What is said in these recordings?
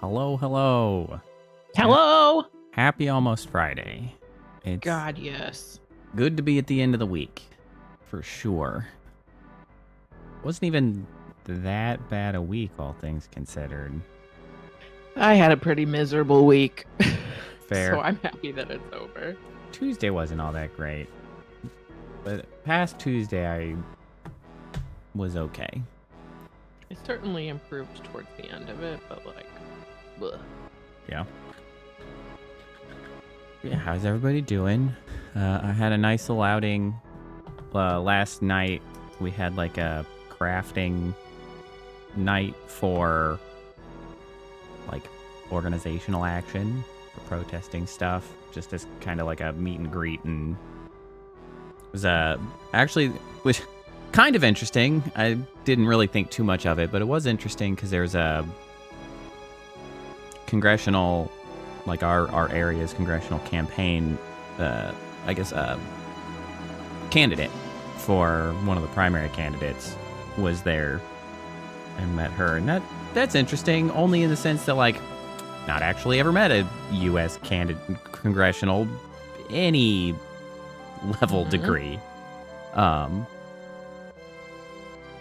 Hello, hello. Hello! Happy almost Friday. It's God, yes. good to be at the end of the week, for sure. Wasn't even that bad a week, all things considered. I had a pretty miserable week. Fair. So I'm happy that it's over. Tuesday wasn't all that great. But past Tuesday, I was okay. It certainly improved towards the end of it, but like, bleh. Yeah. Yeah, how's everybody doing? I had a nice little outing. Last night, we had like a crafting night for like organizational action for protesting stuff, just as kind of like a meet and greet, and it was actually was kind of interesting. I didn't really think too much of it, but it was interesting because there's a congressional, like our area's congressional campaign, I guess candidate for one of the primary candidates was there and met her, and that's interesting only in the sense that like not actually ever met a U.S. congressional any level degree. So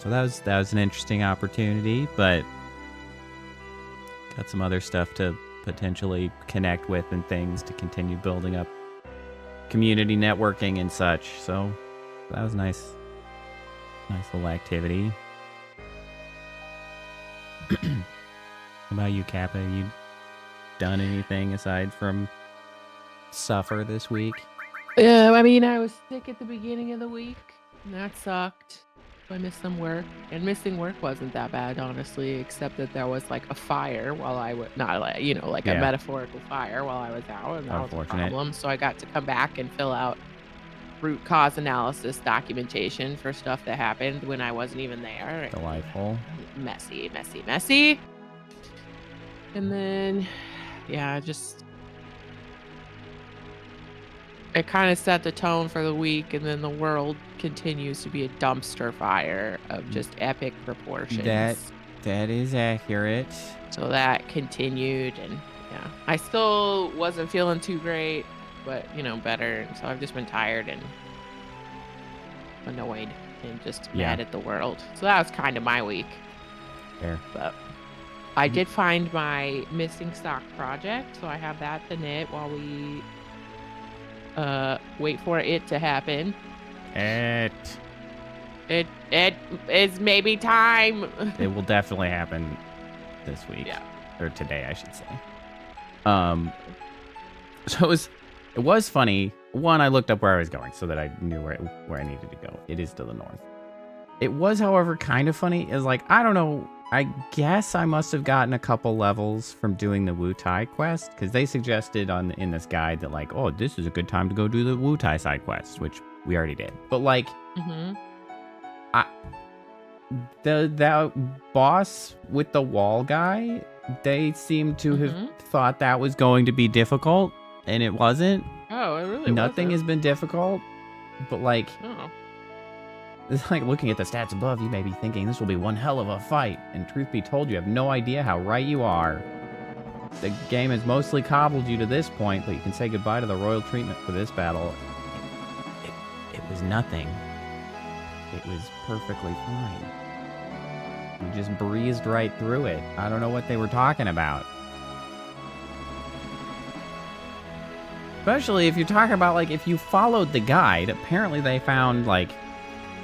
that was an interesting opportunity, but got some other stuff to potentially connect with and things to continue building up community networking and such. So that was nice little activity. What about you, Kappa? You done anything aside from suffer this week? Yeah, I mean, I was sick at the beginning of the week, and that sucked. I missed some work, and missing work wasn't that bad, honestly, except that there was like a fire while I was not like a metaphorical fire while I was out, and that was a problem. So I got to come back and fill out root cause analysis documentation for stuff that happened when I wasn't even there. Delightful. Messy. And then, yeah, it kind of set the tone for the week, and then the world continues to be a dumpster fire of just epic proportions. That is accurate. So that continued, and yeah, I still wasn't feeling too great, but better. So I've just been tired and annoyed and just mad at the world. So that was kind of my week. Fair. But I did find my missing stock project, so I have that to knit while we wait for it to happen. It is maybe time. It will definitely happen this week. Yeah. Or today, I should say. So it was funny. One, I looked up where I was going so that I knew where I needed to go. It is to the north. It was, however, kind of funny. Is like, I don't know. I guess I must have gotten a couple levels from doing the Wu-Tai quest, because they suggested in this guide that like, oh, this is a good time to go do the Wu-Tai side quest, which we already did. But like, that boss with the wall guy, they seem to have thought that was going to be difficult, and it wasn't. Oh, it really Nothing wasn't. has been difficult, but like, oh. It's like looking at the stats above, you may be thinking this will be one hell of a fight, and truth be told, you have no idea how right you are. The game has mostly cobbled you to this point, but you can say goodbye to the royal treatment for this battle. It was nothing. It was perfectly fine. You just breezed right through it. I don't know what they were talking about. Especially if you're talking about, like, if you followed the guide, apparently they found, like,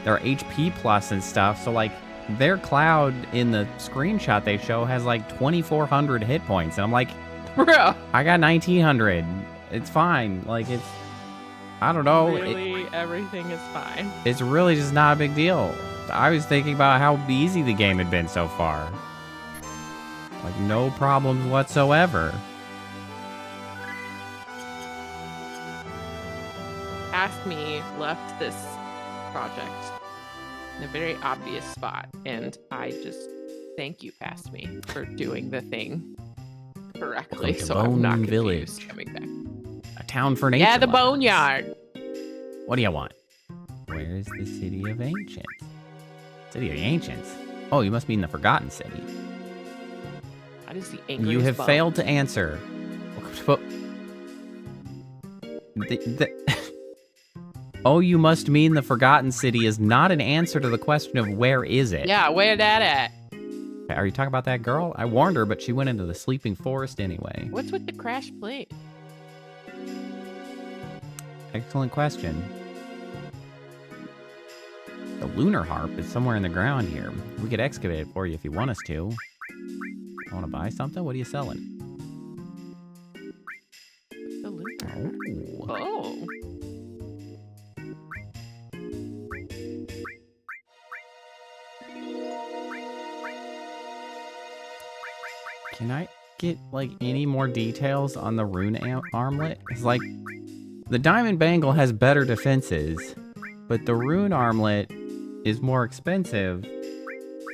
their HP plus and stuff, so like their cloud in the screenshot they show has like 2,400 hit points, and I'm like, bro, I got 1,900. It's fine. Like, it's, I don't know. Really, everything is fine. It's really just not a big deal. I was thinking about how easy the game had been so far. Like, no problems whatsoever. Ask Me left this project in a very obvious spot, and I just thank you, Past Me, for doing the thing correctly. So I'm not confused coming back. A town for nature. Yeah, the boneyard. What do you want? Where's the City of Ancients? City of the Ancients? Oh, you must mean the Forgotten City. I is the angriest You have bone? failed to answer. Oh, you must mean the Forgotten City is not an answer to the question of where is it? Yeah, where that at? Are you talking about that girl? I warned her, but she went into the sleeping forest anyway. What's with the crash plane? Excellent question. The lunar harp is somewhere in the ground here. We could excavate it for you if you want us to. Want to buy something? What are you selling? The lunar. Oh. Oh. Can I get, like, any more details on the rune armlet? It's like, the diamond bangle has better defenses, but the rune armlet is more expensive.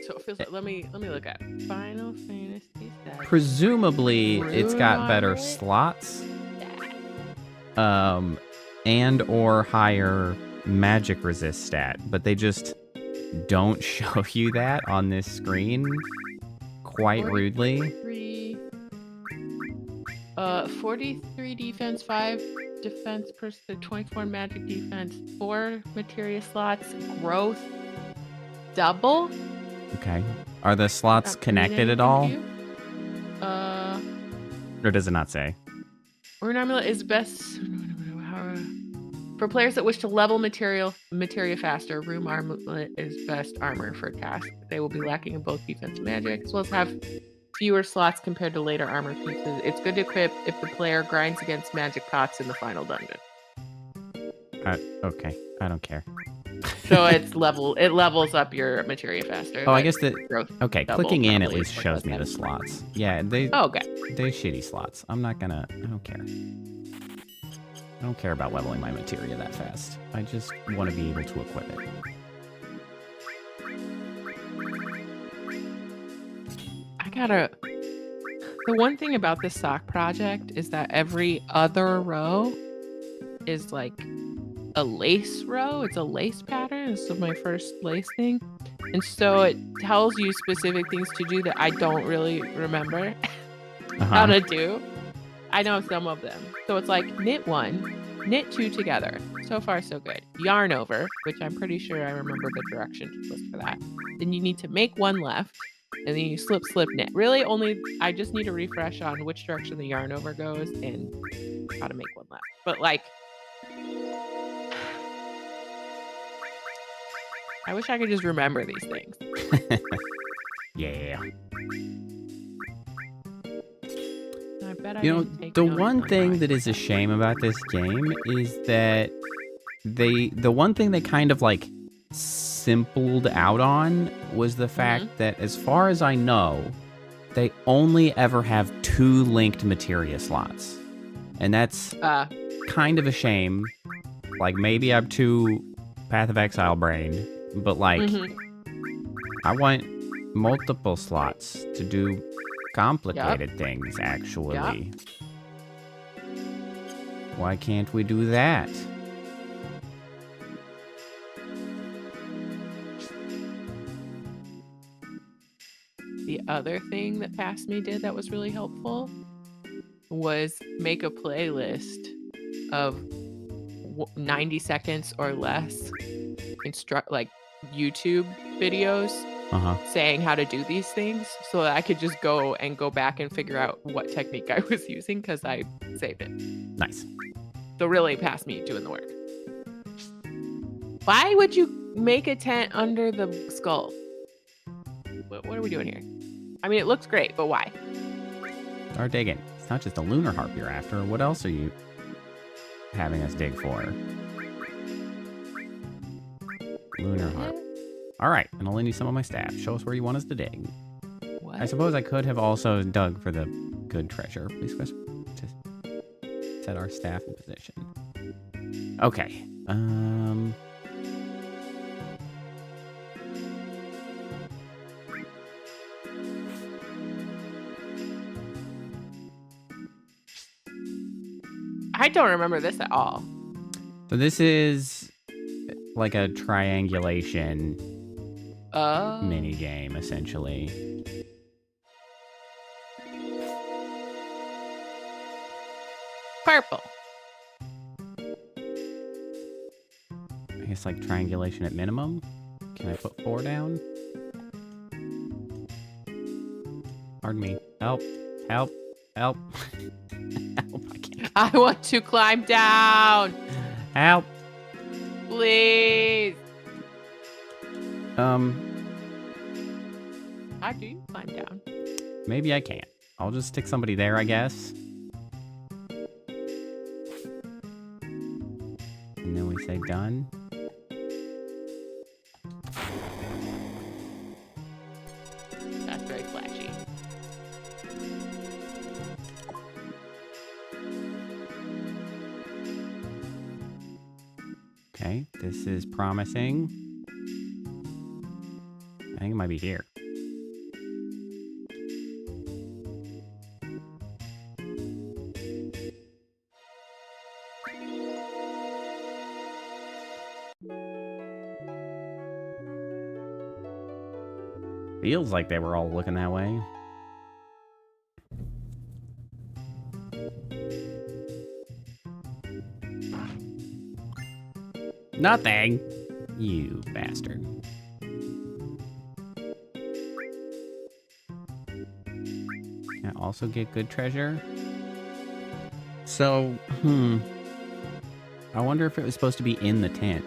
So it feels like, let me look at it. Final Fantasy stats. Presumably, it's got better armlet? slots, and or higher magic resist stat, but they just don't show you that on this screen quite rudely. 43 defense, 5 defense per 24 magic defense, 4 materia slots, growth double. Okay. Are the slots Not connected at anything all? to you? Or does it not say? Rune Amulet is best for players that wish to level materia faster. Rune Amulet is best armor for tasks. They will be lacking in both defense and magic, as well as have fewer slots compared to later armor pieces. It's good to equip if the player grinds against magic pots in the final dungeon. Okay. I don't care. So it levels up your materia faster. Oh, I guess that... growth Okay, double clicking in at probably least is what shows does me that. the slots. Yeah, they... Oh, okay. They're shitty slots. I'm not gonna... I don't care. I don't care about leveling my materia that fast. I just want to be able to equip it. The one thing about this sock project is that every other row is like a lace row. It's a lace pattern. This is my first lace thing. And so it tells you specific things to do that I don't really remember how to do. I know some of them. So it's like knit 1, knit 2 together. So far, so good. Yarn over, which I'm pretty sure I remember the directions list for that. Then you need to make 1 left. And then you slip, knit. Really, I just need a refresh on which direction the yarn over goes and how to make 1 left. But like, I wish I could just remember these things. Yeah. I bet the one thing that is a shame about this game is that the one thing they kind of like simpled out on was the fact that, as far as I know, they only ever have 2 linked materia slots. And that's kind of a shame. Like, maybe I'm too Path of Exile brained, but like, I want multiple slots to do complicated things, actually. Why can't we do that? The other thing that Past Me did that was really helpful was make a playlist of 90 seconds or less like YouTube videos saying how to do these things, so that I could just go back and figure out what technique I was using because I saved it. Nice. So really, Past Me doing the work. Why would you make a tent under the skull? What are we doing here? I mean, it looks great, but why? Start digging. It's not just a lunar harp you're after. What else are you having us dig for? Lunar harp. All right, and I'll lend you some of my staff. Show us where you want us to dig. What? I suppose I could have also dug for the good treasure. Please quest to set our staff in position. Okay. I don't remember this at all. So this is like a triangulation mini game, essentially. purple. I guess like triangulation at minimum. Can I put 4 down? Pardon me. Help. Help. Help. Help. I can't. I want to climb down. Help. Please. How do you climb down? Maybe I can't. I'll just stick somebody there, I guess. And then we say done. That's very flashy. Okay, this is promising. I think it might be here. Feels like they were all looking that way. Nothing. You bastard. Can I also get good treasure? So, I wonder if it was supposed to be in the tent.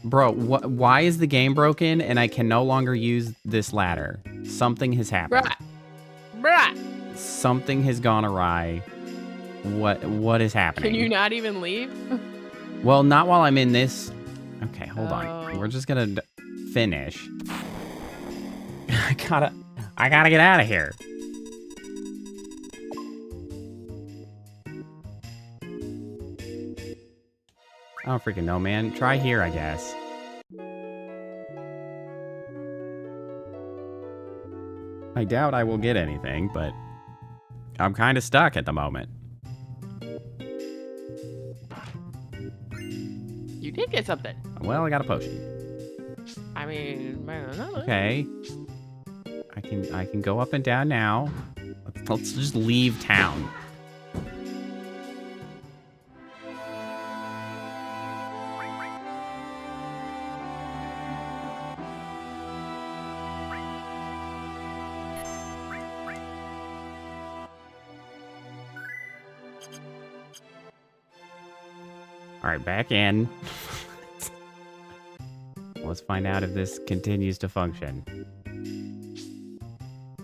Bro, why is the game broken and I can no longer use this ladder? Something has happened. Bruh. Something has gone awry. What is happening? Can you not even leave? Well, not while I'm in this. Okay, hold on. We're just gonna finish. I gotta get out of here. I don't freaking know, man. Try here, I guess. I doubt I will get anything, but I'm kind of stuck at the moment. You did get something. Well, I got a potion. I mean, okay. I can go up and down now. Let's just leave town. All right, back in. Let's find out if this continues to function.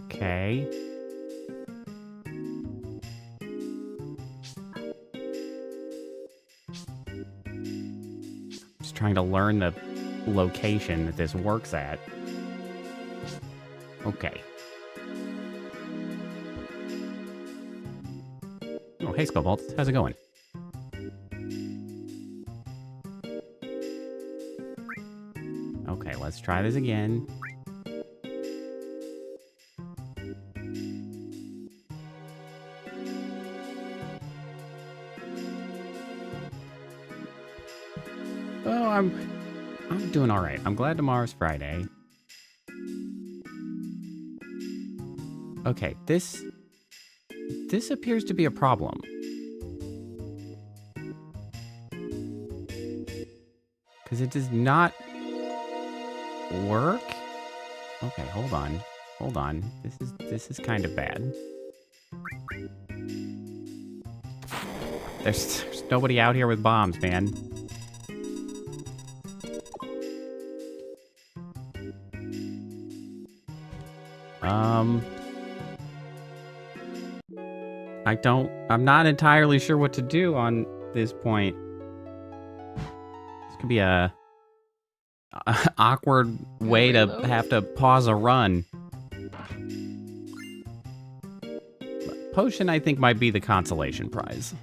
Okay. Just trying to learn the location that this works at. Okay. Oh, hey, Scobalt. How's it going? Okay, let's try this again. Oh, I'm doing all right. I'm glad tomorrow's Friday. Okay, this appears to be a problem. Because it does not work? Okay, hold on. Hold on. This is kind of bad. There's nobody out here with bombs, man. I'm not entirely sure what to do on this point. This could be a awkward way to have to pause a run. Potion, I think, might be the consolation prize.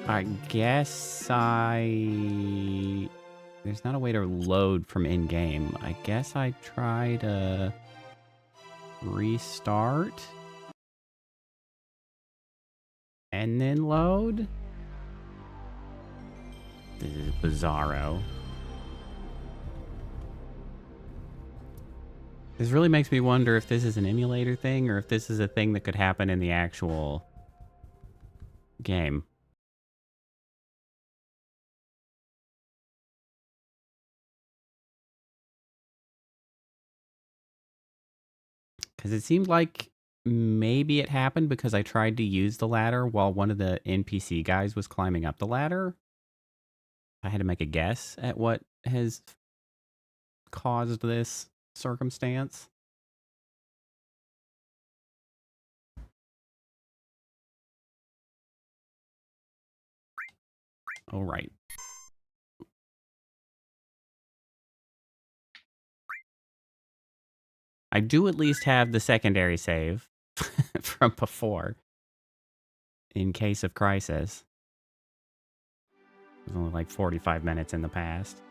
I guess there's not a way to load from in-game. I guess I try to restart. and then load. This is bizarro. This really makes me wonder if this is an emulator thing or if this is a thing that could happen in the actual game. Because it seemed like maybe it happened because I tried to use the ladder while one of the NPC guys was climbing up the ladder. I had to make a guess at what has caused this circumstance. All right. I do at least have the secondary save from before in case of crisis. It was only like 45 minutes in the past.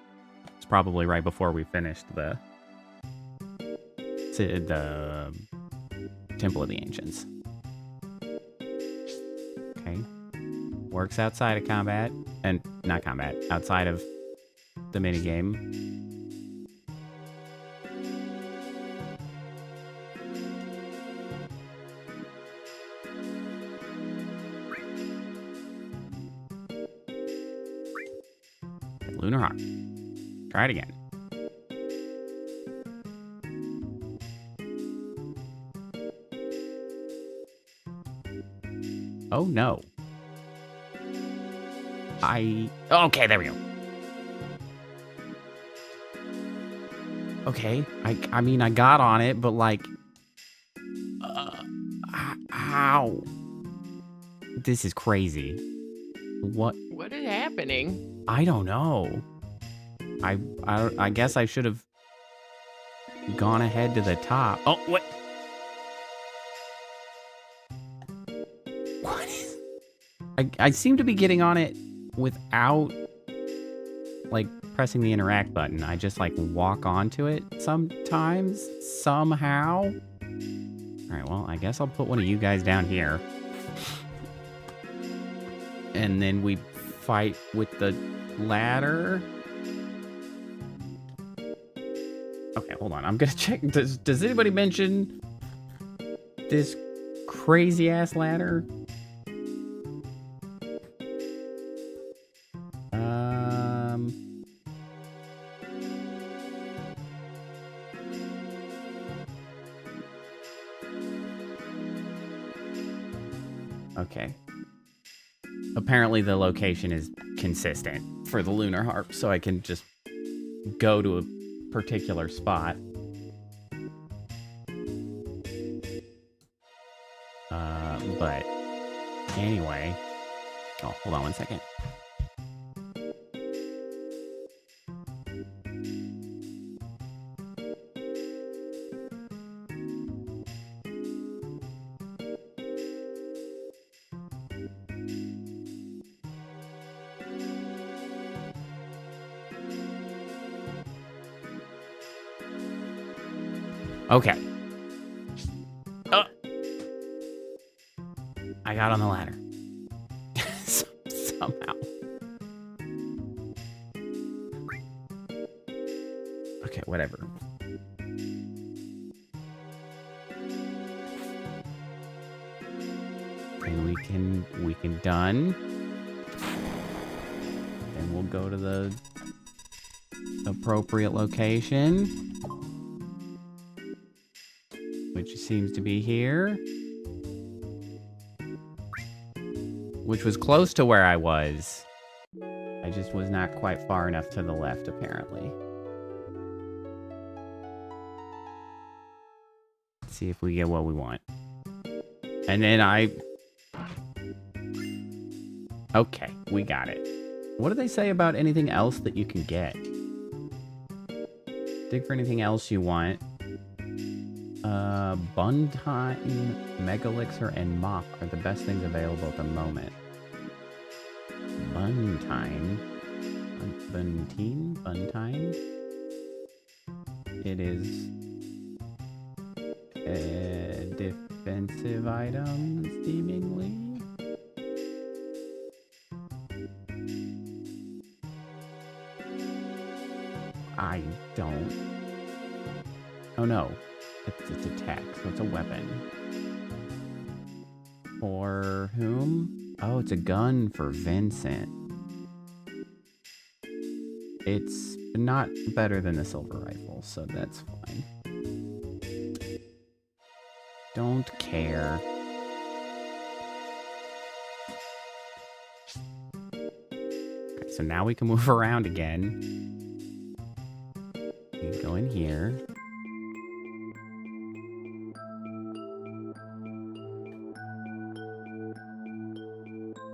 It's probably right before we finished the Temple of the Ancients. Okay. Works outside of combat. And not combat. Outside of the minigame. Lunar Hawk. Try it again. Oh no. Okay, there we go. Okay, I mean, I got on it, but like... how? This is crazy. What is happening? I don't know. I guess I should have gone ahead to the top. Oh, what? What is... I seem to be getting on it without, like, pressing the interact button. I just, like, walk onto it sometimes, somehow. All right, well, I guess I'll put one of you guys down here. And then we fight with the ladder. Okay, hold on. I'm gonna check. Does anybody mention this crazy ass ladder? Okay. Apparently the location is consistent for the Lunar Harp, so I can just go to a particular spot. But anyway. Oh, hold on one second. Okay. Oh. I got on the ladder. Somehow. Okay, whatever. And we can done. And we'll go to the appropriate location. Which seems to be here. Which was close to where I was. I just was not quite far enough to the left, apparently. Let's see if we get what we want. And then okay, we got it. What do they say about anything else that you can get? Dig for anything else you want. Buntine, Megalixir, and Mop are the best things available at the moment. Buntine? Buntine? It is defensive items, seemingly. don't. Oh no. It's attack, so it's a weapon. For whom? Oh, it's a gun for Vincent. It's not better than the silver rifle, so that's fine. Don't care. Okay, so now we can move around again. You can go in here.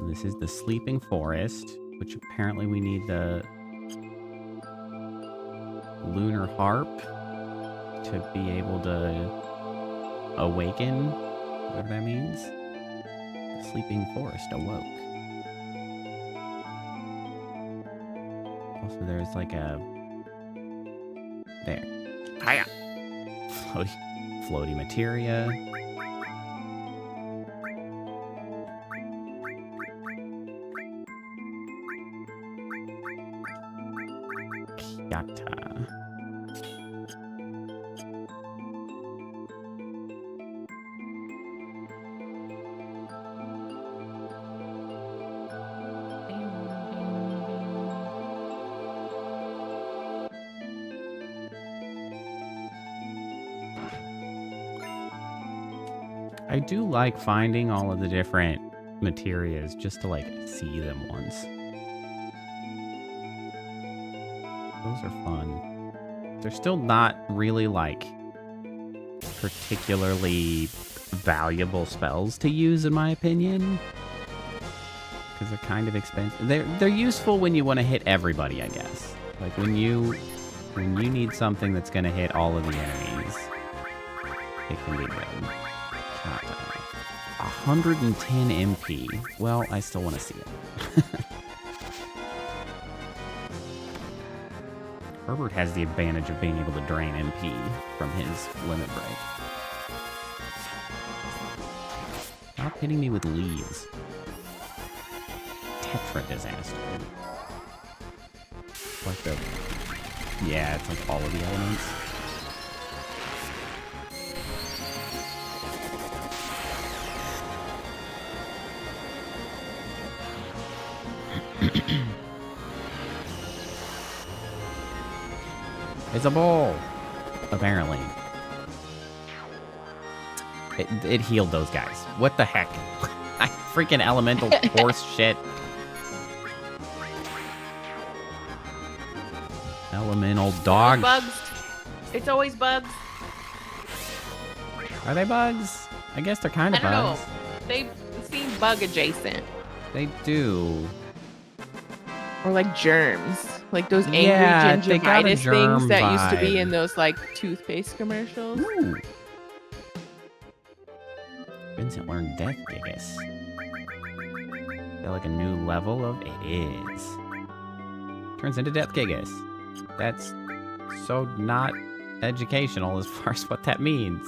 This is the Sleeping Forest, which apparently we need the lunar harp to be able to awaken, whatever that means. The Sleeping Forest awoke. Also, there's like a... There. Hiya! Floaty materia. Yata. I do like finding all of the different materias just to like see them once. Those are fun. They're still not really like particularly valuable spells to use in my opinion. Because they're kind of expensive. They're useful when you want to hit everybody, I guess. Like when you need something that's gonna hit all of the enemies, it can be good. 110 MP. Well, I still want to see it. Herbert has the advantage of being able to drain MP from his limit break. Stop hitting me with leaves. Tetra disaster. Like the... Yeah, it's like all of the elements. It's a ball, apparently. It healed those guys. What the heck? Freaking elemental horse shit. Elemental dog. Bugs. It's always bugs. Are they bugs? I guess they're kind of bugs. They seem bug adjacent. They do. Or like germs. Like those angry they got a gingivitis germ things that used to be vibe. in those like toothpaste commercials. Ooh. Vincent learned Death Gigas. Is that like a new level of... It is. Turns into Death Gigas. That's so not educational as far as what that means.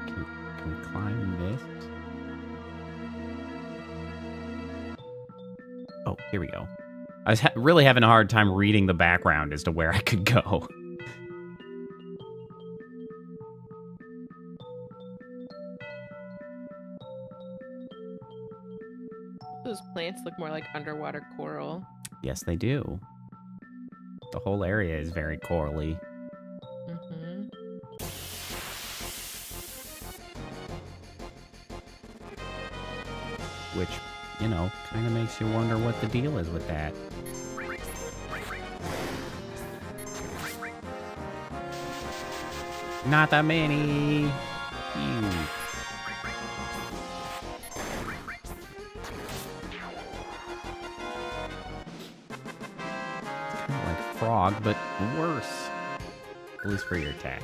Can we climb this? Oh, here we go. I was really having a hard time reading the background as to where I could go. Those plants look more like underwater coral. Yes, they do. The whole area is very corally. Mm-hmm. Which, you know, kind of makes you wonder what the deal is with that. Not that many. Ew. It's kind of like frog, but worse. At least for your attack.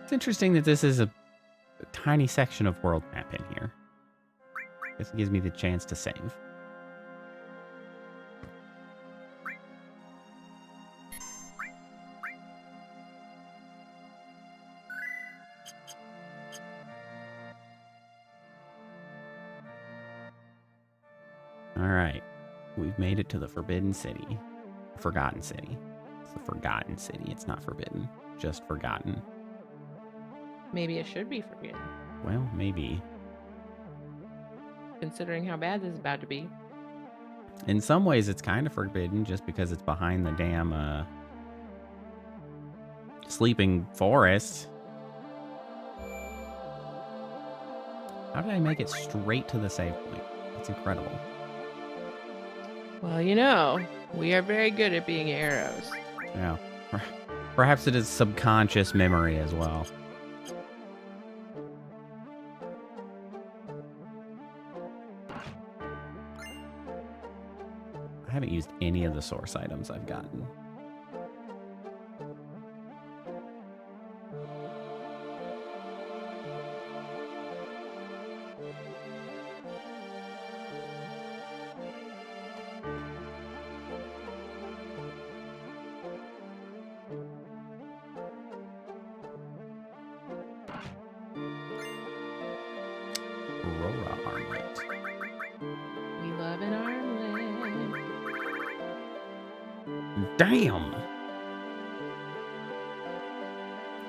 It's interesting that this is a tiny section of world map in here. gives me the chance to save. Alright. We've made it to the Forbidden City. Forgotten City. It's the Forgotten City. It's not forbidden. Just forgotten. Maybe it should be forbidden. Well, maybe. Considering how bad this is about to be. In some ways, it's kind of forbidden just because it's behind the damn sleeping forest. How did I make it straight to the save point? That's incredible. Well, you know, we are very good at being arrows. Yeah. Perhaps it is subconscious memory as well. I haven't used any of the source items I've gotten. Aurora armlet. We love an armlet. Damn!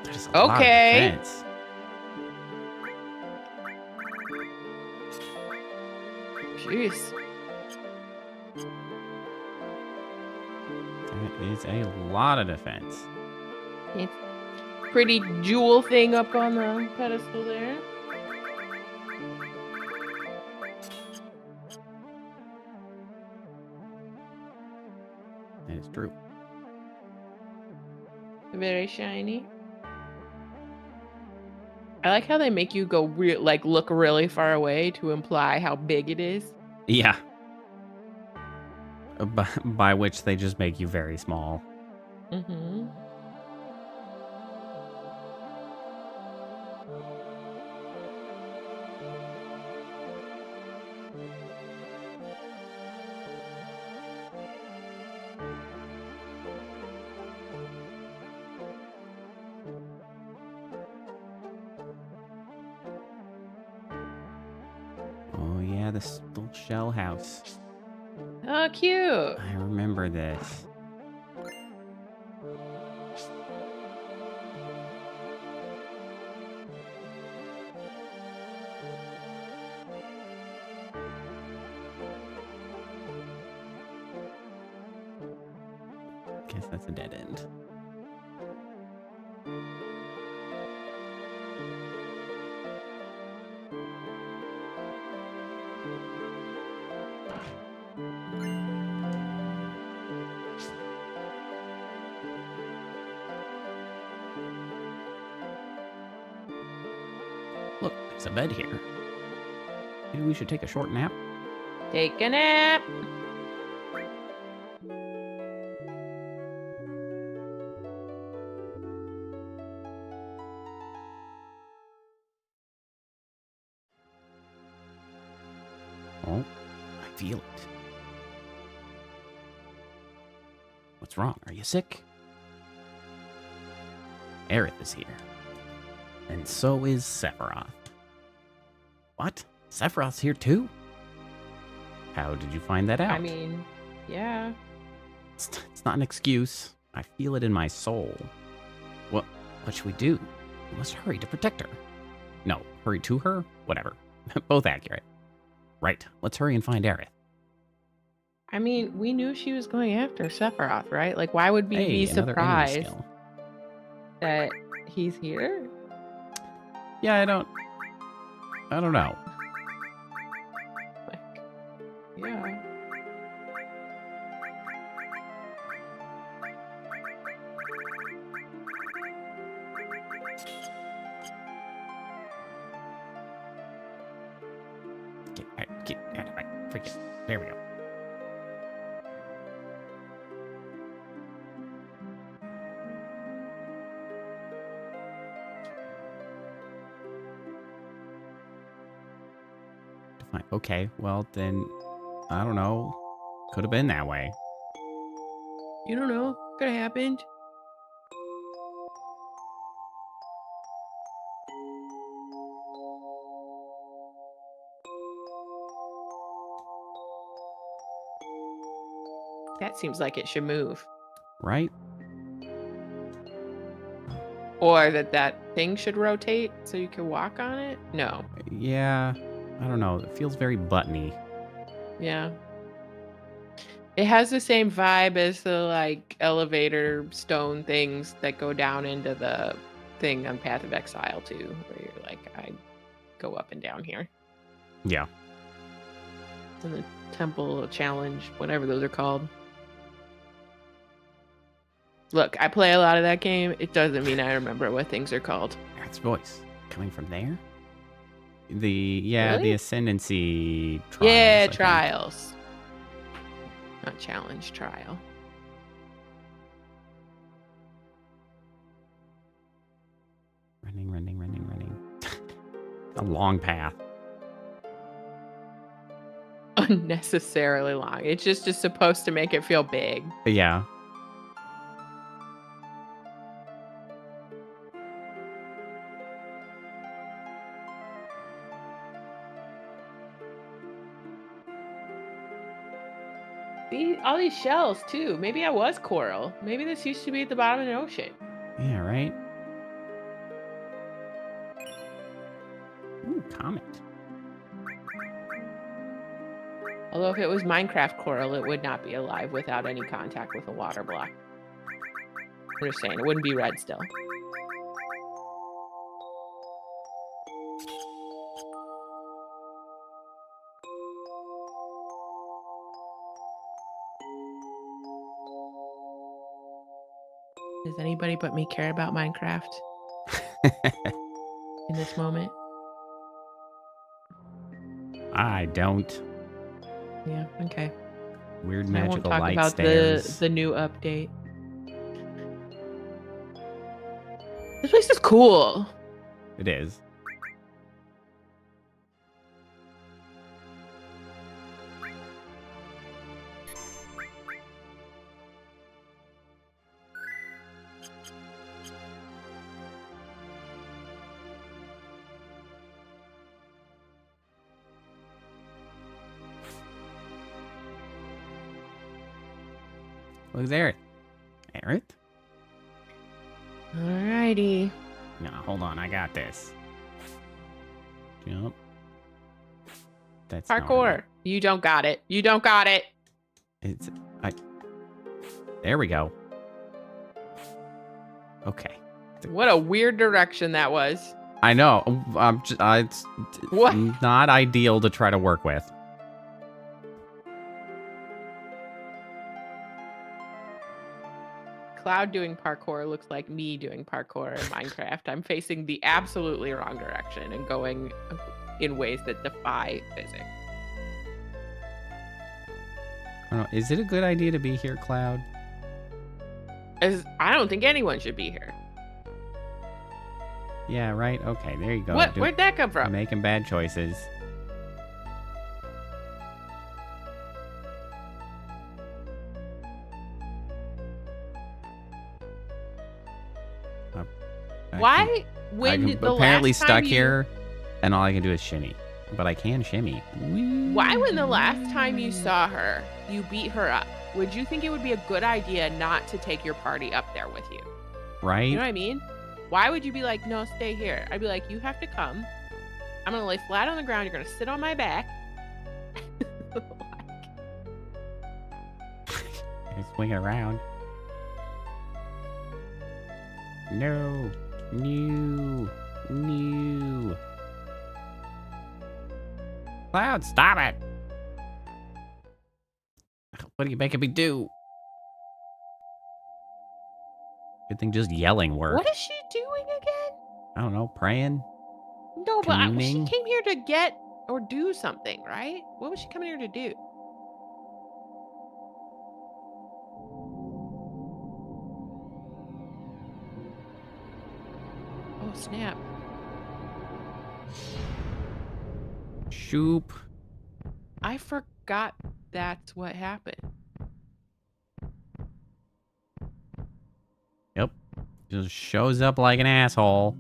That is a lot of defense. Jeez. That is a lot of defense. It's pretty jewel thing up on the pedestal there. That is true. Very shiny. I like how they make you go look really far away to imply how big it is. Yeah. By which they just make you very small. Mm-hmm. Oh yeah, this little shell house. Oh, cute. I remember this. Guess that's a dead end. Look, there's a bed here. Maybe we should take a short nap? Take a nap. Oh, I feel it. What's wrong? Are you sick? Aerith is here. And so is Sephiroth. What? Sephiroth's here too? How did you find that out? I mean, yeah. It's not an excuse. I feel it in my soul. What should we do? We must hurry to protect her. No, hurry to her? Whatever. Both accurate. Right, let's hurry and find Aerith. I mean, we knew she was going after Sephiroth, right? Like, why would we be another enemy surprised skill. that he's here? Yeah, I don't know. Like, yeah. Get out of my freaking. There we go. Okay, well then, I don't know. Could have been that way. You don't know. Could have happened. That seems like it should move. Right? Or that thing should rotate so you can walk on it? No. Yeah, I don't know. It feels very buttony. Yeah. It has the same vibe as the like elevator stone things that go down into the thing on Path of Exile too, where you're like, I go up and down here. Yeah. And the Temple Challenge, whatever those are called. Look, I play a lot of that game. It doesn't mean I remember what things are called. That's voice coming from there. The Really? ascendancy trials. Yeah, I think. trials. Not challenge, trial. Running. A long path. Unnecessarily long. It's just supposed to make it feel big. Yeah. See, all these shells too. Maybe I was coral. Maybe this used to be at the bottom of an ocean. Yeah, right? Ooh, comet. Although if it was Minecraft coral, it would not be alive without any contact with a water block. I'm just saying, it wouldn't be red still. Does anybody but me care about Minecraft in this moment? I don't. Yeah, okay. Weird I magical won't talk light about stairs. the new update. This place is cool. It is. Look there. Aerith? Alrighty. No, hold on. I got this. Jump. That's not Parkour. You don't got it. You don't got it. It's There we go. Okay. What a weird direction that was. I know. It's What? not ideal to try to work with. Cloud doing parkour looks like me doing parkour in Minecraft. I'm facing the absolutely wrong direction and going in ways that defy physics. I don't know. Is it a good idea to be here, Cloud? I don't think anyone should be here. Yeah, right? Okay, there you go. What? Where'd that come from? Making bad choices. Why? I'm apparently stuck here, and all I can do is shimmy. But I can shimmy. Whee! Why, when the last time you saw her, you beat her up? Would you think it would be a good idea not to take your party up there with you? Right? You know what I mean? Why would you be like, no, stay here? I'd be like, you have to come. I'm going to lay flat on the ground. You're going to sit on my back. Swing it around. No. Cloud, stop it. What are you making me do? Good thing just yelling worked. What is she doing again? I don't know, praying? No, but she Communing? came here to get or do something, right? What was she coming here to do? Oh, snap. Shoop. I forgot that's what happened. Yep. Just shows up like an asshole.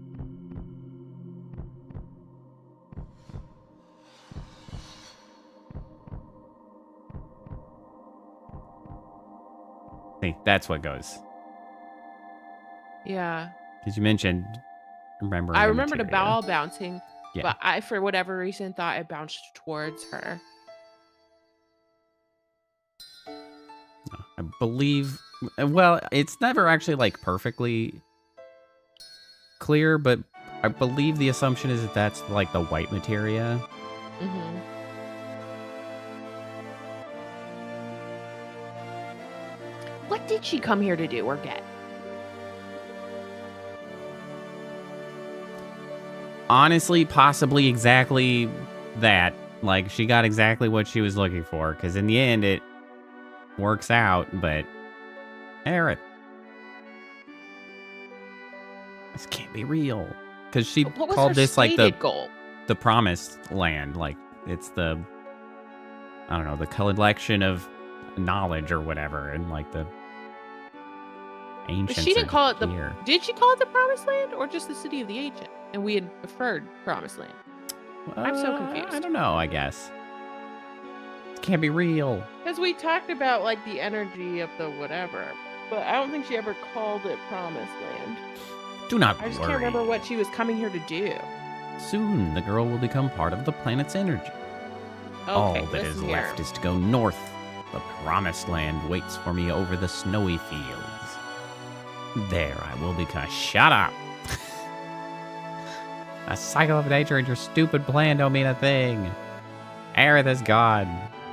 See, that's what goes. Yeah. Because you mentioned remembering I a remember the materia. ball bouncing, Yeah. but I, for whatever reason, thought it bounced towards her. I believe, well, it's never actually like perfectly clear, but I believe the assumption is that that's like the white materia. Mm-hmm. What did she come here to do or get? Honestly, possibly exactly that. Like, she got exactly what she was looking for, because in the end, it works out, but... Aerith. This can't be real. Because she What was her called this, like, stated goal? the promised land. Like, it's the... I don't know, the collection of knowledge or whatever, and, like, the... Ancients She didn't call it here. Did she call it the Promised Land or just the City of the Ancient? And we had preferred Promised Land. I'm so confused. I don't know, I guess. It can't be real. Because we talked about, like, the energy of the whatever, but I don't think she ever called it Promised Land. Do not I just worry. can't remember what she was coming here to do. Soon, the girl will become part of the planet's energy. Okay, All that is listen left here. is to go north. The promised land waits for me over the snowy fields. There I will become... Shut up! A cycle of nature and your stupid plan don't mean a thing. Aerith is gone.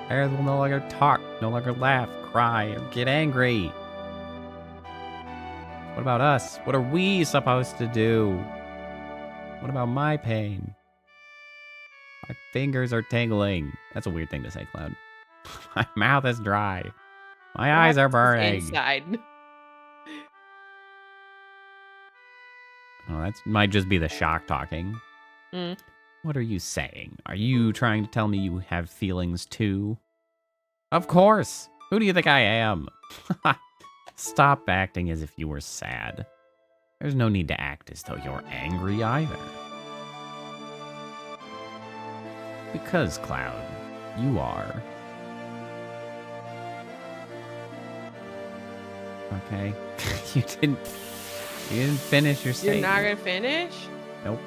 Aerith will no longer talk, no longer laugh, cry, or get angry. What about us? What are we supposed to do? What about my pain? My fingers are tingling. That's a weird thing to say, Cloud. My mouth is dry. My eyes are burning. Inside. Oh, that might just be the shock talking. Mm. What are you saying? Are you trying to tell me you have feelings too? Of course. Who do you think I am? Stop acting as if you were sad. There's no need to act as though you're angry either. Because, Cloud, you are. Okay. You didn't finish your statement. You're not gonna finish? Nope.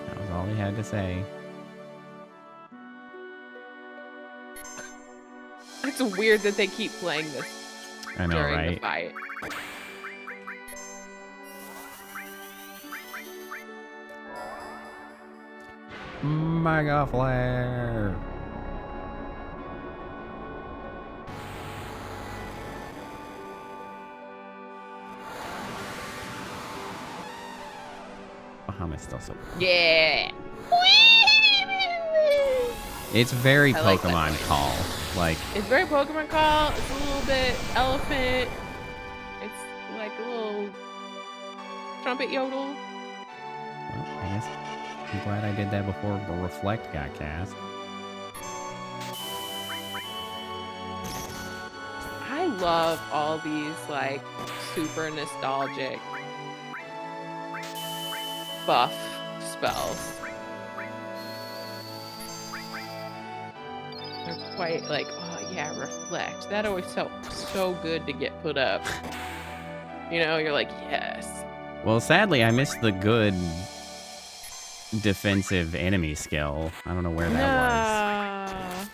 That was all he had to say. It's weird that they keep playing this I know, during right? the fight. Mega Flare! Bahamut's still so... Yeah. It's very I like that Pokemon noise. Call. Like, It's very Pokemon Call. It's a little bit elephant. It's like a little trumpet yodel. well, I guess I'm glad I did that before Reflect got cast. I love all these like super nostalgic buff spells. They're quite like, oh yeah, Reflect. That always felt so good to get put up. You know, you're like, yes. Well, sadly, I missed the good defensive enemy skill. I don't know where that was. No.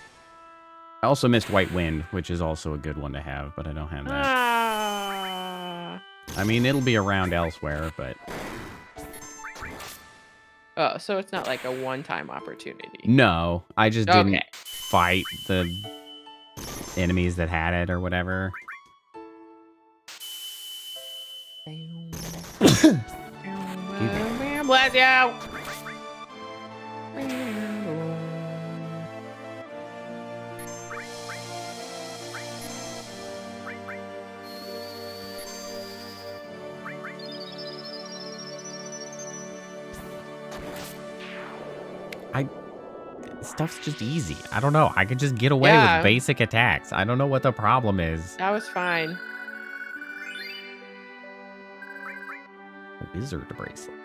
I also missed White Wind, which is also a good one to have, but I don't have that. Ah. I mean, it'll be around elsewhere, but... Oh, so it's not like a one-time opportunity. No, I just didn't Okay. fight the enemies that had it or whatever. Bless you. stuff's just easy. I don't know. I could just get away with basic attacks. I don't know what the problem is. That was fine. Wizard bracelet.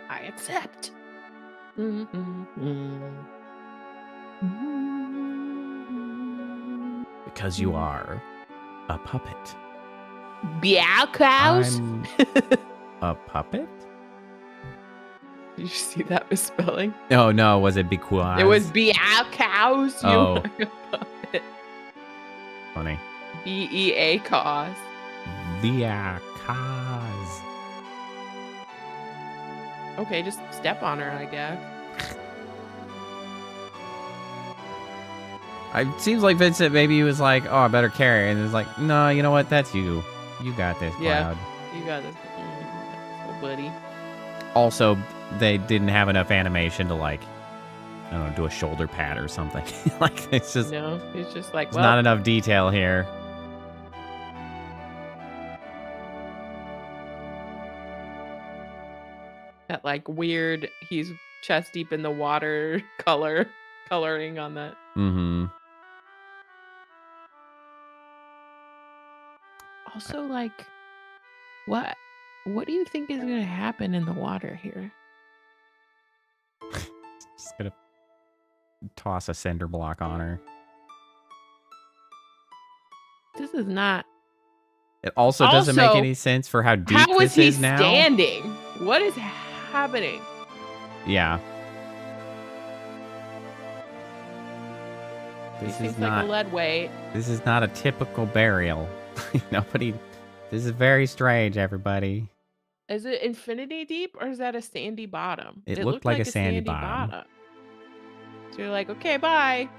I accept. Because you are a puppet. Cows. I'm a puppet? Did you see that misspelling? Oh, no. Was it because? It was cows. Oh. You are a puppet. Funny. BEA cause. Cause. Okay, just step on her, I guess. It seems like Vincent maybe he was like, oh, I better carry. And it's like, no, you know what? That's you. You got this, Cloud. You got this. Oh, buddy. Also, they didn't have enough animation to, like, I don't know, do a shoulder pad or something. Like, it's just... No, it's just like, well, not enough detail here. That, like, weird, he's chest deep in the water coloring on that. Mm-hmm. Also, like, what do you think is gonna happen in the water here? Just gonna toss a cinder block on her. This is not. It also doesn't make any sense for how deep this is now. How is he standing? What is happening? Yeah. This is not like a lead weight. This is not a typical burial. Nobody. This is very strange, everybody. Is it infinity deep or is that a sandy bottom? It looked like a sandy bottom. So you're like, okay, bye.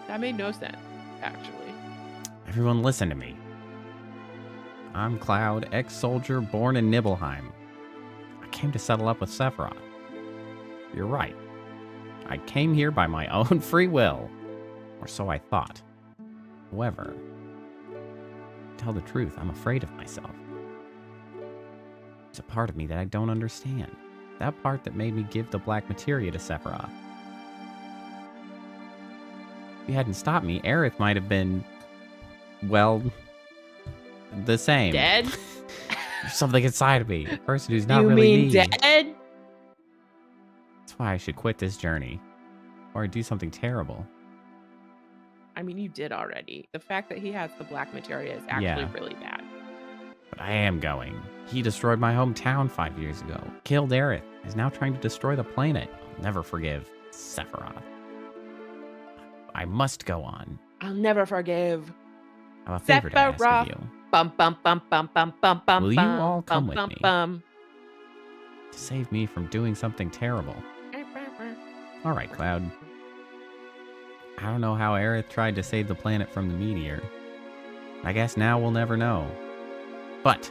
That made no sense, actually. Everyone listen to me. I'm Cloud, ex-soldier born in Nibelheim. I came to settle up with Sephiroth. You're right. I came here by my own free will. Or so I thought. However, to tell the truth, I'm afraid of myself. There's a part of me that I don't understand. That part that made me give the black materia to Sephiroth. If you hadn't stopped me, Aerith might have been, well, the same. Dead? There's something inside of me. A person who's not really me. You mean dead? That's why I should quit this journey. Or do something terrible. I mean, you did already. The fact that he has the black materia is actually really bad. But I am going. He destroyed my hometown 5 years ago. Killed Aerith. Is now trying to destroy the planet. I'll never forgive Sephiroth. I must go on. I'll never forgive. I have a favor to ask of you. Bum, bum, bum, bum, bum, bum, bum, Will you all come with me? To save me from doing something terrible. All right, Cloud. I don't know how Aerith tried to save the planet from the meteor. I guess now we'll never know. But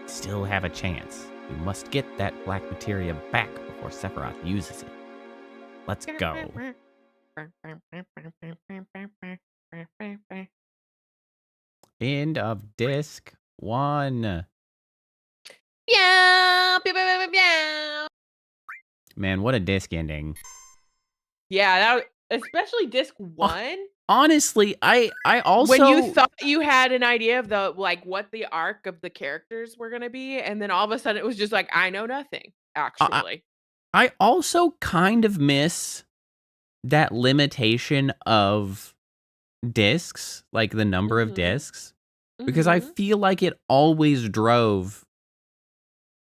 still have a chance. We must get that black materia back before Sephiroth uses it. Let's go. End of disc 1. Man, what a disc ending. Yeah, especially disc 1. Honestly, I also... When you thought you had an idea of the, like, what the arc of the characters were going to be, and then all of a sudden it was just like, I know nothing, actually. I also kind of miss that limitation of discs, like the number of discs, because I feel like it always drove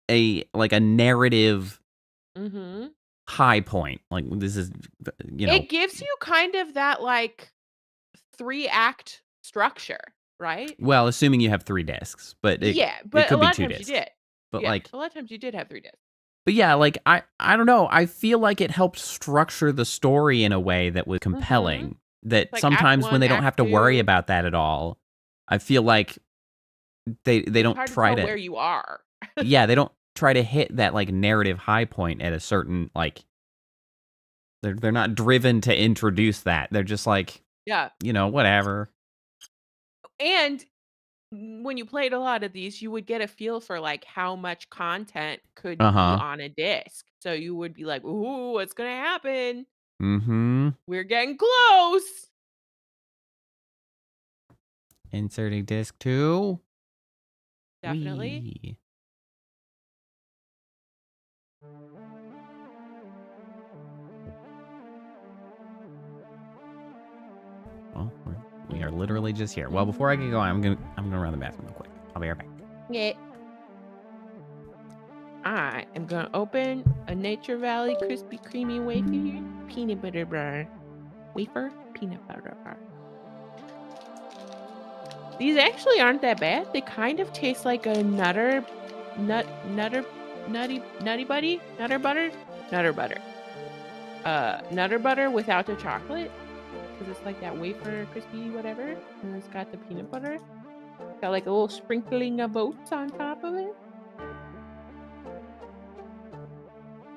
a narrative high point. Like, this is, It gives you kind of that, like, 3-act structure, right? Well, assuming you have 3 discs, but it could a lot be 2 of times discs. you did. But a lot of times you did have 3 discs. But yeah, like, I don't know. I feel like it helped structure the story in a way that was compelling. That like sometimes Act when they 1, don't have Act to 2. worry about that at all, I feel like they don't Hard try to tell to where you are. yeah, they don't try to hit that, like, narrative high point at a certain, like, they're not driven to introduce that. They're just like, Yeah. whatever. And when you played a lot of these, you would get a feel for, like, how much content could be Uh-huh. on a disc. So you would be like, "Ooh, what's gonna happen? Mm-hmm. We're getting close." Inserting disc 2. Definitely. Wee. Well, we are literally just here. Well, before I get going, I'm gonna run the bathroom real quick. I'll be right back. Yeah. I am gonna open a Nature Valley Crispy Creamy Wafer Peanut Butter Bar. Wafer Peanut Butter Bar. These actually aren't that bad. They kind of taste like a nutter butter. Nutter butter without the chocolate. Because it's like that wafer crispy whatever. And it's got the peanut butter. Got like a little sprinkling of oats on top of it.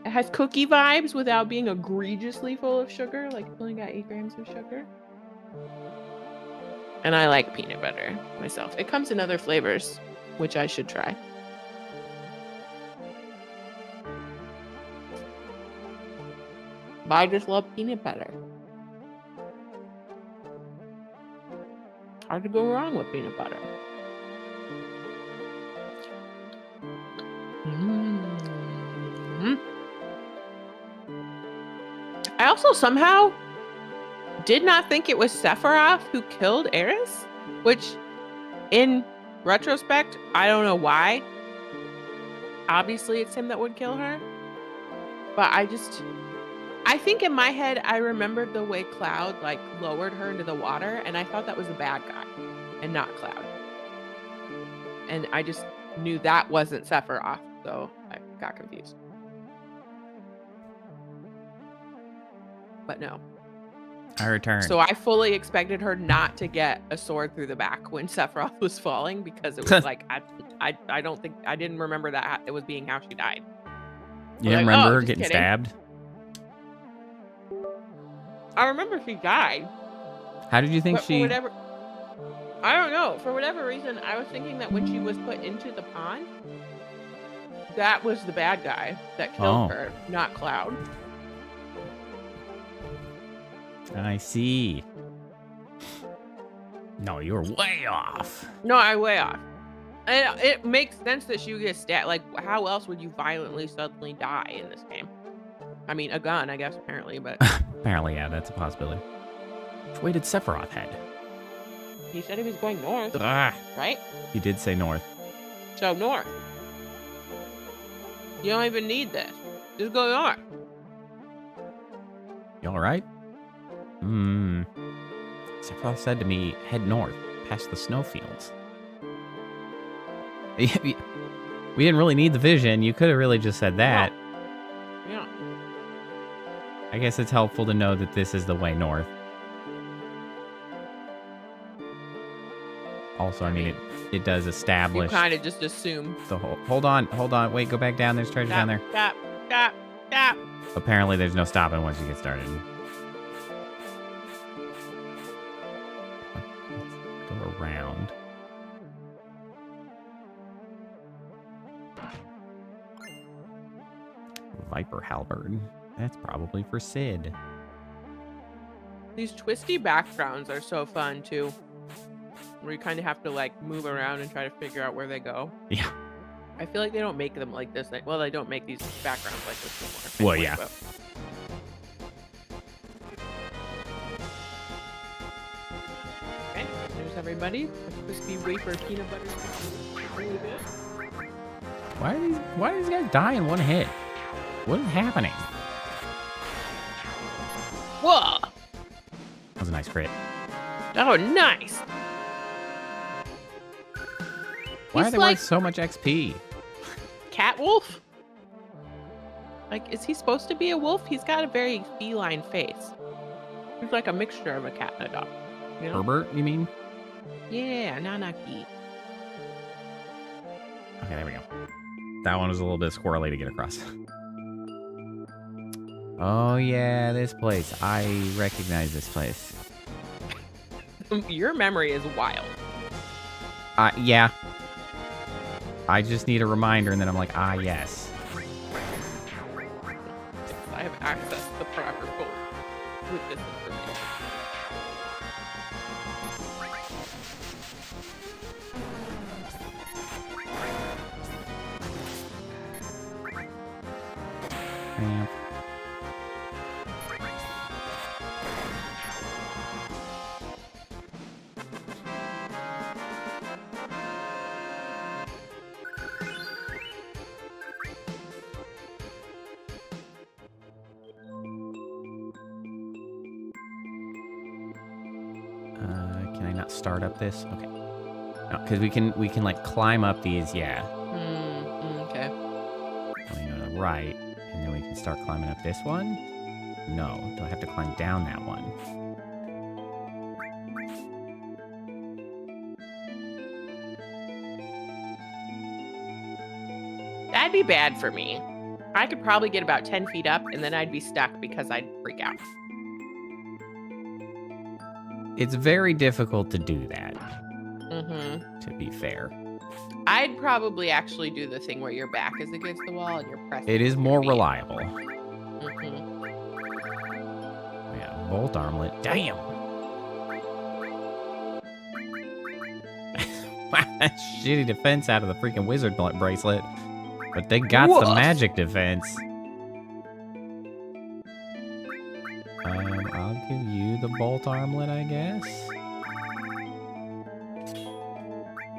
It has cookie vibes without being egregiously full of sugar. Like it's only got 8 grams of sugar. And I like peanut butter myself. It comes in other flavors, which I should try. But I just love peanut butter. Hard to go wrong with peanut butter. Mm-hmm. I also somehow did not think it was Sephiroth who killed Eris, which in retrospect, I don't know why. Obviously, it's him that would kill her. But I think in my head, I remembered the way Cloud like lowered her into the water, and I thought that was the bad guy and not Cloud. And I just knew that wasn't Sephiroth, so I got confused. But no. I returned. So I fully expected her not to get a sword through the back when Sephiroth was falling, because it was like I don't think I didn't remember that it was being how she died. You didn't like, remember oh, her getting kidding. stabbed? I remember she died. How did you think But she? for whatever, I don't know. For whatever reason, I was thinking that when she was put into the pond, that was the bad guy that killed her, not Cloud. I see. No, you're way off. No, I way off. And it makes sense that she would get stabbed. Like, how else would you violently suddenly die in this game? I mean, a gun, I guess, apparently, but... Apparently, yeah, that's a possibility. Which way did Sephiroth head? He said he was going north, right? He did say north. So, north. You don't even need this. Just go north. You alright? Sephiroth said to me, head north, past the snowfields. We didn't really need the vision. You could have really just said that. Yeah. I guess it's helpful to know that this is the way north. Also, I mean, it does establish... You kind of just assume. The whole... Hold on. Wait, go back down. There's treasure down there. Stop. Apparently, there's no stopping once you get started. Let's go around. Viper halberd. That's probably for Sid. These twisty backgrounds are so fun, too. Where you kind of have to, like, move around and try to figure out where they go. Yeah. I feel like they don't make them like this. Well, they don't make these backgrounds like this anymore. Well, yeah. But... Okay, there's everybody. Crispy wafer peanut butter. Really good. Why do these guys die in one hit? What is happening? Whoa! That was a nice crit. Oh, nice. Why He's are they like worth so much XP? Cat wolf? Like, is he supposed to be a wolf? He's got a very feline face. He's like a mixture of a cat and a dog. You know? Herbert, you mean? Yeah, Nanaki. Okay, there we go. That one was a little bit squirrely to get across. Oh, yeah, this place. I recognize this place. Your memory is wild. Yeah. I just need a reminder, and then I'm like, yes. I have access to the proper code with this information. Yeah. Can I not start up this? Okay. No, because we can like climb up these, yeah. Okay. And we go to the right, and then we can start climbing up this one. No, do I have to climb down that one? That'd be bad for me. I could probably get about 10 feet up, and then I'd be stuck because I'd freak out. It's very difficult to do that. Mm-hmm. To be fair. I'd probably actually do the thing where your back is against the wall and you're pressing. It is more reliable. Mm-hmm. Yeah, bolt armlet. Damn! That shitty defense out of the freaking wizard bracelet. But they got the magic defense. I'll give you the bolt armlet, I guess.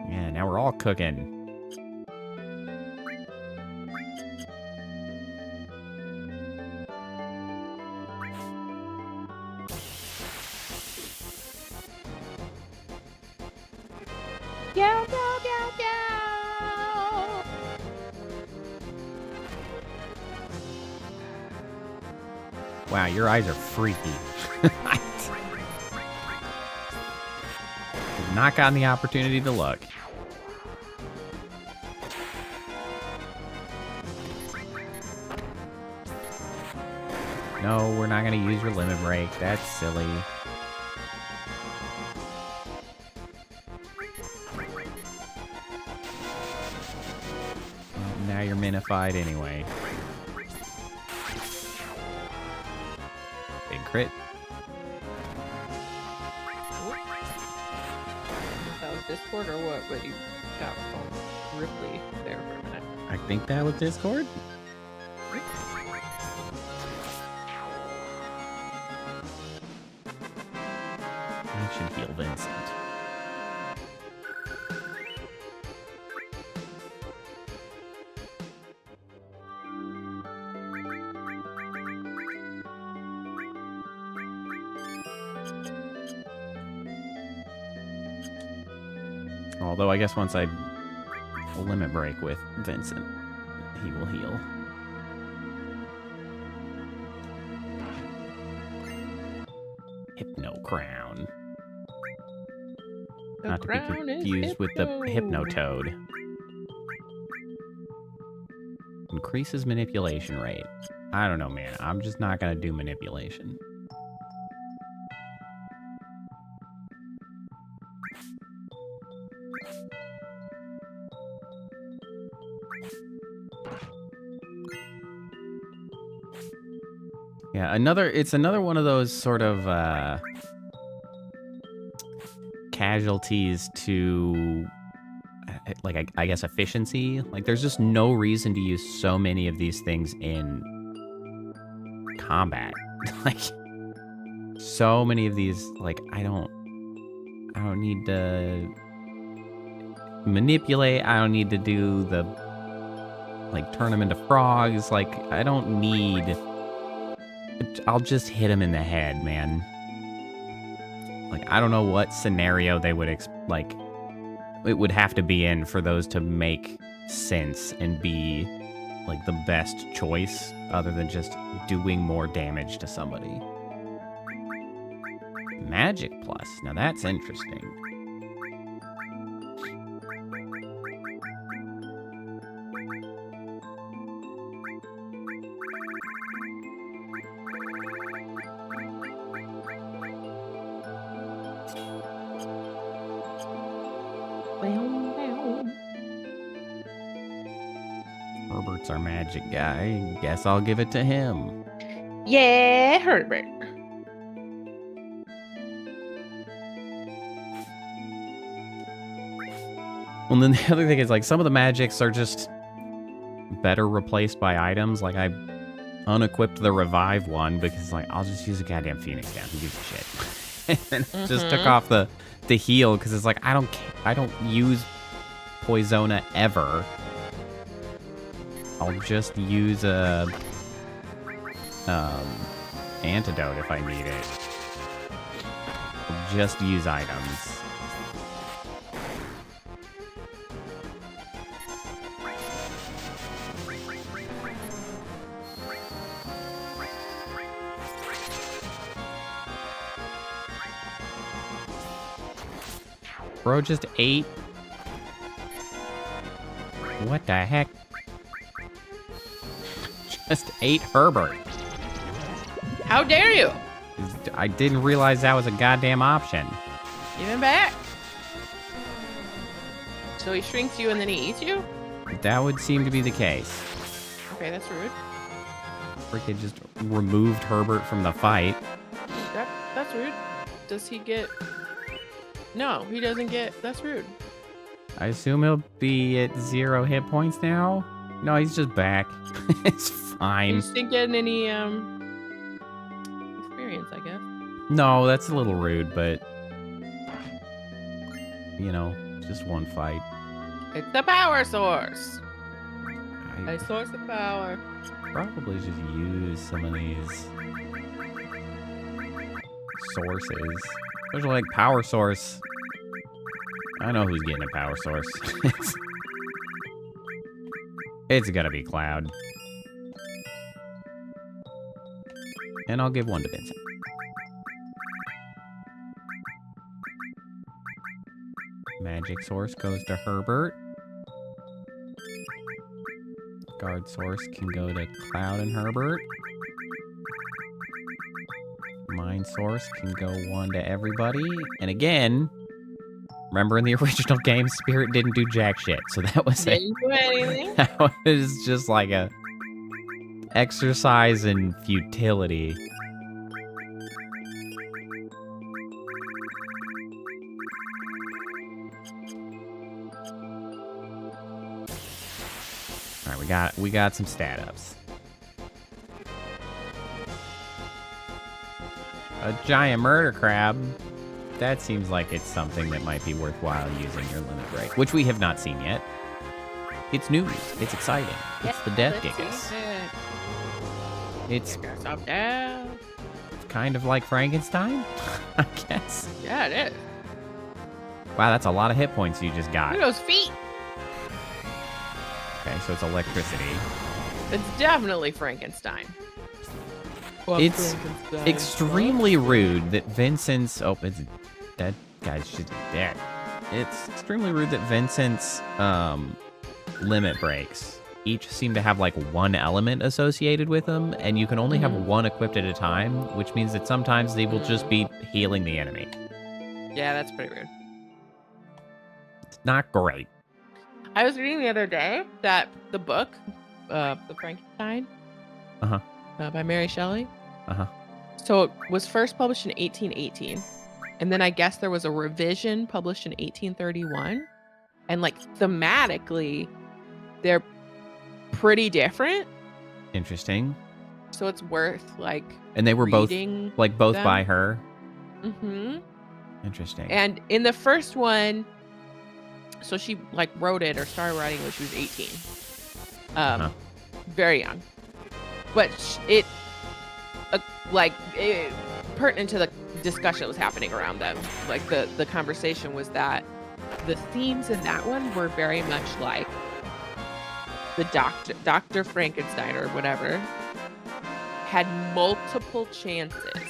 Yeah, now we're all cooking. Go, go, go, go! Wow, your eyes are freaky. Did not gotten the opportunity to look. No, we're not going to use your limit break. That's silly. Well, now you're minified anyway. Big crit. That was Discord or what? But you got Ripley there for a minute. I think that was Discord. I should heal Vincent. Although I guess once I limit break with Vincent, he will heal. Hypno Crown. Not to be confused with the Hypno Toad. Increases manipulation rate. I don't know, man. I'm just not going to do manipulation. Yeah, it's another one of those sort of casualties to, like, I guess efficiency. Like, there's just no reason to use so many of these things in combat. Like, so many of these, like, I don't need to manipulate. I don't need to do the, like, turn them into frogs. Like, I don't need... I'll just hit him in the head, man. Like, I don't know what scenario they would, it would have to be in for those to make sense and be, like, the best choice other than just doing more damage to somebody. Magic plus. Now that's interesting. Well, Herbert's our magic guy. Guess I'll give it to him. Yeah, Herbert. Well, then the other thing is, like, some of the magics are just better replaced by items. Like, I unequipped the revive one because, like, I'll just use a goddamn phoenix down. Who gives a shit? And then just took off the heal because it's like, I don't use Poisona ever. I'll just use a antidote if I need it. I'll just use items. Bro just ate. What the heck? Just ate Herbert. How dare you? I didn't realize that was a goddamn option. Give him back. So he shrinks you and then he eats you? That would seem to be the case. Okay, that's rude. Freaking just removed Herbert from the fight. That's rude. Does he get... No, he doesn't get... That's rude. I assume he'll be at 0 hit points now? No, he's just back. It's fine. You just didn't get any experience, I guess. No, that's a little rude, but... You know, just one fight. It's the power source. A source of power. Probably just use some of these sources. There's like power source. I know who's getting a power source. It's gonna be Cloud. And I'll give one to Vincent. Magic source goes to Herbert. Guard source can go to Cloud and Herbert. Mind source can go one to everybody. And again, remember in the original game, Spirit didn't do jack shit. So that was Didn't do anything. That was just like a exercise in futility. All right, we got some stat ups. A giant murder crab. That seems like it's something that might be worthwhile using your limit break, which we have not seen yet. It's news. It's exciting. It's the Death Gigas. It's kind of like Frankenstein, I guess. Yeah, it is. Wow, that's a lot of hit points you just got. Look at those feet. Okay, so it's electricity. It's definitely Frankenstein. It's extremely rude that Vincent's... Oh, that guy's just dead. It's extremely rude that Vincent's limit breaks each seem to have like one element associated with them, and you can only have one equipped at a time, which means that sometimes they will just be healing the enemy. Yeah, that's pretty rude. It's not great. I was reading the other day that the book, The Frankenstein, by Mary Shelley. So it was first published in 1818, and then I guess there was a revision published in 1831, and like thematically, they're pretty different. Interesting. So it's worth like. And they were both them. by her. Mm-hmm. Interesting. And in the first one, so she like wrote it or started writing when she was 18. Very young, but pertinent to the discussion that was happening around them. Like the conversation was that the themes in that one were very much like the Dr. Frankenstein or whatever had multiple chances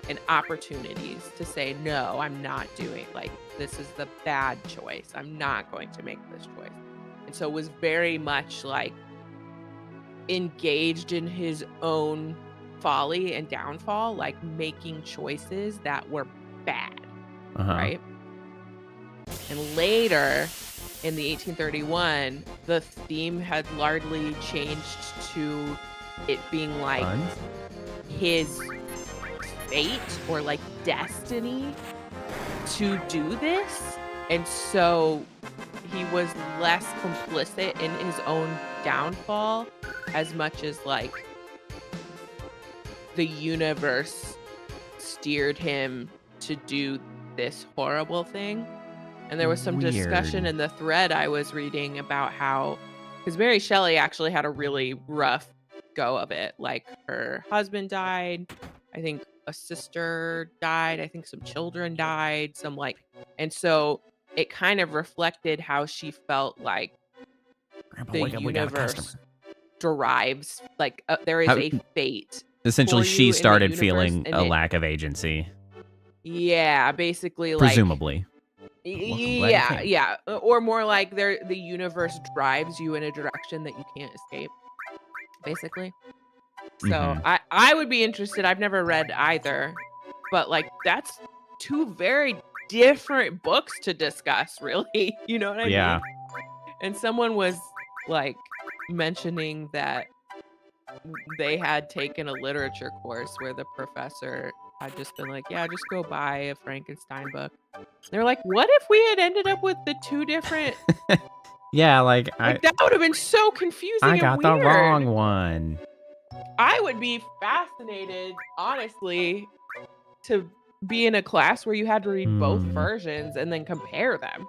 and opportunities to say, no, I'm not doing, like, this is the bad choice. I'm not going to make this choice. And so it was very much like engaged in his own folly and downfall, like making choices that were bad, right? And later in the 1831, the theme had largely changed to it being like Buns? his fate or like destiny to do this. And so he was less complicit in his own downfall as much as like the universe steered him to do this horrible thing. And there was some discussion Weird. in the thread I was reading about how, because Mary Shelley actually had a really rough go of it. Like her husband died, I think a sister died, I think some children died, and so it kind of reflected how she felt like Grandpa, the we got a universe customer. derives, like there is How- a fate. Essentially, for she you in the started universe, feeling and a it- lack of agency, Yeah, basically like presumably. Welcome, glad you came. yeah, or more like the universe drives you in a direction that you can't escape, basically. So Mhm. I would be interested. I've never read either, but like that's two very different books to discuss, really. You know what I Yeah. mean? And someone was like mentioning that they had taken a literature course where the professor had just been like, "Yeah, just go buy a Frankenstein book." They're like, "What if we had ended up with the two different?" Yeah, like Like that would have been so I confusing and got the weird. wrong one. I would be fascinated, honestly, to be in a class where you had to read both versions and then compare them.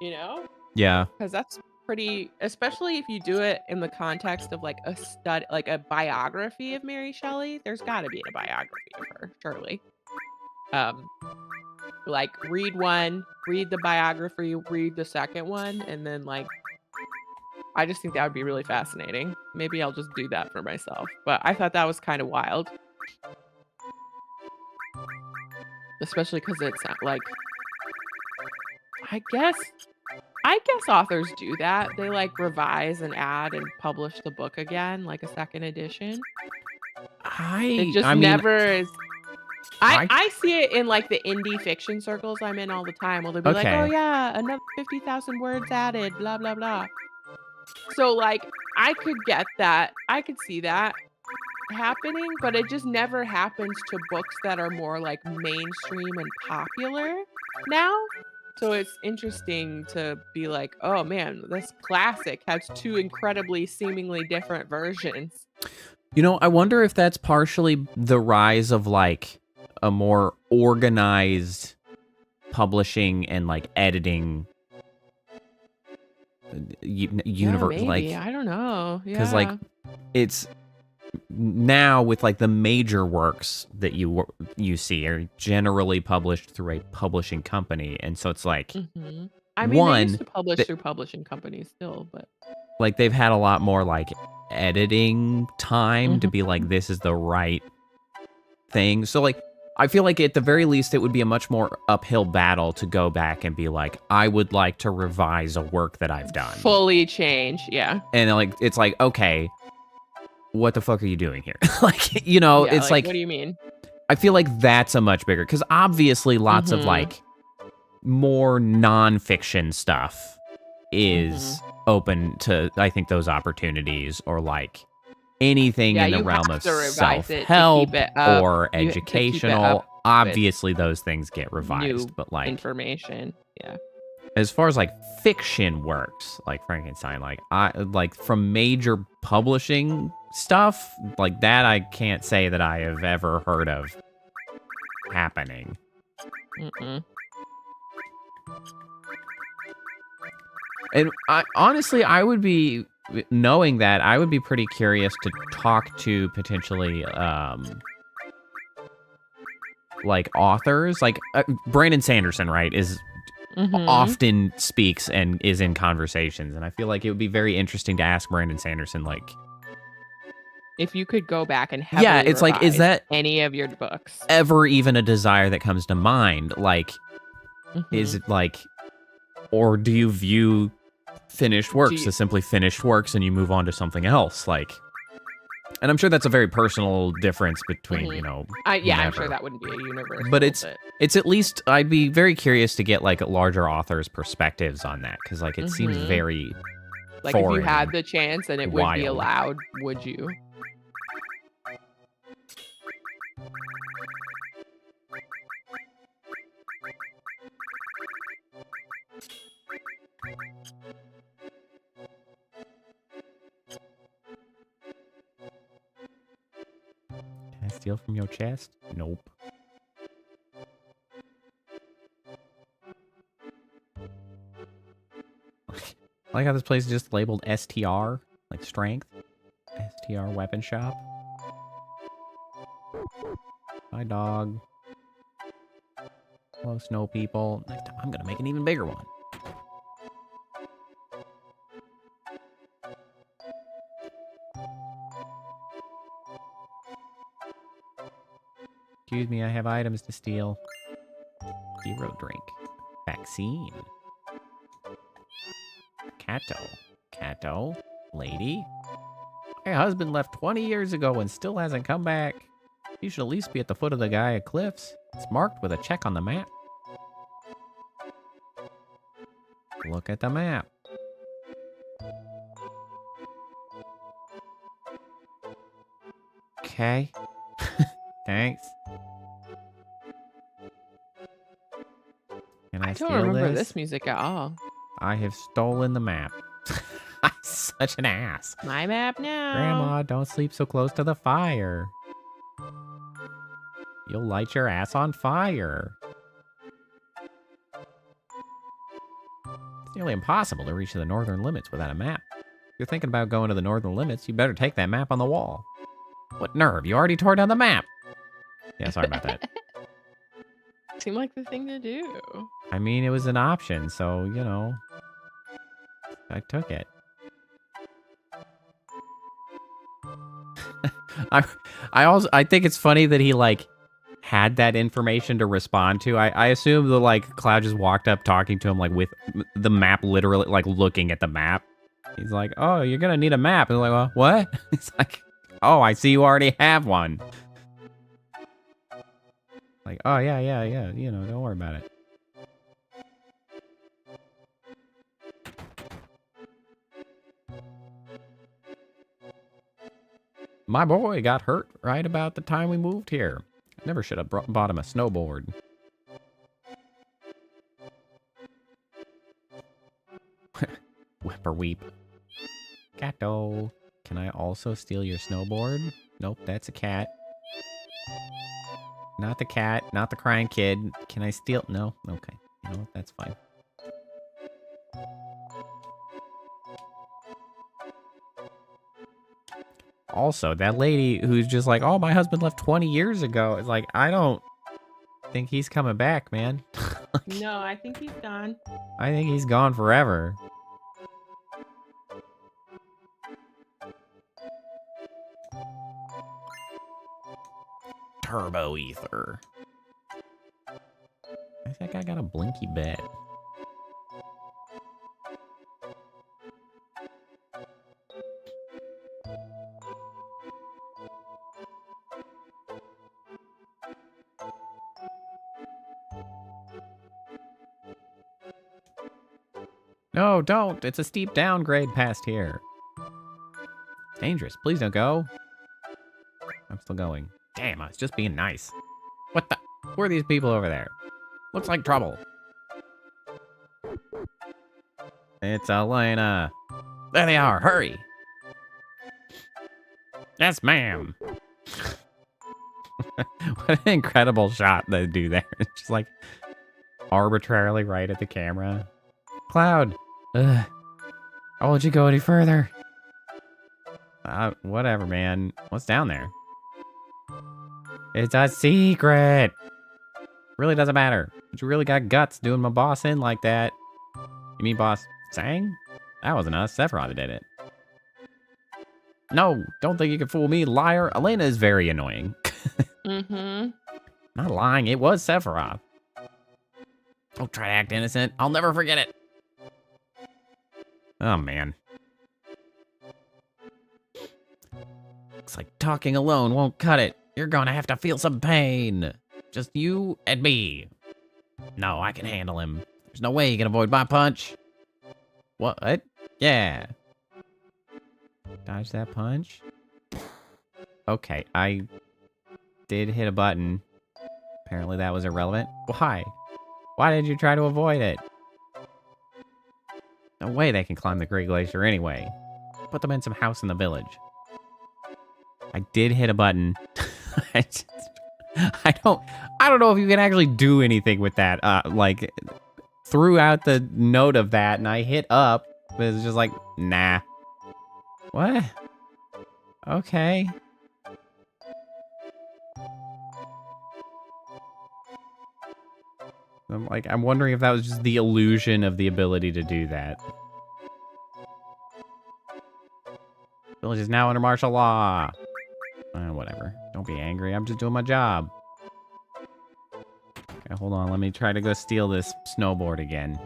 You know? Yeah. Because that's pretty, especially if you do it in the context of like a stud, like a biography of Mary Shelley. There's got to be a biography of her, surely. Like read one, read the biography, read the second one, and then like I just think that would be really fascinating. Maybe I'll just do that for myself. But I thought that was kind of wild. Especially because it's like I guess authors do that. They like revise and add and publish the book again, like a second edition. It just I mean, never is. I- I see it in like the indie fiction circles I'm in all the time. Well, they'll be like, "Oh Okay. yeah, another 50,000 words added, blah blah blah." So like I could get that. I could see that happening, but it just never happens to books that are more like mainstream and popular now. So it's interesting to be like, "Oh man, this classic has two incredibly seemingly different versions." You know, I wonder if that's partially the rise of like a more organized publishing and like editing universe. Yeah, maybe. Like, I don't know. because like it's now with like the major works that you see are generally published through a publishing company, and so it's like I mean, they used to publish through publishing companies still, but like they've had a lot more like editing time to be like, this is the right thing. So like I feel like at the very least it would be a much more uphill battle to go back and be like, I would like to revise a work that I've done. Fully change, yeah. And like it's like, okay, what the fuck are you doing here? Like, you know, Yeah, it's like what do you mean? I feel like that's a much bigger, because obviously lots of like more nonfiction stuff is open to, I think, those opportunities, or like anything in the realm of self-help or educational. Obviously those things get revised, but like information, yeah. As far as like fiction works, like Frankenstein, like I like from major publishing stuff like that, I can't say that I have ever heard of happening. And honestly, I would be, knowing that, I would be pretty curious to talk to potentially like authors, like Brandon Sanderson, right, is often speaks and is in conversations, and I feel like it would be very interesting to ask Brandon Sanderson, like, if you could go back and heavily it's like, is that any of your books ever even a desire that comes to mind? Like, is it like, or do you view finished works as simply finished works and you move on to something else? Like, and I'm sure that's a very personal difference between, you know, I'm sure that wouldn't be a universal, but it's at least, I'd be very curious to get like larger authors' perspectives on that, because like it seems very Like, if you Foreign. had the chance and it would be Wild. allowed, would you? Can I steal from your chest? Nope. I like how this place is just labeled STR, like strength. STR weapon shop. Hi, dog. Hello, snow people. Next time I'm gonna make an even bigger one. Excuse me, I have items to steal. 0 drink. Vaccine. Cato. Lady. My husband left 20 years ago and still hasn't come back. You should at least be at the foot of the Gaia Cliffs. It's marked with a check on the map. Look at the map. Okay. Thanks. Can I I steal don't remember this? this music at all. I have stolen the map. I'm such an ass. My map now. Grandma, don't sleep so close to the fire. You'll light your ass on fire. It's nearly impossible to reach the northern limits without a map. If you're thinking about going to the northern limits, you better take that map on the wall. What nerve? You already tore down the map. Yeah, sorry about that. Seemed like the thing to do. I mean, it was an option, so, you know, I took it. I think it's funny that he, like, had that information to respond to. I assume the, like, Cloud just walked up talking to him, like, with the map literally, like, looking at the map. He's like, oh, you're gonna need a map. And they're like, well, what? He's like, oh, I see you already have one. Like, oh, yeah, you know, don't worry about it. My boy got hurt right about the time we moved here. I never should have bought him a snowboard. Whipperweep. Cato. Can I also steal your snowboard? Nope, that's a cat. Not the cat, not the crying kid. Can I steal? No? Okay. You know what? That's fine. Also, that lady who's just like, oh, my husband left 20 years ago. It's like, I don't think he's coming back, man. No, I think he's gone. I think he's gone forever. Turbo ether. I think I got a blinky bed. No, don't. It's a steep downgrade past here. It's dangerous. Please don't go. I'm still going. Damn, I was just being nice. What the? Who are these people over there? Looks like trouble. It's Elena. There they are. Hurry. Yes, ma'am. What an incredible shot they do there. It's just like arbitrarily right at the camera. Cloud. I won't you go any further. Whatever, man. What's down there? It's a secret. Really doesn't matter. But you really got guts doing my boss in like that. You mean boss Sang? That wasn't us. Sephiroth did it. No, don't think you can fool me, liar. Elena is very annoying. Mm-hmm. Not lying. It was Sephiroth. Don't try to act innocent. I'll never forget it. Oh, man. Looks like talking alone won't cut it. You're gonna have to feel some pain. Just you and me. No, I can handle him. There's no way he can avoid my punch. What? Yeah. Dodge that punch. Okay, I did hit a button. Apparently that was irrelevant. Why? Why did you try to avoid it? No way they can climb the Great Glacier anyway. Put them in some house in the village. I did hit a button. I don't know if you can actually do anything with that. Like, threw out the note of that and I hit up, but it's just like, nah. What? Okay. I'm wondering if that was just the illusion of the ability to do that. Village is now under martial law. Whatever. Don't be angry. I'm just doing my job. Okay, hold on. Let me try to go steal this snowboard again.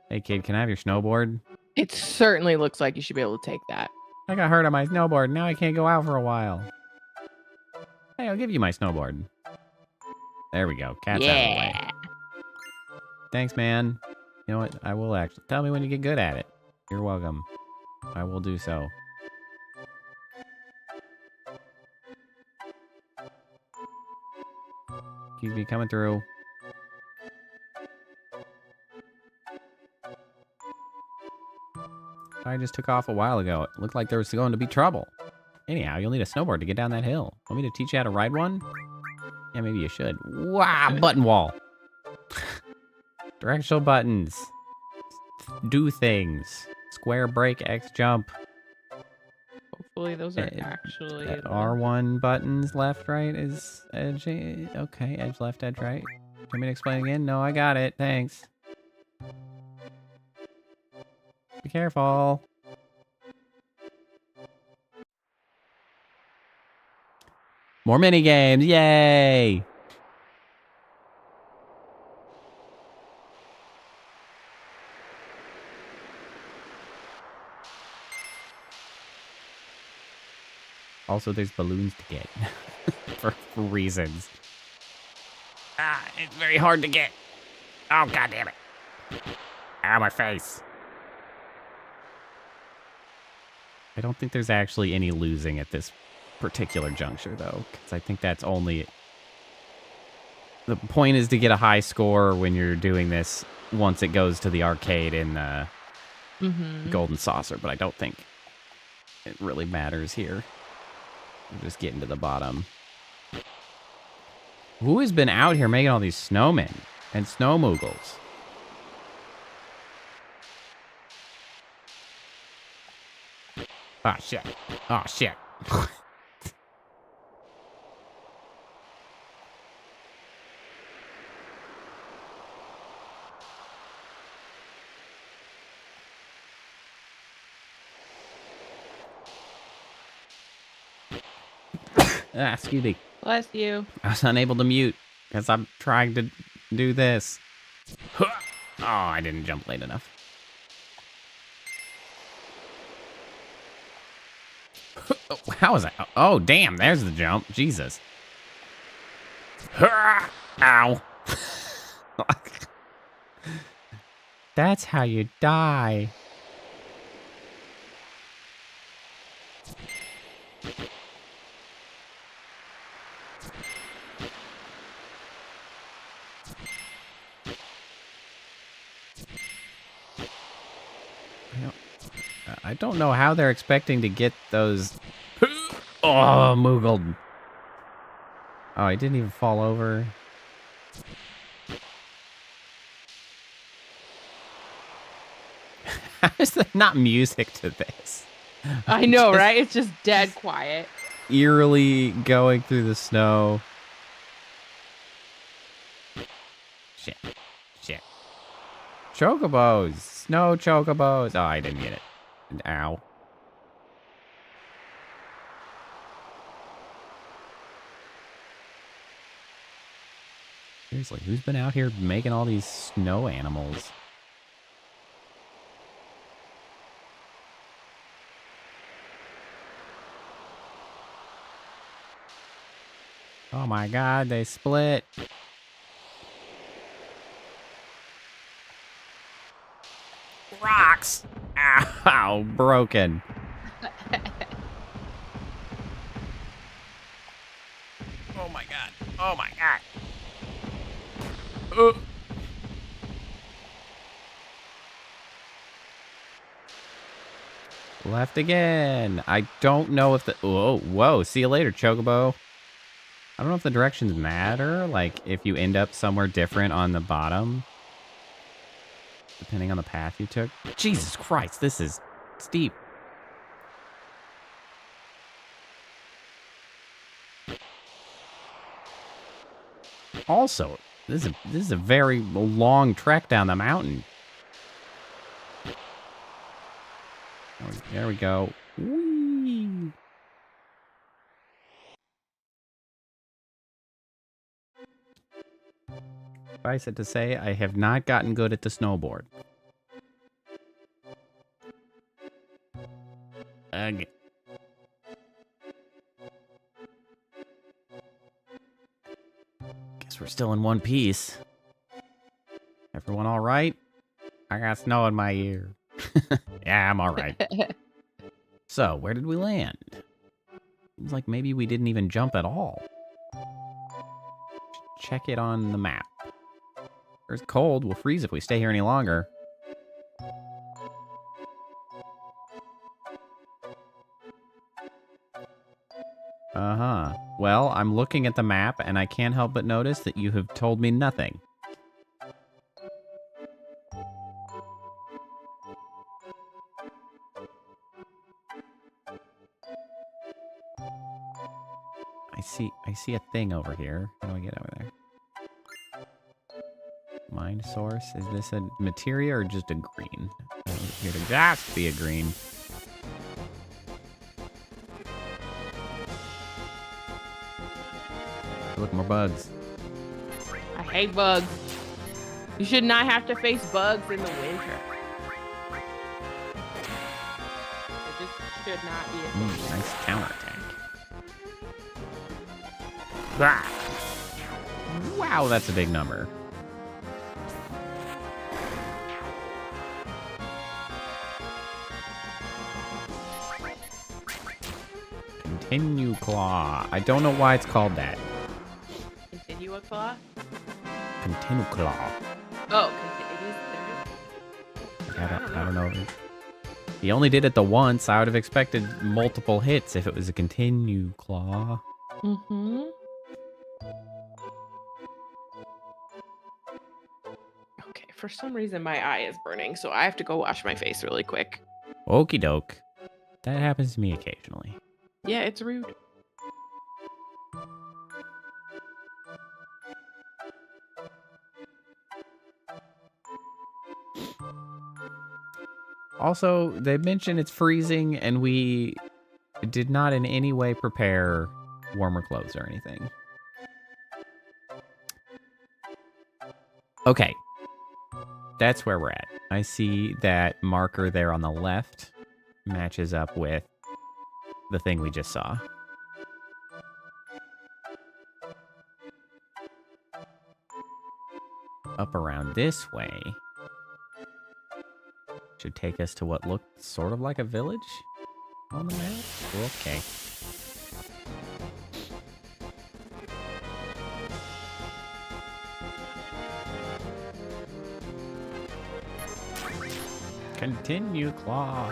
Hey, kid, can I have your snowboard? It certainly looks like you should be able to take that. I got hurt on my snowboard. Now I can't go out for a while. Hey, I'll give you my snowboard. There we go. Cat's out of the way. Thanks, man. You know what? I will actually. Tell me when you get good at it. You're welcome. I will do so. Excuse me, coming through. I just took off a while ago. It looked like there was going to be trouble. Anyhow, you'll need a snowboard to get down that hill. Want me to teach you how to ride one? Yeah, maybe you should. Wow, button wall. Directional buttons. Do things. Square, break, X, jump. Hopefully those are actually... R1 buttons, left, right is edge. Okay, edge, left, edge, right. Do you want me to explain again? No, I got it. Thanks. Be careful. More mini games. Yay! Also, there's balloons to get for reasons. It's very hard to get. Oh, god damn it. Ow, my face. I don't think there's actually any losing at this particular juncture, though, because I think that's only... The point is to get a high score when you're doing this once it goes to the arcade in Golden Saucer, but I don't think it really matters here. We're just getting to the bottom. Who has been out here making all these snowmen and snow moogles? Oh, shit. Oh, shit. Excuse me. Bless you. I was unable to mute because I'm trying to do this. Oh, I didn't jump late enough. How is that? Oh, damn. There's the jump. Jesus. Ow. That's how you die. I don't know how they're expecting to get those. Oh, moogled. Oh, I didn't even fall over. How is there not music to this? I know, right? It's just dead quiet. Eerily going through the snow. Shit. Shit. Chocobos. Snow chocobos. Oh, I didn't get it. Ow. Seriously, who's been out here making all these snow animals? Oh my god, they split. Rocks. Ah. Wow, broken. Oh my god. Oh my god. Left again. I don't know if the... Whoa. See you later, Chocobo. I don't know if the directions matter. Like, if you end up somewhere different on the bottom. Depending on the path you took. Jesus Christ, this is steep. Also, this is a very long trek down the mountain. There we go. Whee! Suffice it to say, I have not gotten good at the snowboard. Ugh. Guess we're still in one piece. Everyone all right? I got snow in my ear. Yeah, I'm all right. So, where did we land? Seems like maybe we didn't even jump at all. Check it on the map. It's cold. We'll freeze if we stay here any longer. Uh-huh. Well, I'm looking at the map, and I can't help but notice that you have told me nothing. I see a thing over here. How do I get over there? Mind source. Is this a materia or just a green? Here to just be a green. Look, more bugs. I hate bugs. You should not have to face bugs in the winter. It just should not be a thing. Nice counterattack. Ah. Wow, that's a big number. Continue claw. I don't know why it's called that. Continue a claw? Continue claw. Oh, I don't know. He only did it the once. I would have expected multiple hits if it was a continue claw. Mm-hmm. Okay, for some reason my eye is burning, so I have to go wash my face really quick. Okie doke. That happens to me occasionally. Yeah, it's rude. Also, they mentioned it's freezing, and we did not in any way prepare warmer clothes or anything. Okay. That's where we're at. I see that marker there on the left matches up with the thing we just saw. Up around this way should take us to what looked sort of like a village on the map. Okay. Continue claw.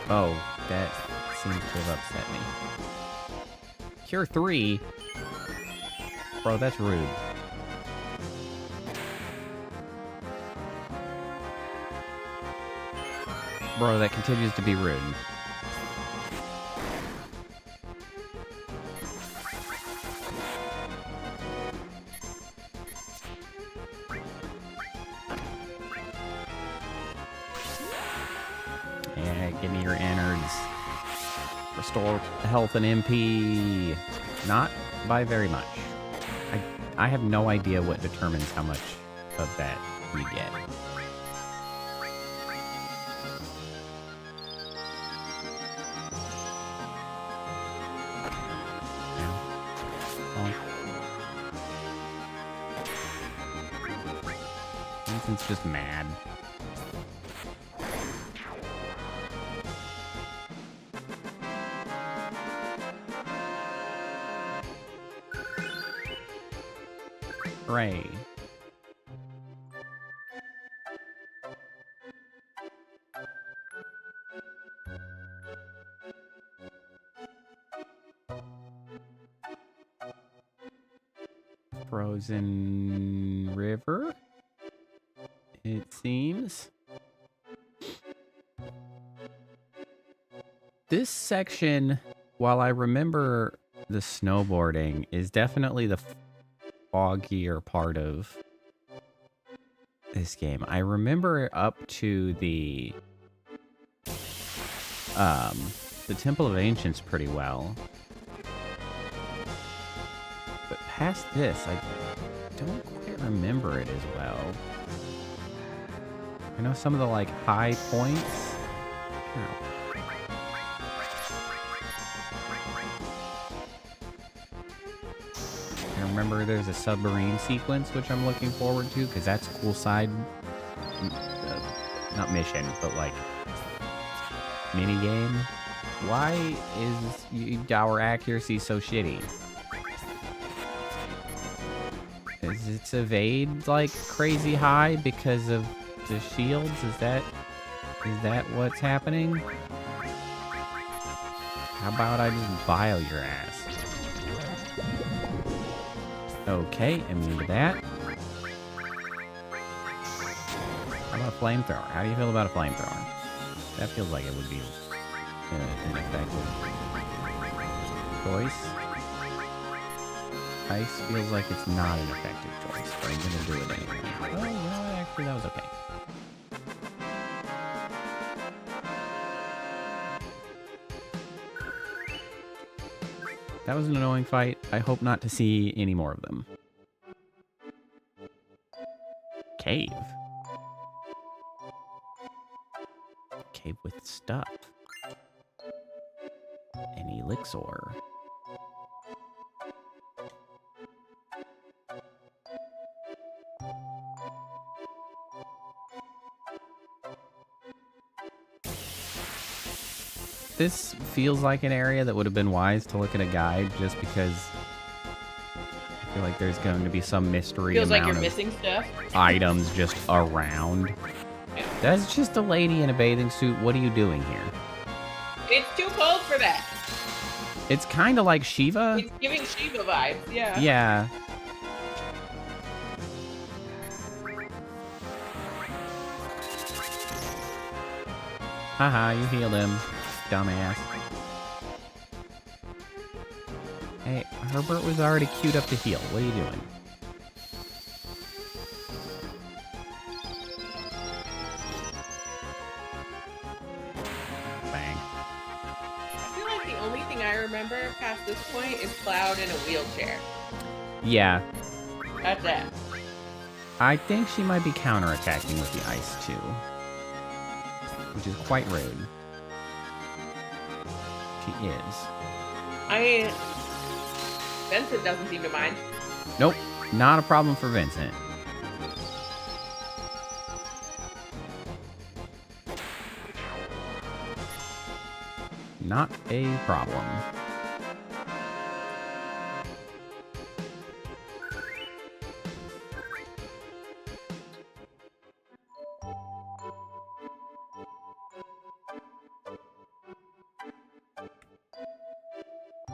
Oh, that seems to have upset me. Cure 3? Bro, that's rude. Bro, that continues to be rude. Yeah, give me your innards. Restore health and MP. Not by very much. I have no idea what determines how much of that we get. Ethan's just mad. Hooray. Frozen river, it seems. This section, while I remember the snowboarding, is definitely the foggier part of this game. I remember up to the Temple of Ancients pretty well. But past this, I don't quite remember it as well. I know some of the, like, high points. I remember there's a submarine sequence, which I'm looking forward to, because that's a cool side, not mission, but, like, mini game. Why is our accuracy so shitty? Is its evade like crazy high because of the shields? Is that what's happening? How about I just bile your ass? Okay, immune to that. How about a flamethrower? How do you feel about a flamethrower? That feels like it would be an effective choice. Ice feels like it's not an effective choice, but I'm gonna do it anyway. Oh, you know what? Actually, that was okay. That was an annoying fight. I hope not to see any more of them. Cave. Cave with stuff. An elixir. This feels like an area that would have been wise to look at a guide, just because I feel like there's going to be some mystery Feels like amount you're of missing stuff. items just around. Yeah. That's just a lady in a bathing suit. What are you doing here? It's too cold for that. It's kind of like Shiva. It's giving Shiva vibes, yeah. Yeah. Haha, you healed him, dumbass. Hey, Herbert was already queued up to heal. What are you doing? Bang. I feel like the only thing I remember past this point is Cloud in a wheelchair. Yeah. That's it. I think she might be counterattacking with the ice, too. Which is quite rude. She is. I mean, Vincent doesn't seem to mind. Nope. Not a problem for Vincent. Not a problem.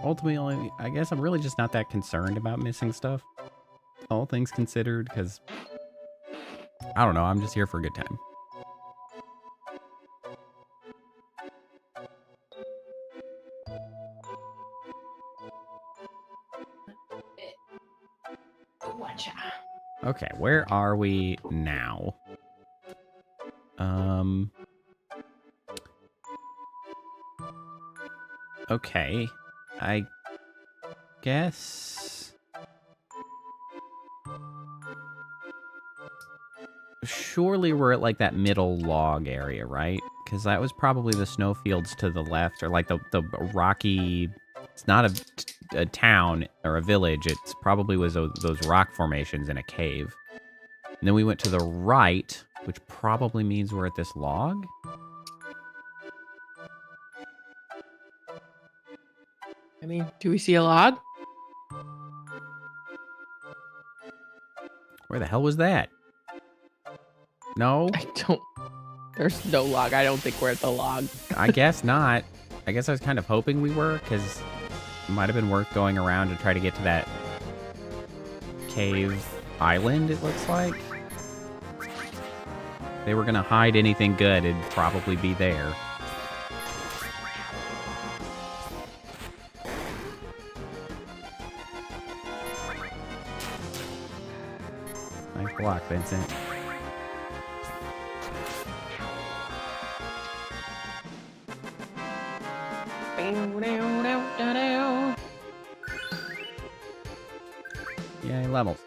Ultimately, I guess I'm really just not that concerned about missing stuff. All things considered, because I don't know, I'm just here for a good time. Okay, where are we now? Okay, I guess surely we're at like that middle log area, right? Because that was probably the snowfields to the left, or like the rocky. It's not a town or a village. It's probably was those rock formations in a cave. And then we went to the right, which probably means we're at this log. I mean, do we see a log? Where the hell was that? No? I don't. There's no log. I don't think we're at the log. I guess not. I guess I was kind of hoping we were, because it might have been worth going around to try to get to that cave island, it looks like. If they were going to hide anything good, it'd probably be there. Nice block, Vincent. Yay, levels.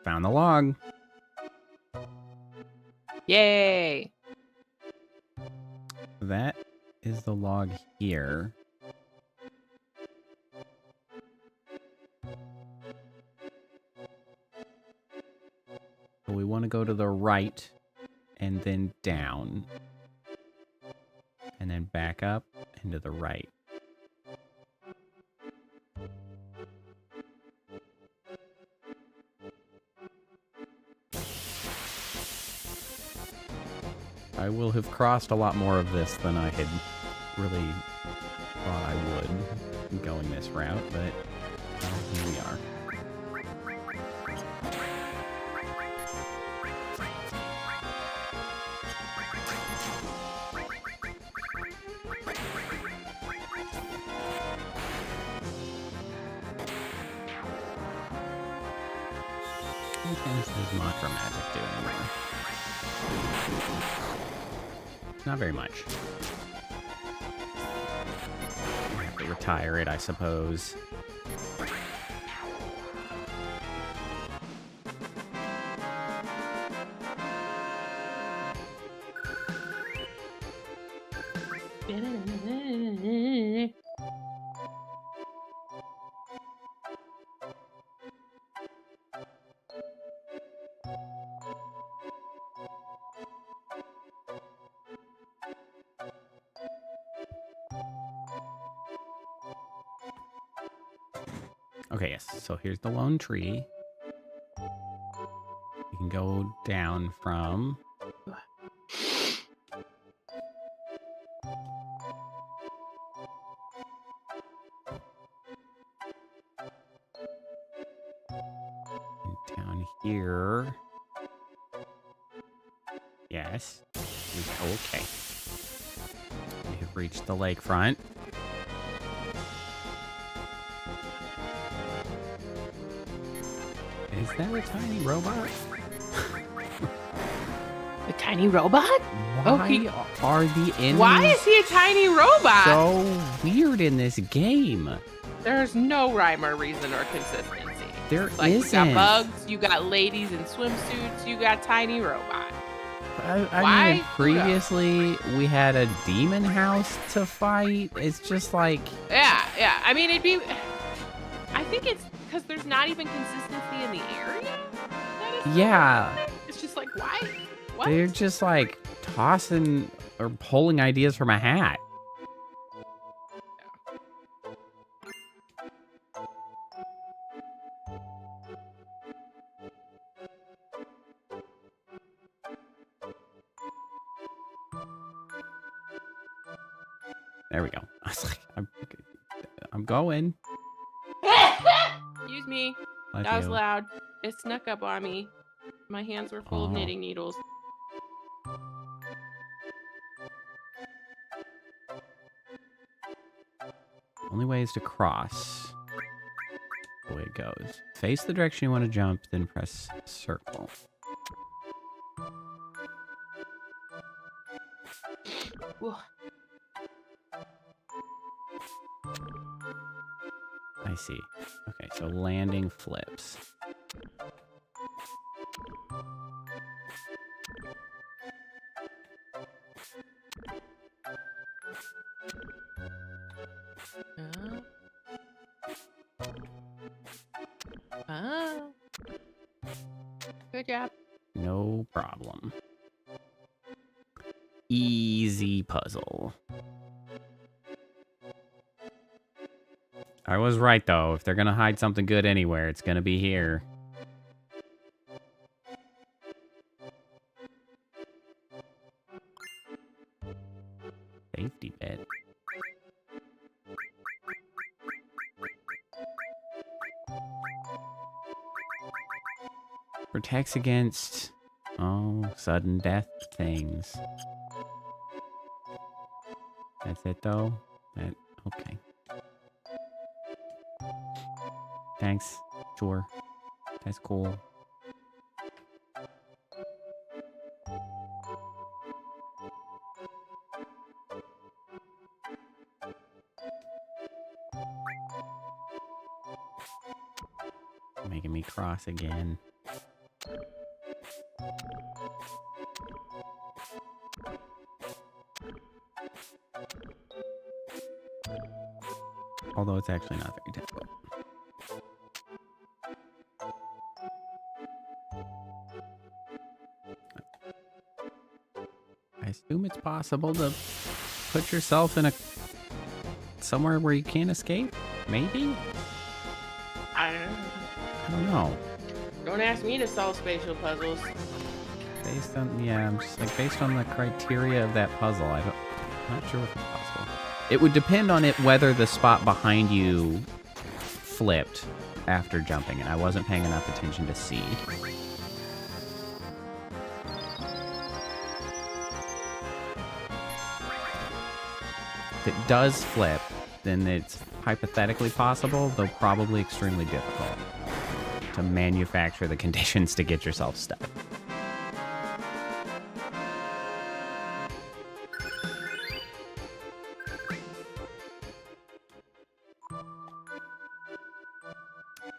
Found the log. Yay! That is the log here. So we want to go to the right and then down. And then back up and to the right. I will have crossed a lot more of this than I had really thought I would going this route, but well, here we are. What does mantra magic do anymore? Not very much. I have to retire it, I suppose. Okay, yes. So here's the lone tree. You can go down from... down here. Yes. Okay. We have reached the lakefront. Is that a tiny robot? A tiny robot? Why are the enemies Why is he a tiny robot? so weird in this game? There's no rhyme or reason or consistency. There Like, isn't. you got bugs, you got ladies in swimsuits, you got tiny robot. I mean, previously we had a demon house to fight. It's just like... Yeah. I mean, it'd be... I think it's because there's not even consistency in the area. Yeah. It's just like, why? What? They're just like tossing or pulling ideas from a hat. There we go. I was like, I'm going. Excuse me. Love That was you. loud. It snuck up on me. My hands were full of knitting needles. Only way is to cross. The way it goes. Face the direction you want to jump, then press circle. Whoa. I see. Okay, so landing flips. Good job. No problem. Easy puzzle. I was right, though. If they're going to hide something good anywhere, it's going to be here. Safety bed. Protects against, sudden death things. That's it, though? Okay. Thanks. Sure. That's cool. Making me cross again. Although it's actually not very difficult. I assume it's possible to put yourself in somewhere where you can't escape? Maybe? I don't know. Don't ask me to solve spatial puzzles. Based on, I'm just like, based on the criteria of that puzzle, I'm not sure if it's possible. It would depend on whether the spot behind you flipped after jumping, and I wasn't paying enough attention to see. If it does flip, then it's hypothetically possible, though probably extremely difficult, to manufacture the conditions to get yourself stuck.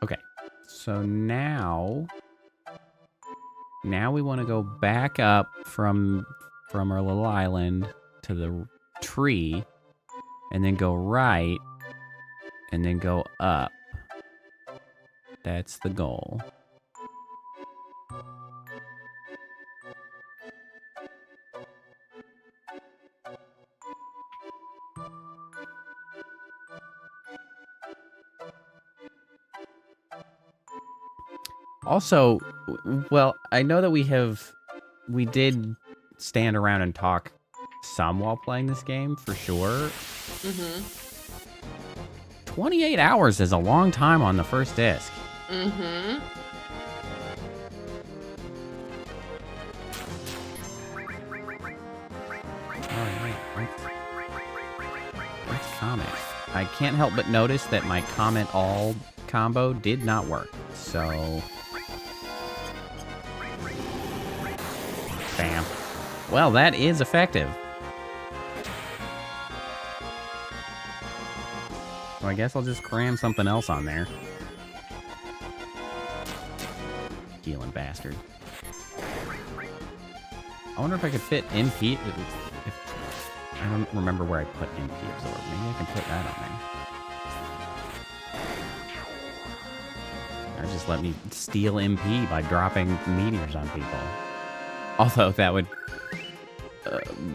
Okay, so now we want to go back up from our little island to the tree, and then go right, and then go up. That's the goal. Also, well, I know that we did stand around and talk some while playing this game, for sure. 28 hours is a long time on the first disc. Mm-hmm. Alright, let's comment. I can't help but notice that my comment all combo did not work, so... Bam. Well, that is effective. So I guess I'll just cram something else on there. Stealing bastard. I wonder if I could fit MP. I don't remember where I put MP absorb. Maybe I can put that on there. Or just let me steal MP by dropping meteors on people. Although that would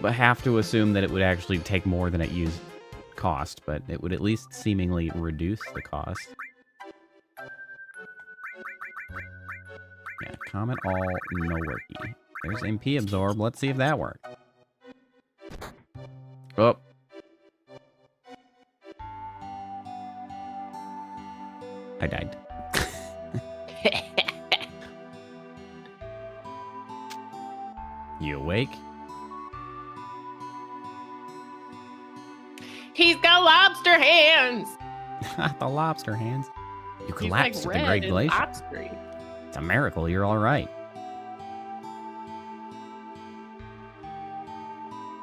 have to assume that it would actually take more than it used cost, but it would at least seemingly reduce the cost. Yeah, comment all, no worky. There's MP absorb. Let's see if that worked. Oh. I died. You awake? He's got lobster hands! The lobster hands. You He's collapsed like at the Great red Glacier. and lobstery. It's a miracle you're all right.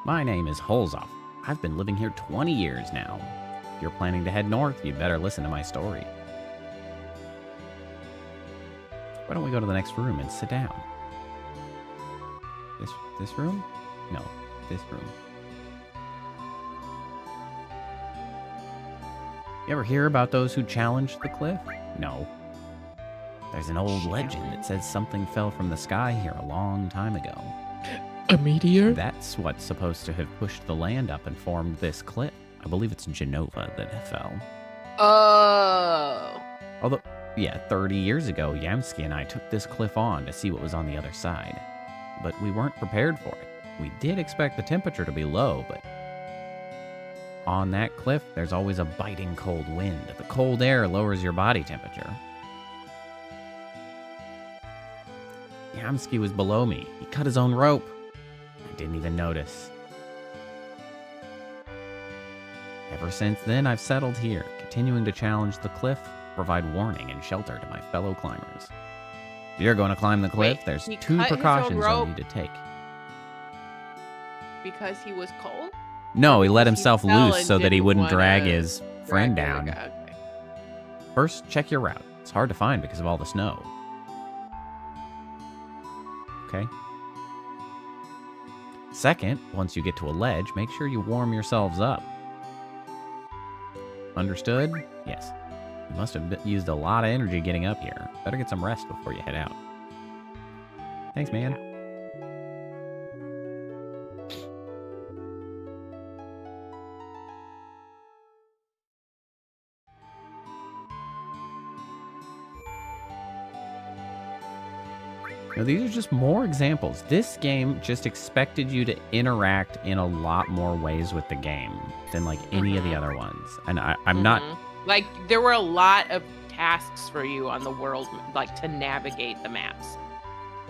My name is Holzoff. I've been living here 20 years now. If you're planning to head north, you'd better listen to my story. Why don't we go to the next room and sit down? This room? No, this room. You ever hear about those who challenged the cliff? No. There's an old legend that says something fell from the sky here a long time ago. A meteor? That's what's supposed to have pushed the land up and formed this cliff. I believe it's Genova that fell. Oh. Although, yeah, 30 years ago, Yamsky and I took this cliff on to see what was on the other side. But we weren't prepared for it. We did expect the temperature to be low, but on that cliff, there's always a biting cold wind. The cold air lowers your body temperature. Yamsky was below me. He cut his own rope. I didn't even notice. Ever since then, I've settled here, continuing to challenge the cliff, provide warning and shelter to my fellow climbers. If you're going to climb the cliff, there's two precautions you'll need to take. Because he was cold? No, he let himself loose so that he wouldn't drag his friend down. Okay. First, check your route. It's hard to find because of all the snow. Okay. Second, once you get to a ledge, make sure you warm yourselves up. Understood? Yes. You must have used a lot of energy getting up here. Better get some rest before you head out. Thanks, man. Now, these are just more examples. This game just expected you to interact in a lot more ways with the game than like any of the other ones. And I'm not... Like, there were a lot of tasks for you on the world, like, to navigate the maps.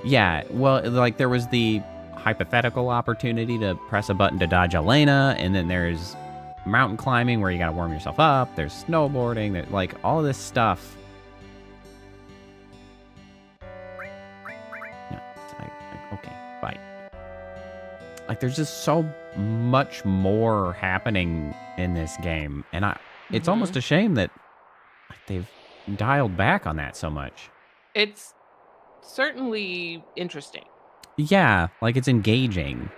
Yeah, well, like, there was the hypothetical opportunity to press a button to dodge Elena, and then there's mountain climbing where you gotta warm yourself up, there's snowboarding, there's, like, all this stuff. Okay, bye. Like, there's just so much more happening in this game, and it's almost a shame that they've dialed back on that so much. It's certainly interesting. Yeah, like, it's engaging.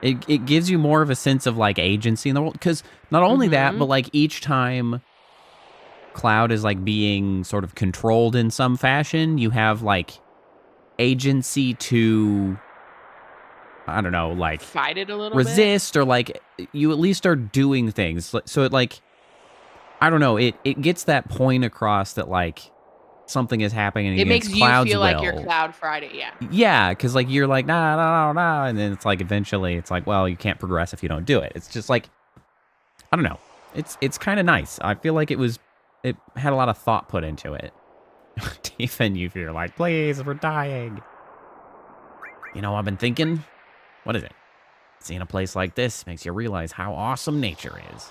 It gives you more of a sense of, like, agency in the world, because not only that, but, like, each time Cloud is, like, being sort of controlled in some fashion, you have, like, agency to, I don't know, like, fight it a little resist, or, like, you at least are doing things. So it, like, I don't know, it gets that point across that, like, something is happening against Cloud's will. It makes you feel like you're Cloud Friday, yeah. Yeah, because, like, you're like, nah, and then it's like, eventually, it's like, well, you can't progress if you don't do it. It's just like, I don't know. It's kind of nice. I feel like it had a lot of thought put into it. Even if you're like, please, we're dying. You know, I've been thinking, what is it? Seeing a place like this makes you realize how awesome nature is.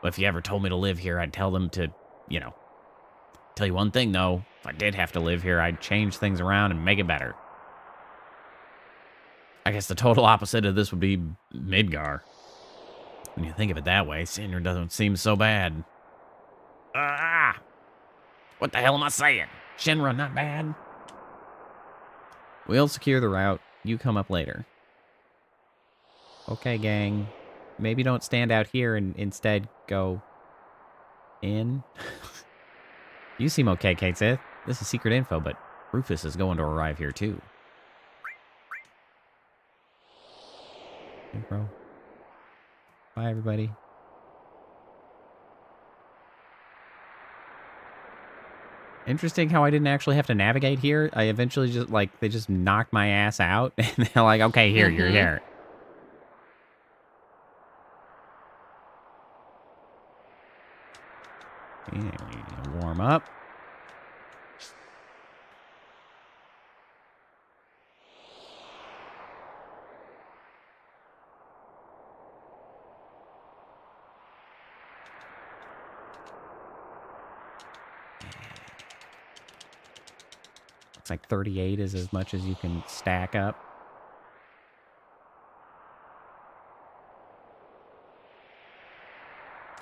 But if you ever told me to live here, I'd tell them to, you know, tell you one thing, though. If I did have to live here, I'd change things around and make it better. I guess the total opposite of this would be Midgar. When you think of it that way, Senior doesn't seem so bad. What the hell am I saying? Shinra, not bad. We'll secure the route. You come up later. Okay, gang. Maybe don't stand out here and instead go in. You seem okay, Kate Sith. This is secret info, but Rufus is going to arrive here too. Hey, bro. Bye, everybody. Interesting how I didn't actually have to navigate here. I eventually just, like, they just knocked my ass out. And they're like, okay, here, you're here. Okay, we need to warm up. Looks like 38 is as much as you can stack up.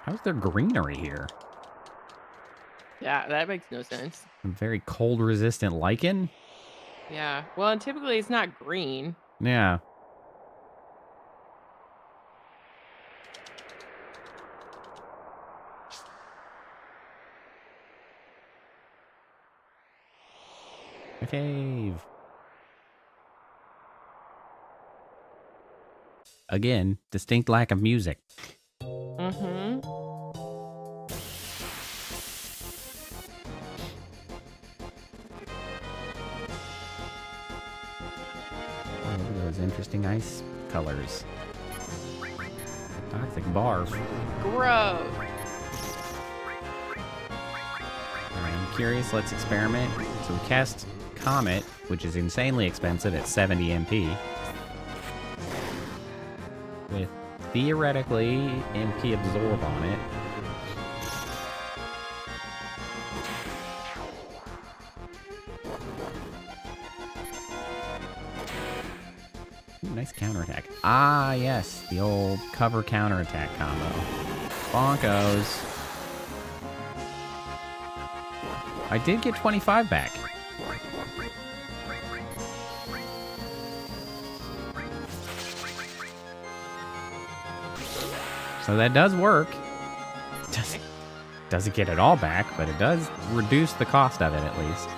How's there greenery here? Yeah, that makes no sense. A very cold resistant lichen? Yeah. Well, and typically it's not green. Yeah. A cave. Again, distinct lack of music. interesting ice colors. Toxic barf. Gross. Alright, I'm curious. Let's experiment. So we cast Comet, which is insanely expensive at 70 MP. With theoretically MP absorb on it. Ooh, nice counterattack. Ah, yes, the old cover counterattack combo. Bonkos. I did get 25 back. So that does work. Doesn't get it all back, but it does reduce the cost of it at least.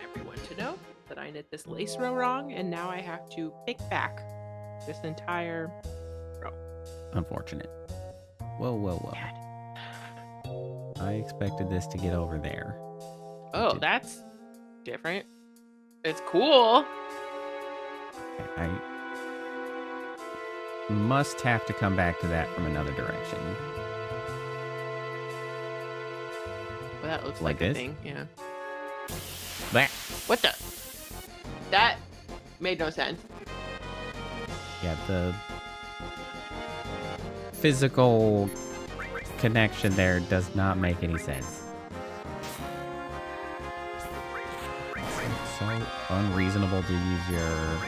Everyone to know that I knit this lace row wrong, and now I have to pick back this entire row. Unfortunate. Whoa, whoa, whoa. I expected this to get over there. Oh, that's different. It's cool. I must have to come back to that from another direction. Well, that looks Like like a this? thing, yeah. That. What the? That made no sense. Yeah, the physical connection there does not make any sense. It's so unreasonable to use your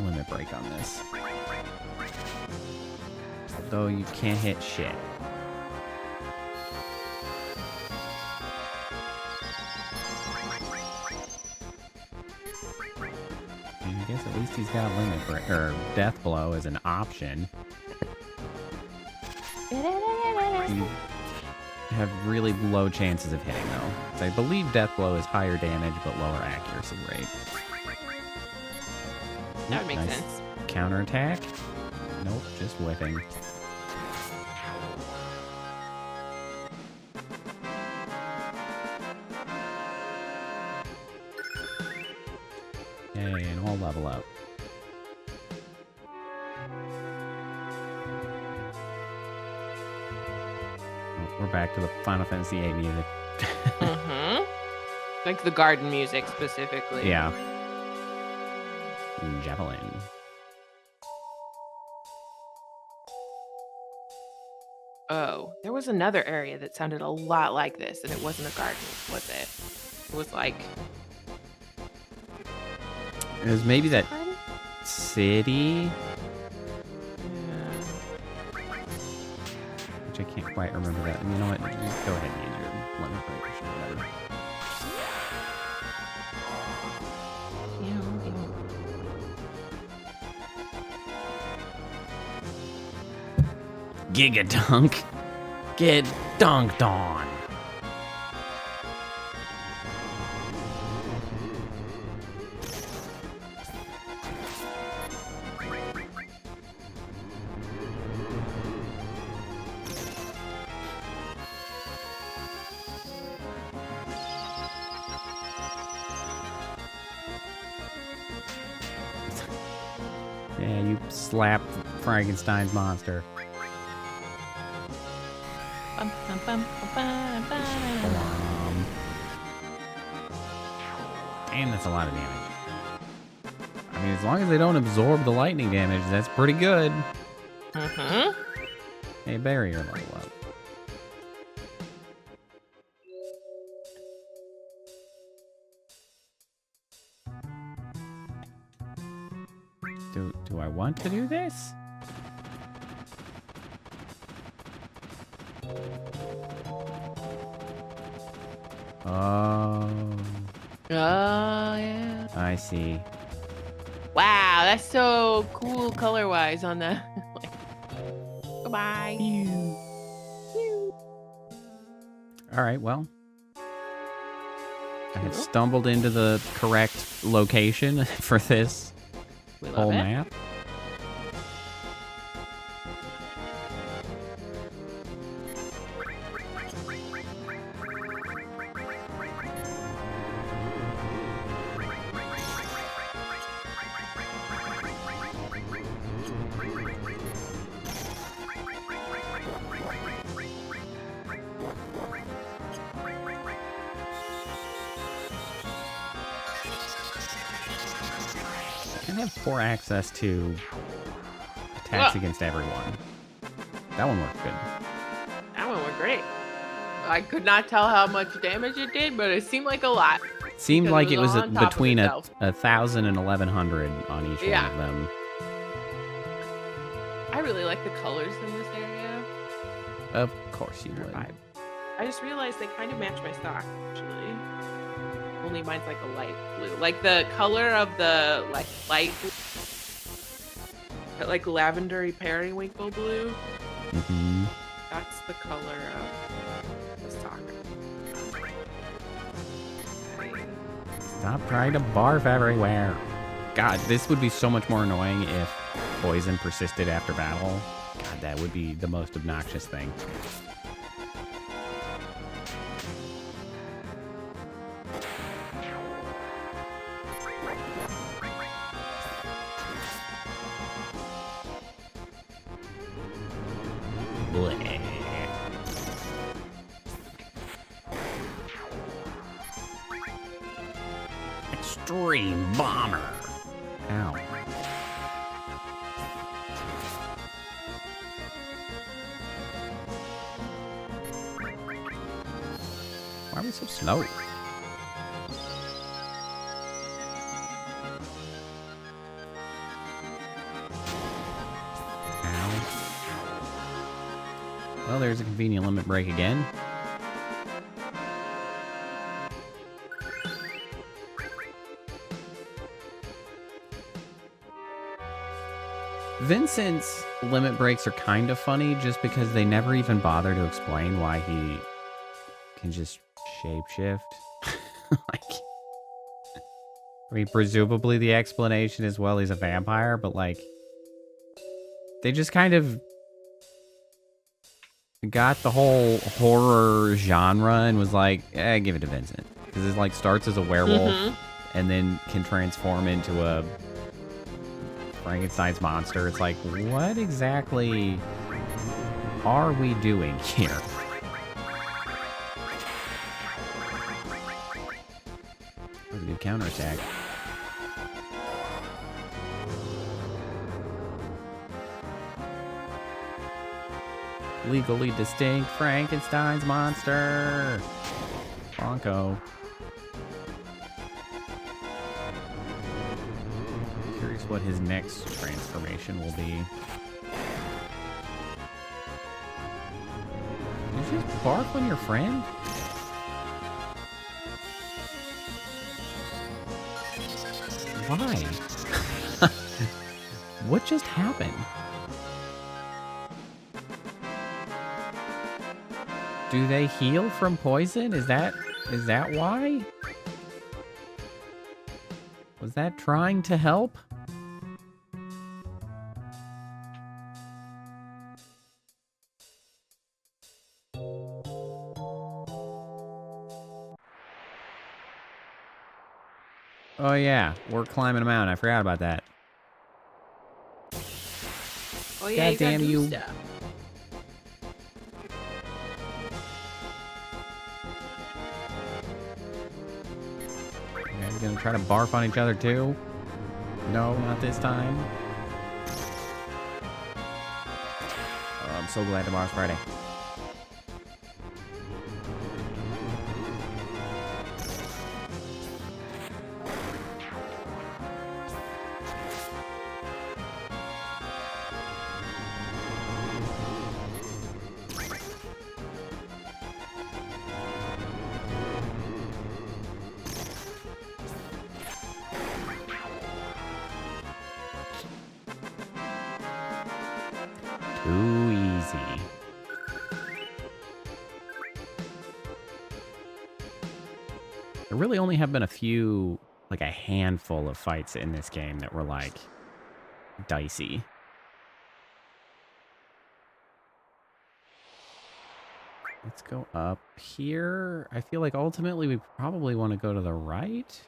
limit break on this. Though you can't hit shit. And I guess at least he's got limit break or death blow as an option. You have really low chances of hitting, though. So I believe Death Blow is higher damage, but lower accuracy rate. That would make Nice sense. Counterattack? Nope, just whipping. Yay, and all level up. We're back to the Final Fantasy VIII music. Mm-hmm. Like the garden music specifically. Yeah. Javelin. Oh, there was another area that sounded a lot like this, and it wasn't a garden, was it? It was like... It was maybe that Garden? city, Yeah. which I can't quite remember that. And you know what? Just go ahead and use your limit break or whatever. Gigadunk. Get dunked on. Yeah, you slapped Frankenstein's monster. Bum, bum, bum, bum, bum, bum. Damn, that's a lot of damage. I mean, as long as they don't absorb the lightning damage, that's pretty good. Mm-hmm. Hey, barrier level up. Do I want to do this? Oh, Yeah. I see. Wow, that's so cool color-wise on the... like, goodbye. All right, well. I have stumbled into the correct location for this We love whole it. map. And have poor access to attacks against everyone. That one worked good. That one went great. I could not tell how much damage it did, but it seemed like a lot. Seemed like it was on top between of a itself. 1,000 and 1,100 on each one of them. I really like the colors in this area. Of course you would. I just realized they kind of match my stock, actually. Only mine's like a light blue. Like the color of the light, like lavendery periwinkle blue. Mm-hmm. That's the color of the stock. Stop trying to barf everywhere. God, this would be so much more annoying if poison persisted after battle. God, that would be the most obnoxious thing. Bleh. Extreme bomber. Ow. Why are we so slow? Well, there's a convenient limit break again. Vincent's limit breaks are kind of funny just because they never even bother to explain why he can just shapeshift. Like, I mean, presumably the explanation is, well, he's a vampire, but like, they just kind of got the whole horror genre and was like, give it to Vincent. Because it like starts as a werewolf and then can transform into a Frankenstein's monster. It's like, what exactly are we doing here? That was a good counterattack. Legally distinct Frankenstein's monster. Bronco. Curious what his next transformation will be. Did you just bark on your friend? Why? What just happened? Do they heal from poison? Is that why? Was that trying to help? Oh yeah, we're climbing a mountain. I forgot about that. Oh yeah, God damn you. Stuff. Gonna try to barf on each other too? No, not this time. Oh, I'm so glad tomorrow's Friday. Too easy. There really only have been a few, like a handful of fights in this game that were like dicey. Let's go up here. I feel like ultimately we probably want to go to the right.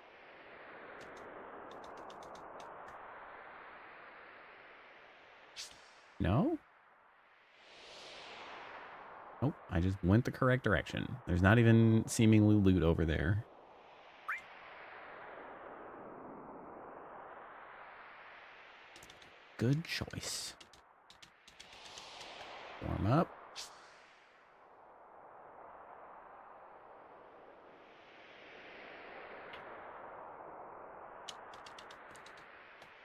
No? Nope, I just went the correct direction. There's not even seemingly loot over there. Good choice. Warm up.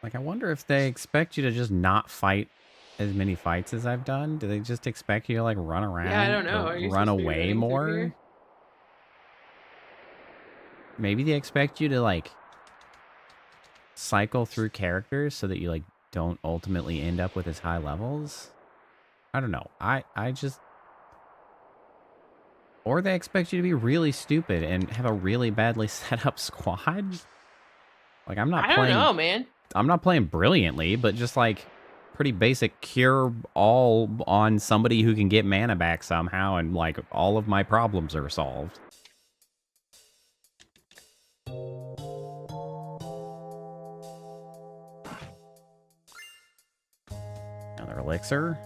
Like, I wonder if they expect you to just not fight as many fights as I've done. Do they just expect you to, like, run around? Yeah, I don't know. Or Are you run supposed to be away running through more? here? Maybe they expect you to, like, cycle through characters so that you, like, don't ultimately end up with as high levels? I don't know. I just... Or they expect you to be really stupid and have a really badly set up squad? Like, I'm not I don't know, man. I'm not playing brilliantly, but just, like, pretty basic cure all on somebody who can get mana back somehow, and, like, all of my problems are solved. Another elixir.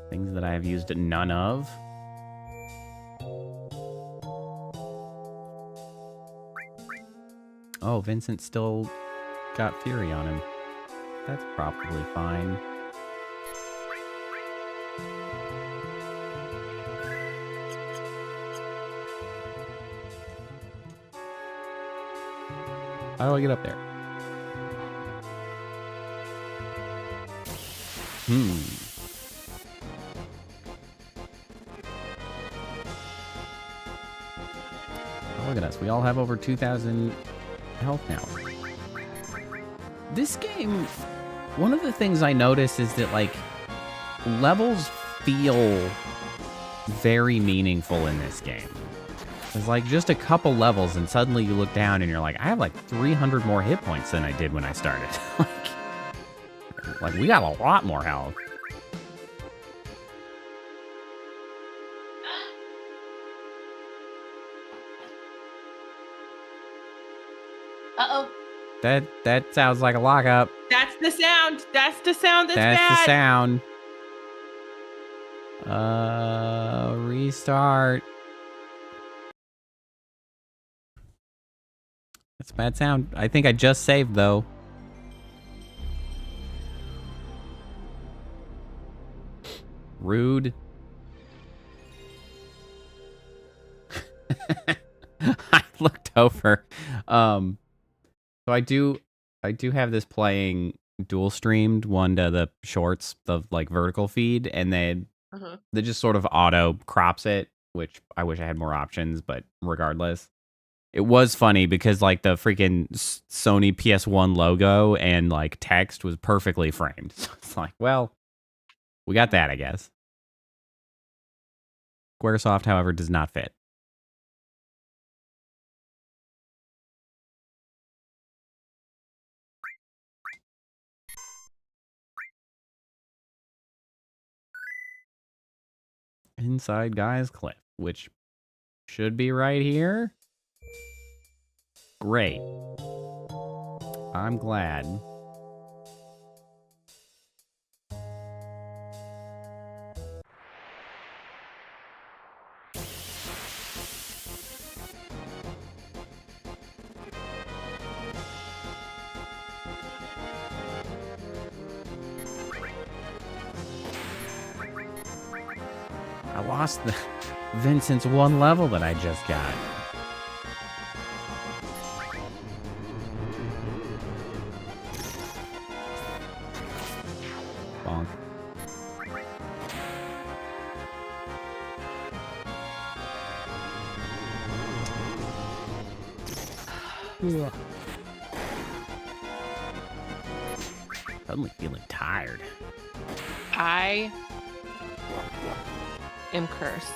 Things that I have used none of. Oh, Vincent still got Fury on him. That's probably fine. How do I get up there? Oh, look at us. We all have over 2,000 health now. This game, one of the things I notice is that, like, levels feel very meaningful in this game. There's, like, just a couple levels, and suddenly you look down and you're like, I have, like, 300 more hit points than I did when I started. like, we got a lot more health. Uh-oh. That sounds like a lockup. That's the sound. That's the sound that's That's bad. the sound. Restart. That's a bad sound. I think I just saved, though. Rude. I looked over. So I do have this playing dual streamed, one to the shorts, the like vertical feed, and they just sort of auto crops it, which I wish I had more options, but regardless. It was funny because like the freaking Sony PS1 logo and like text was perfectly framed. So it's like, well, we got that, I guess. Squaresoft, however, does not fit. Inside Guy's Cliff, which should be right here. Great. I'm glad. I lost the Vincent's one level that I just got. Bonk. Yeah. Suddenly feeling tired. I am cursed.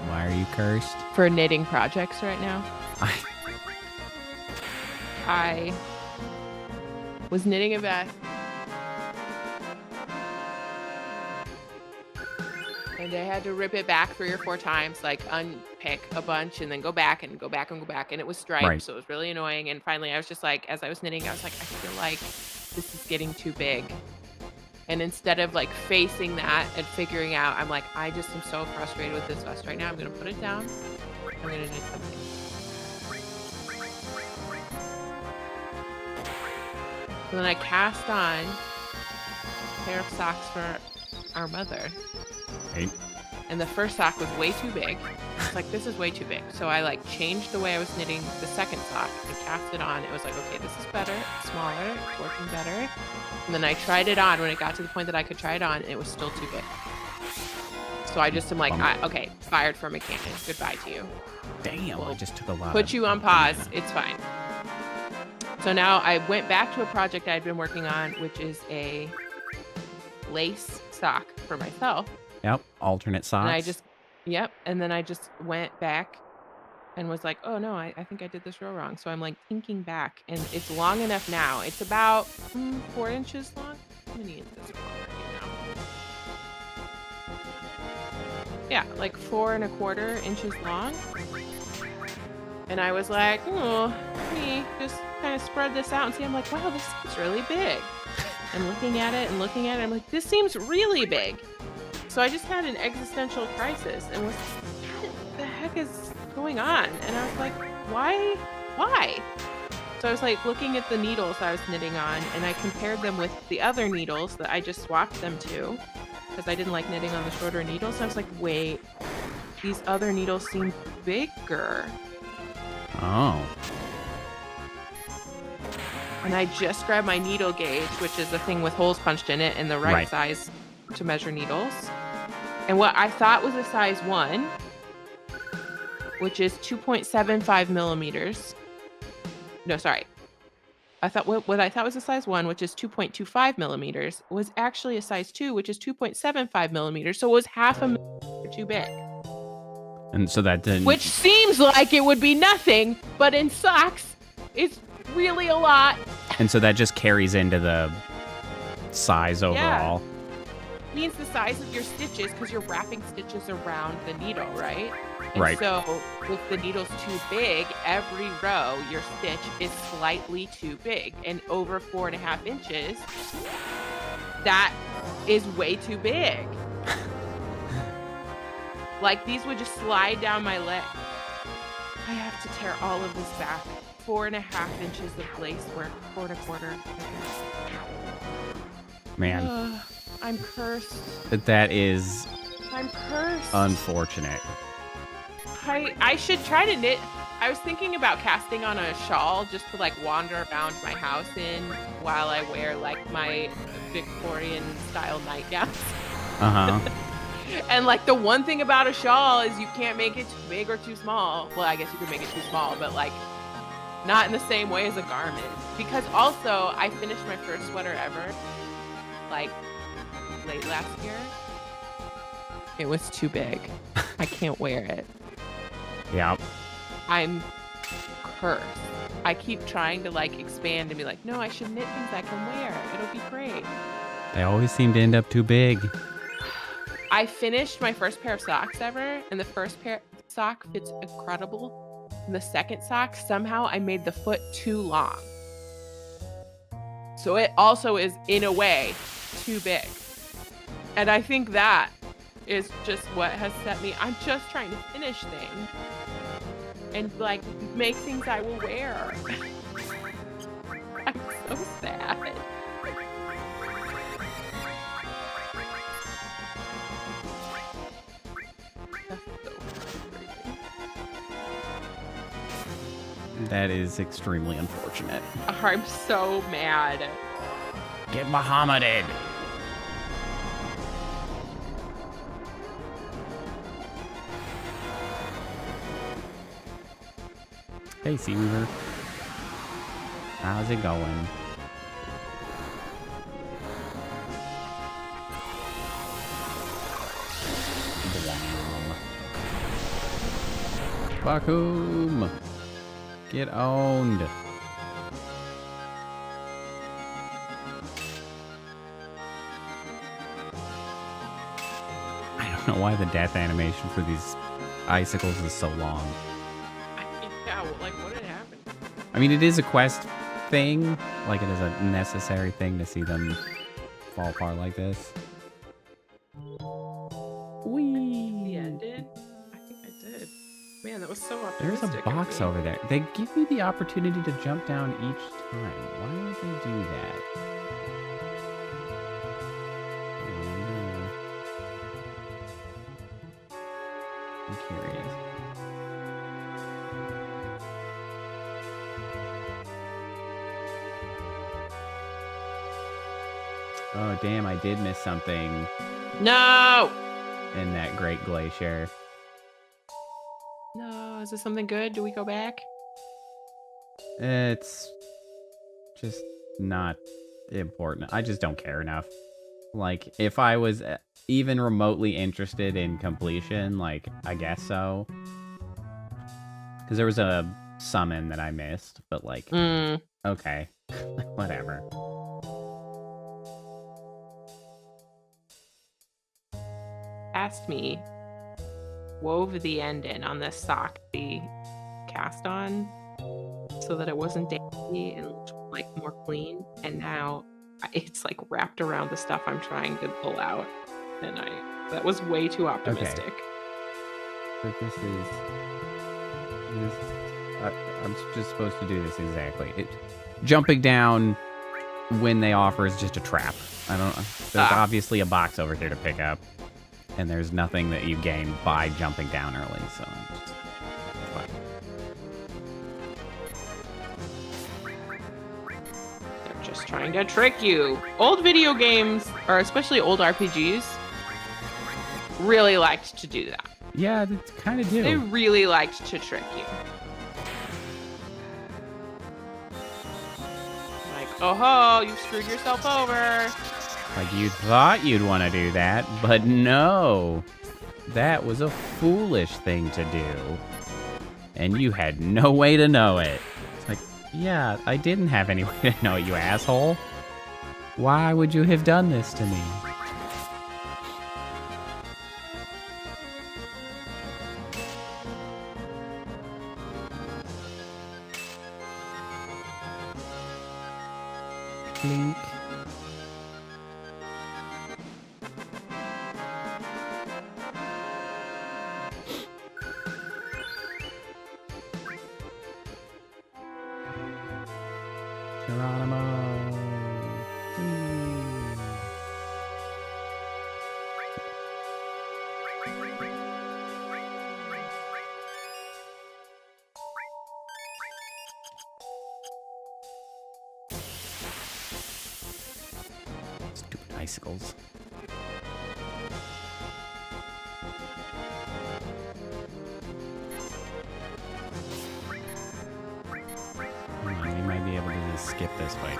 Why are you cursed? For knitting projects right now. I was knitting a vest. And I had to rip it back 3 or 4 times, like unpick a bunch and then go back and go back and go back. And it was striped, Right. so it was really annoying. And finally I was just like, as I was knitting, I was like, I feel like this is getting too big. And instead of like facing that and figuring out, I'm like, I just am so frustrated with this vest right now. I'm gonna put it down. I'm gonna knit something. So then I cast on a pair of socks for our mother. Right. And the first sock was way too big. It's like, this is way too big. So I like changed the way I was knitting the second sock and cast it on. It was like, okay, this is better, it's smaller, it's working better. And then I tried it on when it got to the point that I could try it on, and it was still too big. So I just am like, okay, fired from a cannon. Goodbye to you. Damn, We'll I just took a lot. put you on pause. It's fine. So now I went back to a project I'd been working on, which is a lace sock for myself. Yep, alternate socks. And I just, and then I just went back and was like, oh no, I think I did this real wrong. So I'm like thinking back, and it's long enough now. It's about 4 inches long. How many inches long are you now? Yeah, like 4 1/4 inches long. And I was like, oh, let me just kind of spread this out and see. I'm like, wow, this seems really big. I'm looking at it and looking at it. I'm like, this seems really big. So I just had an existential crisis and was, what the heck is going on? And I was like, why? So I was like looking at the needles I was knitting on, and I compared them with the other needles that I just swapped them to, because I didn't like knitting on the shorter needles. So I was like, wait, these other needles seem bigger. Oh. And I just grabbed my needle gauge, which is the thing with holes punched in it, and the right size to measure needles. And what I thought was a size 1, which is 2.75 millimeters. No, sorry. I thought what I thought was a size 1, which is 2.25 millimeters, was actually a size 2, which is 2.75 millimeters. So it was half a millimeter too big. And so that didn't... Which seems like it would be nothing, but in socks, it's really a lot. And so that just carries into the size overall. Means the size of your stitches, because you're wrapping stitches around the needle, right? And Right. So if the needle's too big, every row your stitch is slightly too big, and over 4 1/2 inches, that is way too big. Like, these would just slide down my leg. I have to tear all of this back. 4 1/2 inches of lace work, 4 1/4. Man. I'm cursed. That is I'm cursed. unfortunate. I should try to knit. I was thinking about casting on a shawl just to like wander around my house in while I wear like my Victorian style nightgowns. Uh-huh. And like the one thing about a shawl is you can't make it too big or too small. Well, I guess you could make it too small, but like not in the same way as a garment. Because also I finished my first sweater ever like late last year. It was too big. I can't wear it. Yeah. I'm cursed. I keep trying to like expand and be like, no, I should knit things I can wear. It'll be great. They always seem to end up too big. I finished my first pair of socks ever, and the first pair sock fits incredible. And the second sock, somehow I made the foot too long. So it also is, in a way, too big. And I think that is just what has set me. I'm just trying to finish things and like make things I will wear. I'm so sad. That's so frustrating. That is extremely unfortunate. I'm so mad. Get Mohammeded. Hey, Seaweaver. How's it going? Bakum! Get owned. I don't know why the death animation for these icicles is so long. Yeah, like what had happened? I mean, it is a quest thing. Like, it is a necessary thing to see them fall apart like this. We ended? I think I did. Man, that was so There's optimistic. a box over there. They give me the opportunity to jump down each time. Why would they do that? I'm curious. Oh, damn, I did miss something. No! In that great glacier. No, is this something good? Do we go back? It's just not important. I just don't care enough. Like, if I was even remotely interested in completion, like, I guess so. Because there was a summon that I missed, but like, okay, whatever. Asked me, wove the end in on this sock the cast on so that it wasn't dainty and looked like more clean, and now it's like wrapped around the stuff I'm trying to pull out, and that was way too optimistic. Okay. But this is I'm just supposed to do this exactly. Jumping down when they offer is just a trap. I don't. There's obviously a box over here to pick up, and there's nothing that you gain by jumping down early. So it's fine. They're just trying to trick you. Old video games, or especially old RPGs, really liked to do that. Yeah, they kind of do. They really liked to trick you. Like, oh ho, you screwed yourself over. Like, you thought you'd want to do that, but no. That was a foolish thing to do. And you had no way to know it. It's like, yeah, I didn't have any way to know it, you asshole. Why would you have done this to me? Blink. Geronimo. Stupid icicles. We might be able to just skip this way.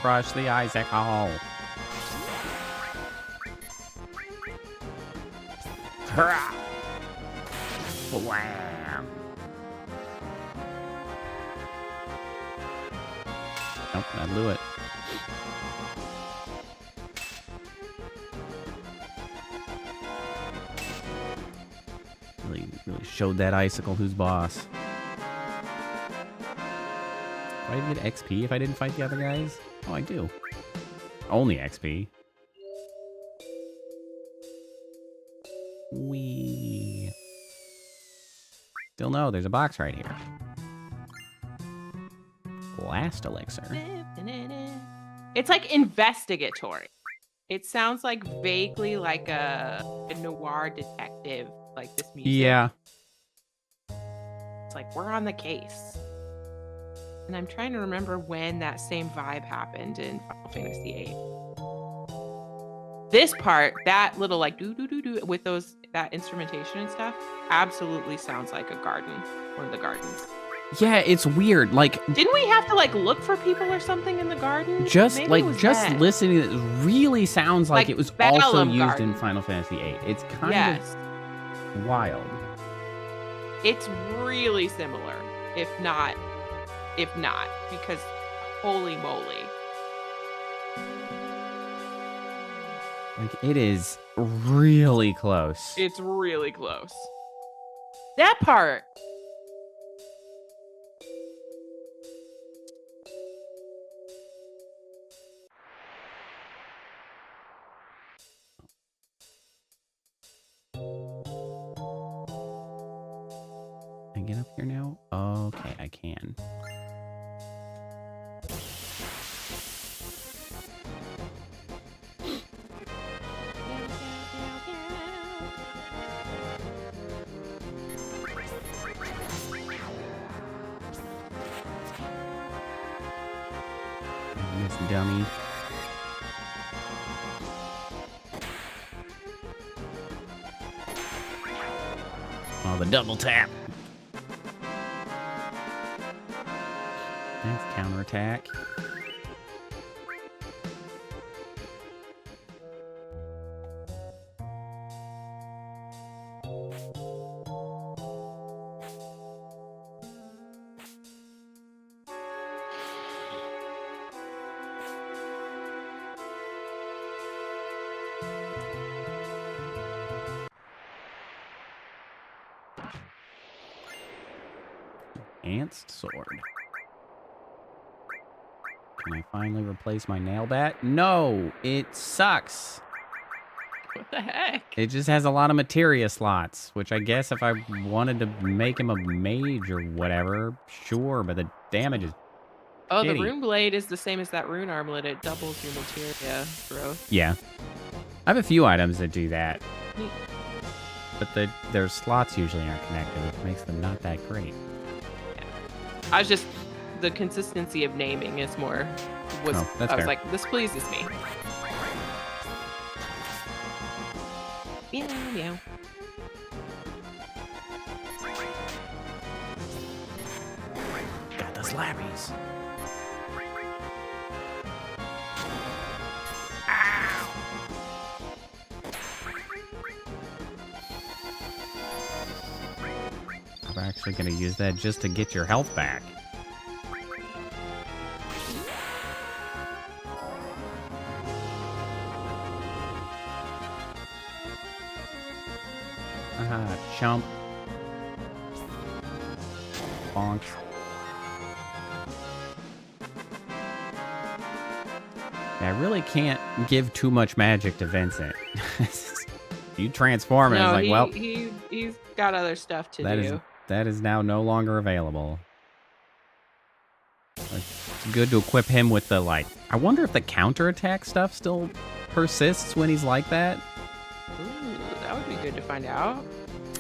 Crush the icicle. Hurrah! Wham! Nope, that blew it. Really showed that icicle who's boss. Do I get XP if I didn't fight the other guys? Oh, I do. Only XP. Wee. Still no, there's a box right here. Last elixir. It's like investigatory. It sounds like vaguely like a noir detective, like this music. Yeah. It's like, we're on the case. And I'm trying to remember when that same vibe happened in Final Fantasy VIII. This part, that little like do with that instrumentation and stuff, absolutely sounds like a garden, one of the gardens. Yeah, it's weird. Like, didn't we have to like look for people or something in the garden? Just listening, it really sounds like it was also used in Final Fantasy VIII. It's kind of wild. It's really similar, if not, because holy moly. Like, it is really close. It's really close. That part. get up here now? Okay, I can. Miss Dummy. Oh, the double tap. Thanks, counterattack. Enhanced sword. Can I finally replace my nail bat? No, it sucks. What the heck? It just has a lot of materia slots, which I guess if I wanted to make him a mage or whatever, sure, but the damage is Oh, the shitty. rune blade is the same as that rune armlet. It doubles your materia growth. Yeah. I have a few items that do that. Neat. But their slots usually aren't connected, which makes them not that great. I was just, the consistency of naming is more, Oh, that's I was fair. like, this pleases me. Meow, meow. Got the slappies. I'm actually going to use that just to get your health back. Aha, chump. Bonk. Yeah, I really can't give too much magic to Vincent. You transform and No, it's like, well, he's got other stuff to do. that is now no longer available. It's good to equip him with the, like, I wonder if the counterattack stuff still persists when he's like that. Ooh, that would be good to find out.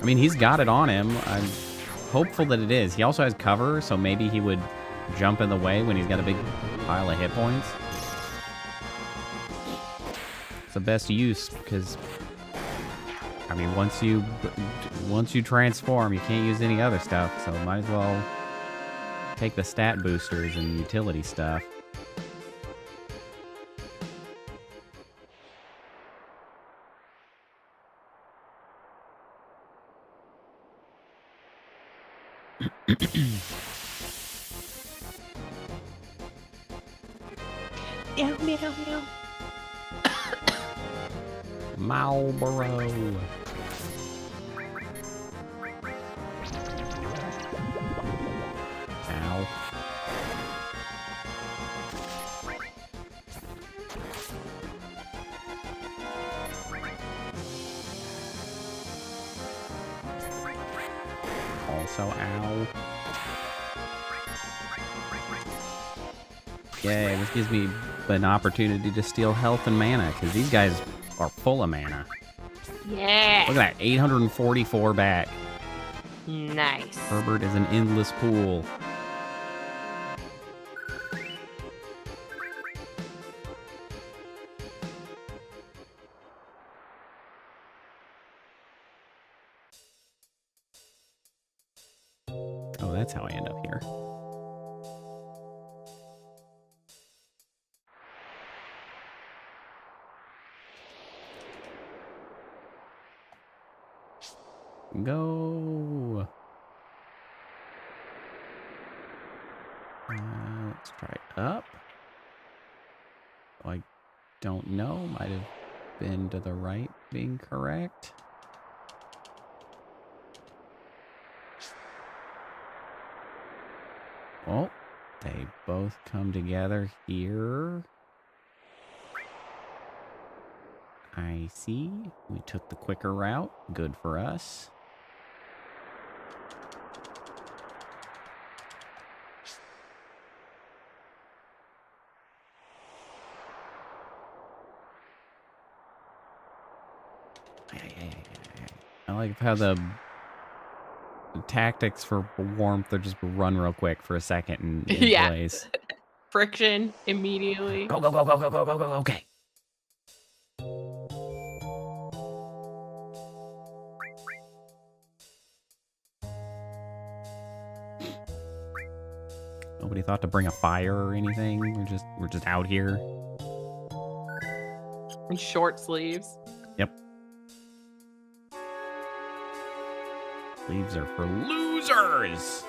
I mean, he's got it on him. I'm hopeful that it is. He also has cover, so maybe he would jump in the way when he's got a big pile of hit points. It's the best use because, I mean, once you transform, you can't use any other stuff, so might as well take the stat boosters and utility stuff. Meow, meow, meow. Marlboro. Ow. Also, ow. Yay, this gives me an opportunity to steal health and mana, because these guys are full of mana. Yeah. Look at that, 844 back. Nice. Herbert is an endless pool. Oh, that's how I end up here. Go. Let's try up. I don't know. Might have been to the right being correct. Well, they both come together here. I see. We took the quicker route. Good for us. I like how the tactics for warmth are just run real quick for a second and in Yeah. place. Friction immediately. Go, go, go, go, go, go, go, go, okay. Nobody thought to bring a fire or anything. We're just out here. In short sleeves. Yep. Sleeves are for losers.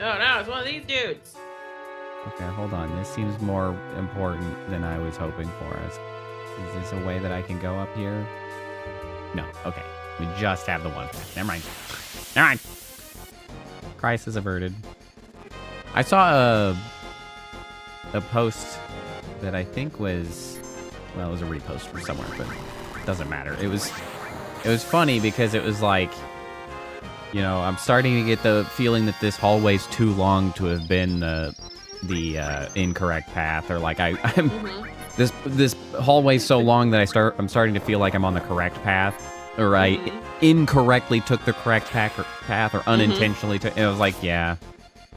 Oh no, it's one of these dudes. Okay, hold on. This seems more important than I was hoping for. Is this a way that I can go up here? No. Okay. We just have the one. Never mind. Never mind. Crisis averted. I saw a post that I think was, well, it was a repost from somewhere, but it doesn't matter. It was funny because it was like, you know, I'm starting to get the feeling that this hallway's too long to have been the incorrect path, or like I'm this hallway's so long that I'm starting to feel like I'm on the correct path, or I incorrectly took the correct path, or unintentionally took. And I was like, yeah,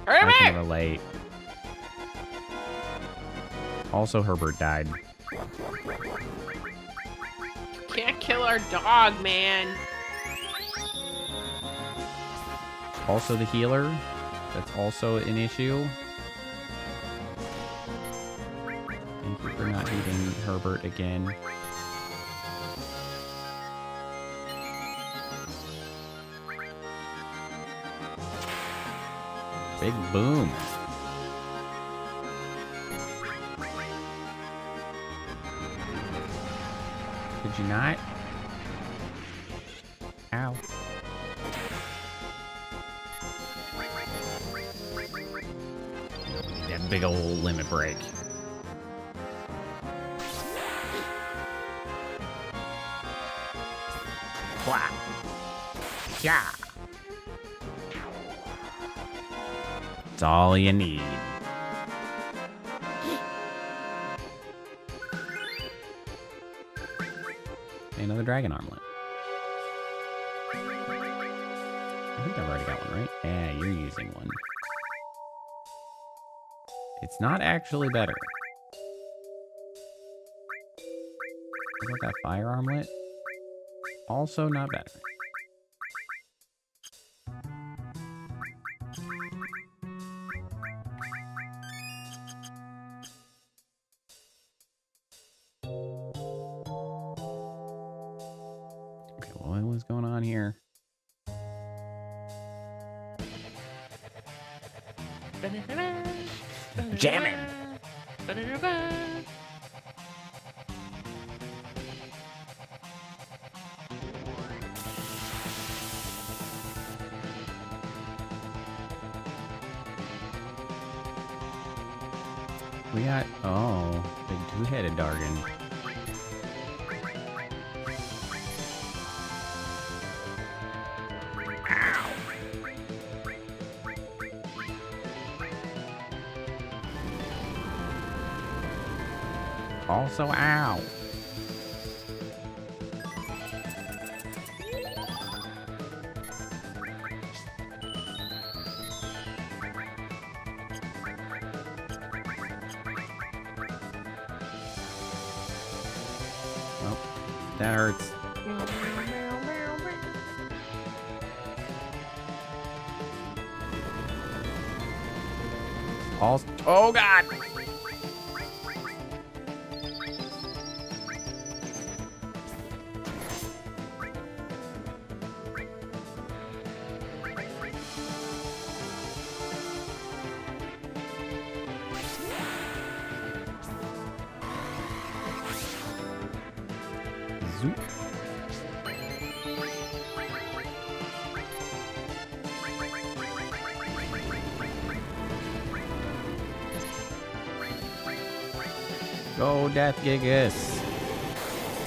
I can relate. Also, Herbert died. Can't kill our dog, man. Also, the healer. That's also an issue. Thank you for not eating Herbert again. Big boom. Could you not? Ow. That big old limit break. Clap. Yeah. It's all you need. Another dragon armlet. I think I've already got one, right? Yeah, you're using one. It's not actually better. How about that fire armlet? Also not better. Okay, well, what's going on here? Jamming! We got, oh, big two-headed Dargan. Ow. Also, ow. Well, that hurts. Also, oh God! Zoop. Go, Death Gigas.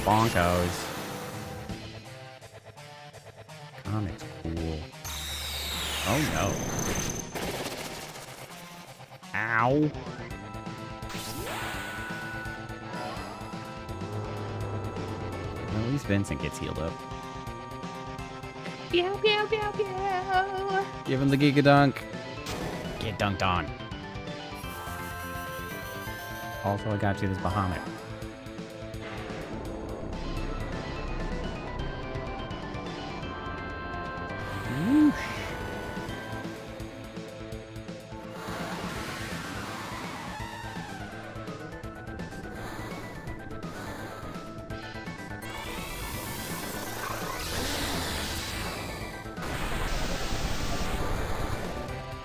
Bonkos. Comic's cool. Oh no. Ow. At least Vincent gets healed up. Pew, pew, pew, pew. Give him the Giga Dunk. Get dunked on. Also, I got you this Bahamut. Whoosh.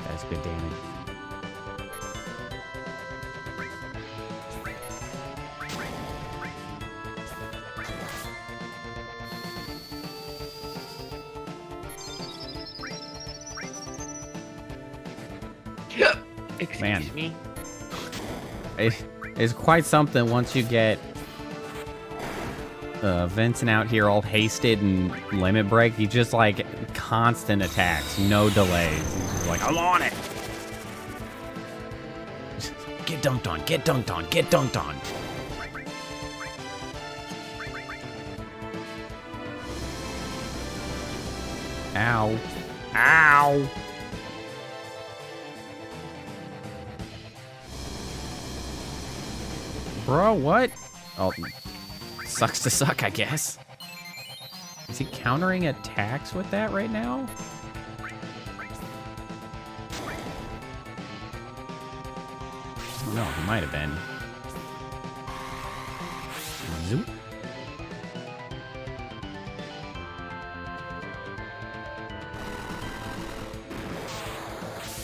That's good damage. Excuse me. It's quite something once you get Vincent out here all hasted and limit break. He just like constant attacks, no delays. He's just like, I'm on it. Just get dunked on, get dunked on, get dunked on. Ow. Ow. Bro, what? Oh, sucks to suck, I guess. Is he countering attacks with that right now? No, he might have been. Zoop.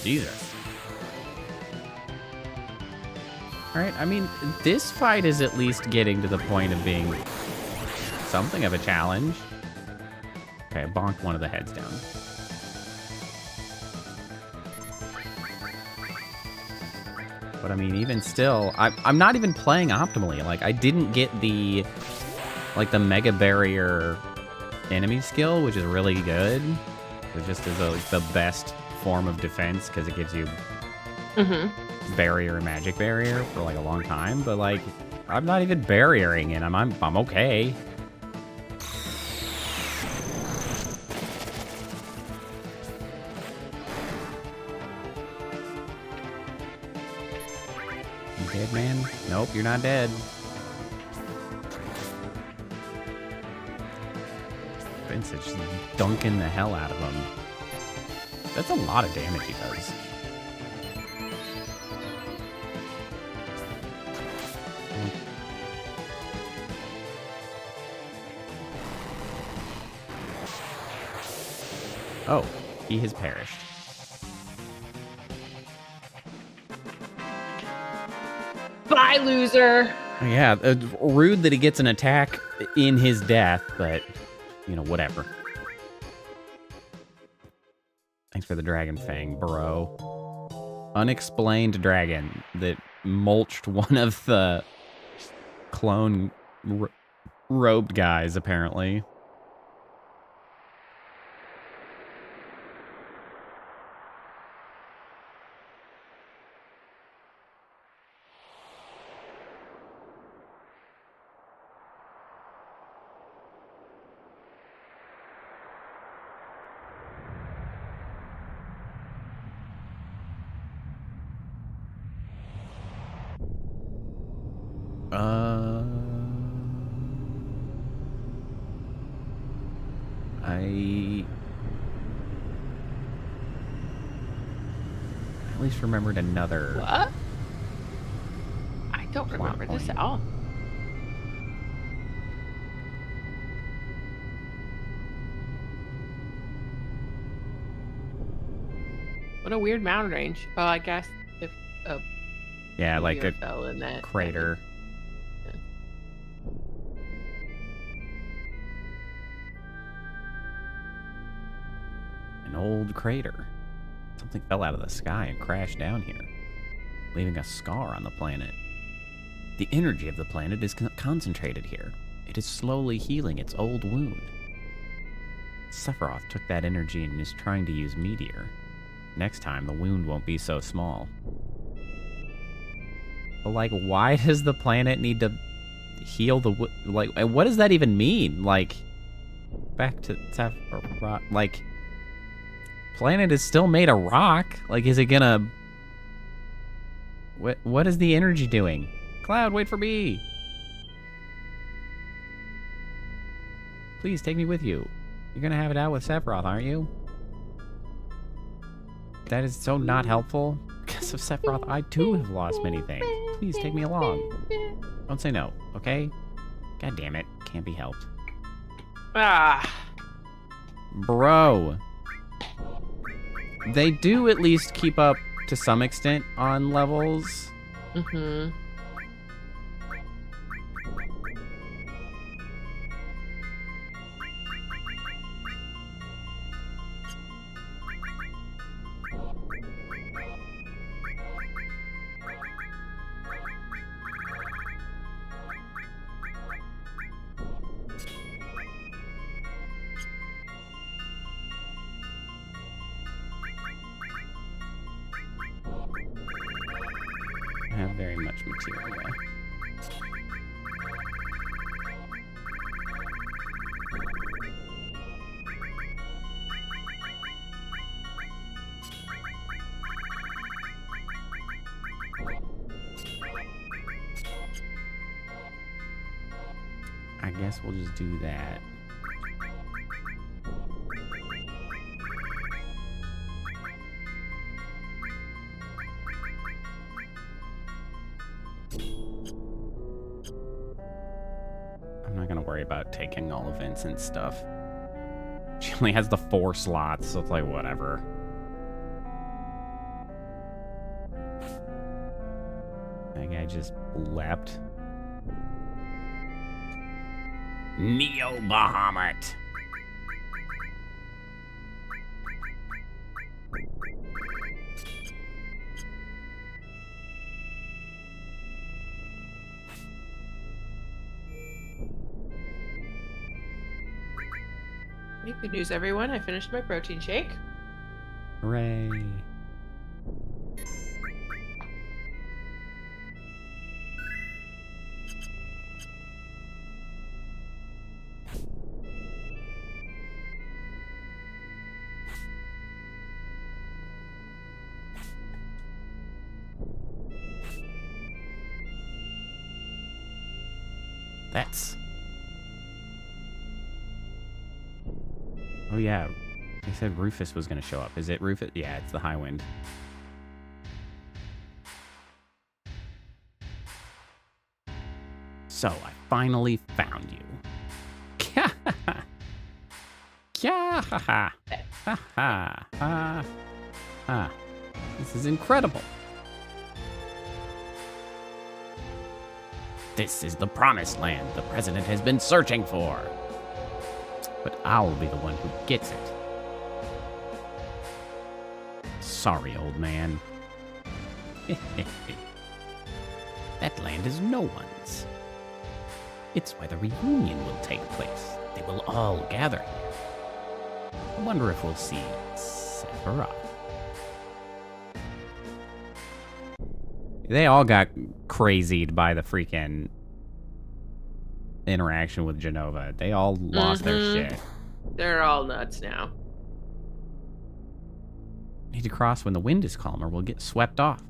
Jesus. Alright, I mean, this fight is at least getting to the point of being something of a challenge. Okay, I bonked one of the heads down. But I mean, even still, I'm not even playing optimally. Like, I didn't get the, like, the Mega Barrier enemy skill, which is really good. It just is the best form of defense, because it gives you barrier and magic barrier for like a long time, but like I'm not even barriering it. I'm okay. You dead, man? Nope, you're not dead. Vincent's just dunking the hell out of him. That's a lot of damage he does. Oh, he has perished. Bye, loser. Yeah, rude that he gets an attack in his death, but, you know, whatever. Thanks for the dragon fang, bro. Unexplained dragon that mulched one of the clone robed guys, apparently. I at least remembered another. What? I don't remember this at all. What a weird mountain range. Oh, I guess if yeah, like a fell in that crater. An old crater. Something fell out of the sky and crashed down here, leaving a scar on the planet. The energy of the planet is concentrated here. It is slowly healing its old wound. Sephiroth took that energy and is trying to use Meteor. Next time, the wound won't be so small. But, like, why does the planet need to heal the like. What does that even mean? Like, back to Sephiroth. Like, planet is still made of rock. Like, is it gonna? What is the energy doing? Cloud, wait for me. Please take me with you. You're gonna have it out with Sephiroth, aren't you? That is so not helpful. Because of Sephiroth, I too have lost many things. Please take me along. Don't say no, okay? God damn it. Can't be helped. Ah. Bro. They do at least keep up to some extent on levels. Mm-hmm. I have very much material. I guess we'll just do that. I'm not gonna worry about taking all of Vincent's stuff. She only has the 4 slots, so it's like, whatever. That guy just leapt. Neo Bahamut. Hey, good news, everyone. I finished my protein shake. Hooray. That's... Oh yeah, they said Rufus was going to show up. Is it Rufus? Yeah, it's the High Wind. So, I finally found you. This is incredible. This is the promised land the president has been searching for. But I'll be the one who gets it. Sorry, old man. That land is no one's. It's where the reunion will take place. They will all gather here. I wonder if we'll see Sephiroth. They all got crazied by the freaking interaction with Genova. They all lost their shit. They're all nuts now. Need to cross when the wind is calmer. We'll get swept off.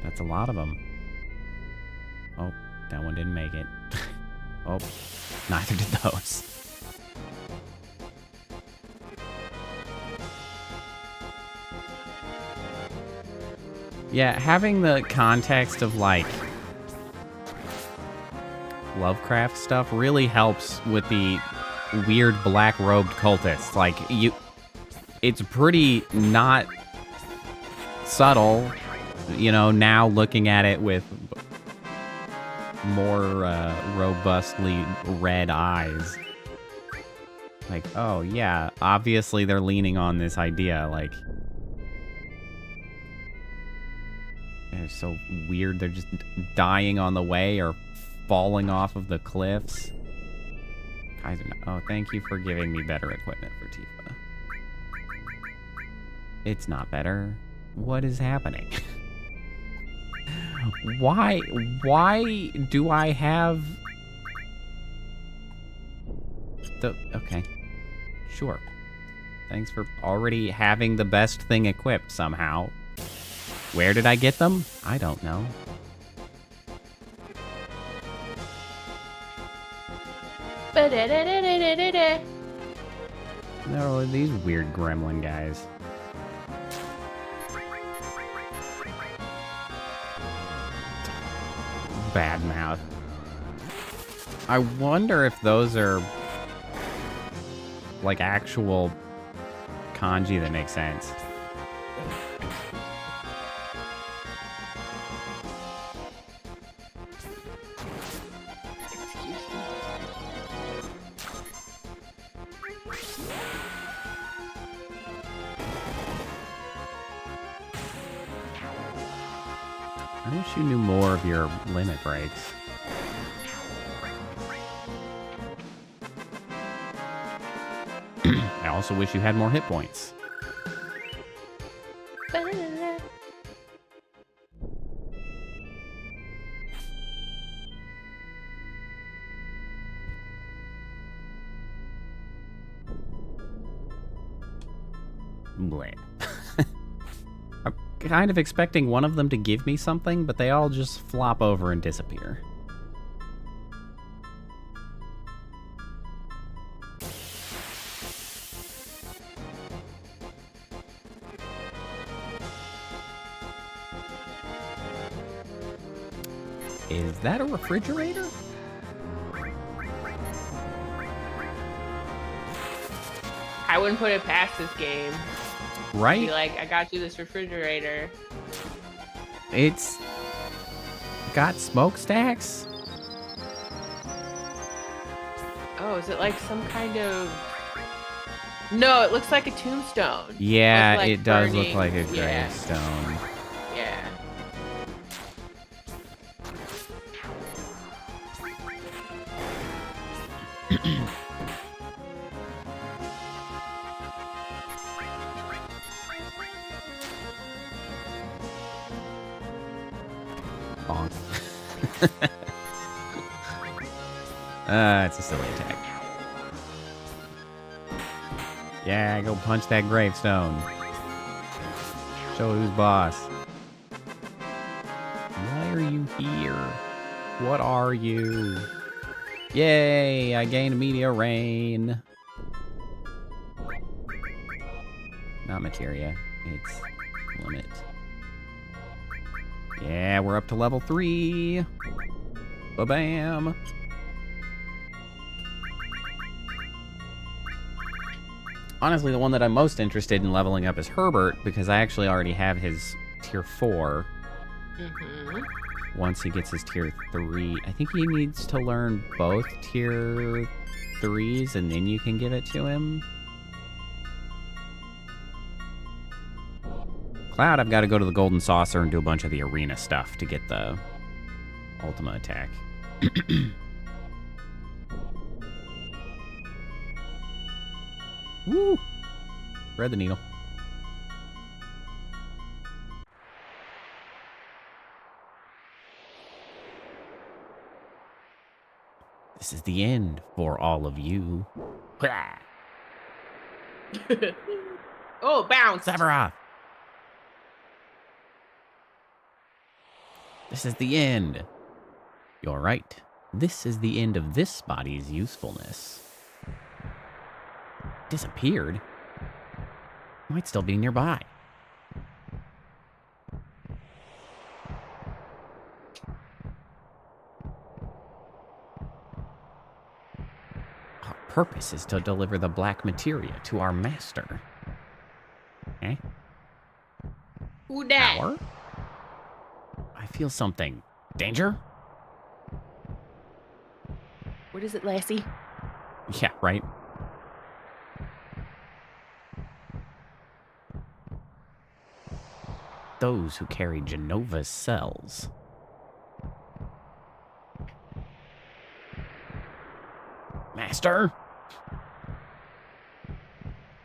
That's a lot of them. Oh, that one didn't make it. Oh, neither did those. Yeah, having the context of, like, Lovecraft stuff really helps with the weird black-robed cultists. Like, it's pretty not subtle, you know, now looking at it with more robustly red eyes. Like, oh yeah, obviously they're leaning on this idea, like, They're so weird. They're just dying on the way or falling off of the cliffs. Guys are not, oh, thank you for giving me better equipment for Tifa. It's not better. What is happening? Why do I have the... Okay. Sure. Thanks for already having the best thing equipped somehow. Where did I get them? I don't know. No, these weird gremlin guys. Bad mouth. I wonder if those are like actual kanji that make sense. I wish you knew more of your limit breaks. I also wish you had more hit points. Bleh. I'm kind of expecting one of them to give me something, but they all just flop over and disappear. Is that a refrigerator? I wouldn't put it past this game. Right? Be like, I got you this refrigerator. It's got smokestacks? Oh, is it like some kind of... No, it looks like a tombstone. Yeah, like it does burning. look like a Yeah. gravestone. Yeah. Bonk. It's a silly attack. Yeah, go punch that gravestone. Show who's boss. Why are you here? What are you? Yay, I gained a meteor rain. Not materia, it's limit. Yeah, we're up to level 3. Ba-bam. Honestly, the one that I'm most interested in leveling up is Herbert, because I actually already have his tier 4. Mm-hmm. Once he gets his tier 3. I think he needs to learn both tier 3s, and then you can give it to him. Cloud, I've got to go to the Golden Saucer and do a bunch of the arena stuff to get the ultimate attack. Woo! Thread the needle. This is the end for all of you. Oh, bounce! Sephiroth! This is the end. You're right. This is the end of this body's usefulness. Disappeared? Might still be nearby. Our purpose is to deliver the black materia to our master. Eh? Who dat? Power? I feel something. Danger? What is it, Lassie? Yeah, right. those who carry Genova's cells. Master!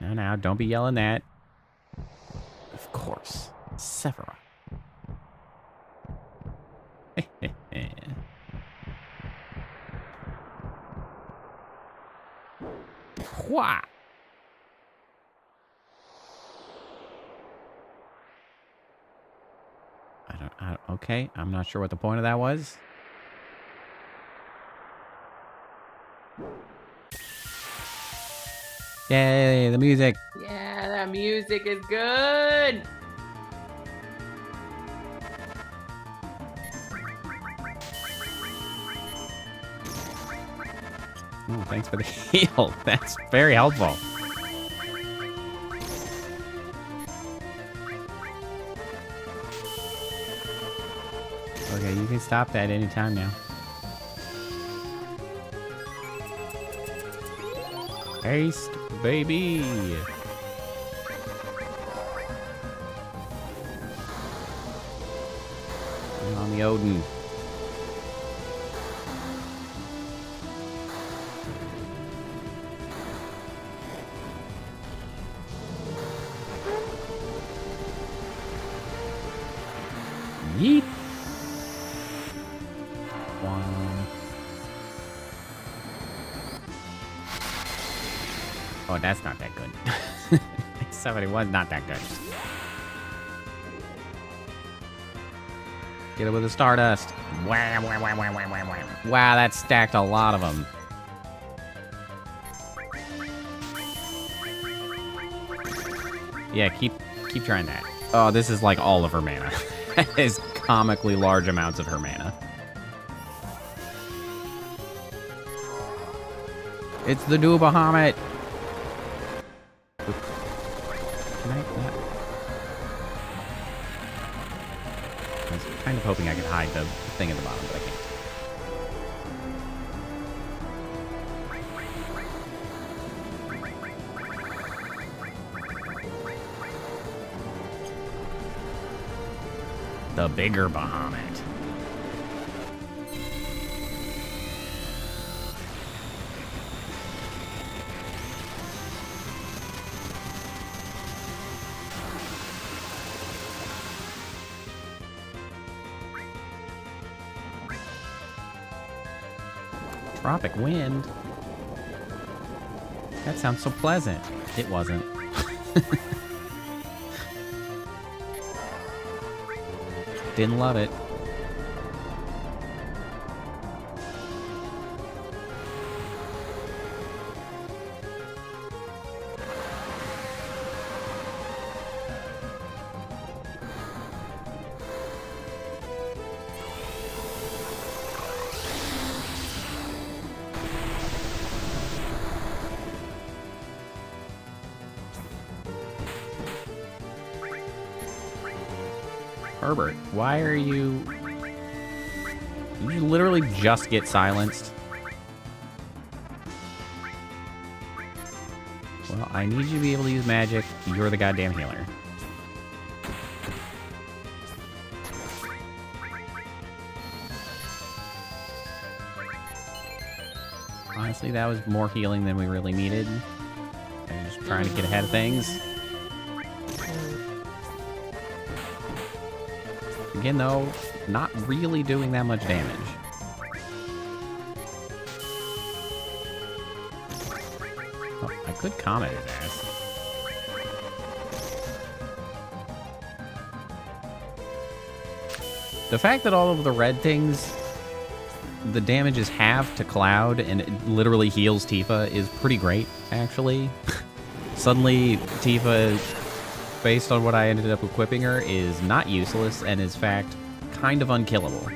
Now, don't be yelling that. Of course, Severa. Wha! Okay, I'm not sure what the point of that was. Yay, the music. Yeah, that music is good. Oh, thanks for the heal. That's very helpful. Okay, you can stop that anytime now. Haste, baby! Bring on the Odin. Yeet! One. Oh, that's not that good. 71, not that good. Get it with the Stardust. Wham, wham, wham, wham, wham, wham, wham. Wow, that stacked a lot of them. Yeah, keep trying that. Oh, this is like all of her mana. That is comically large amounts of her mana. It's the new Bahamut. Can I not? I was kind of hoping I could hide the thing at the bottom, but I can't. The bigger Bahamut. Tropic wind? That sounds so pleasant. It wasn't. Didn't love it. Herbert, why are you... Did you literally just get silenced? Well, I need you to be able to use magic. You're the goddamn healer. Honestly, that was more healing than we really needed. I'm just trying to get ahead of things. Again, though, not really doing that much damage. Oh, I could comment his ass. The fact that all of the red things, the damage is half to Cloud and it literally heals Tifa is pretty great, actually. Suddenly, Tifa, based on what I ended up equipping her, is not useless and is, in fact, kind of unkillable.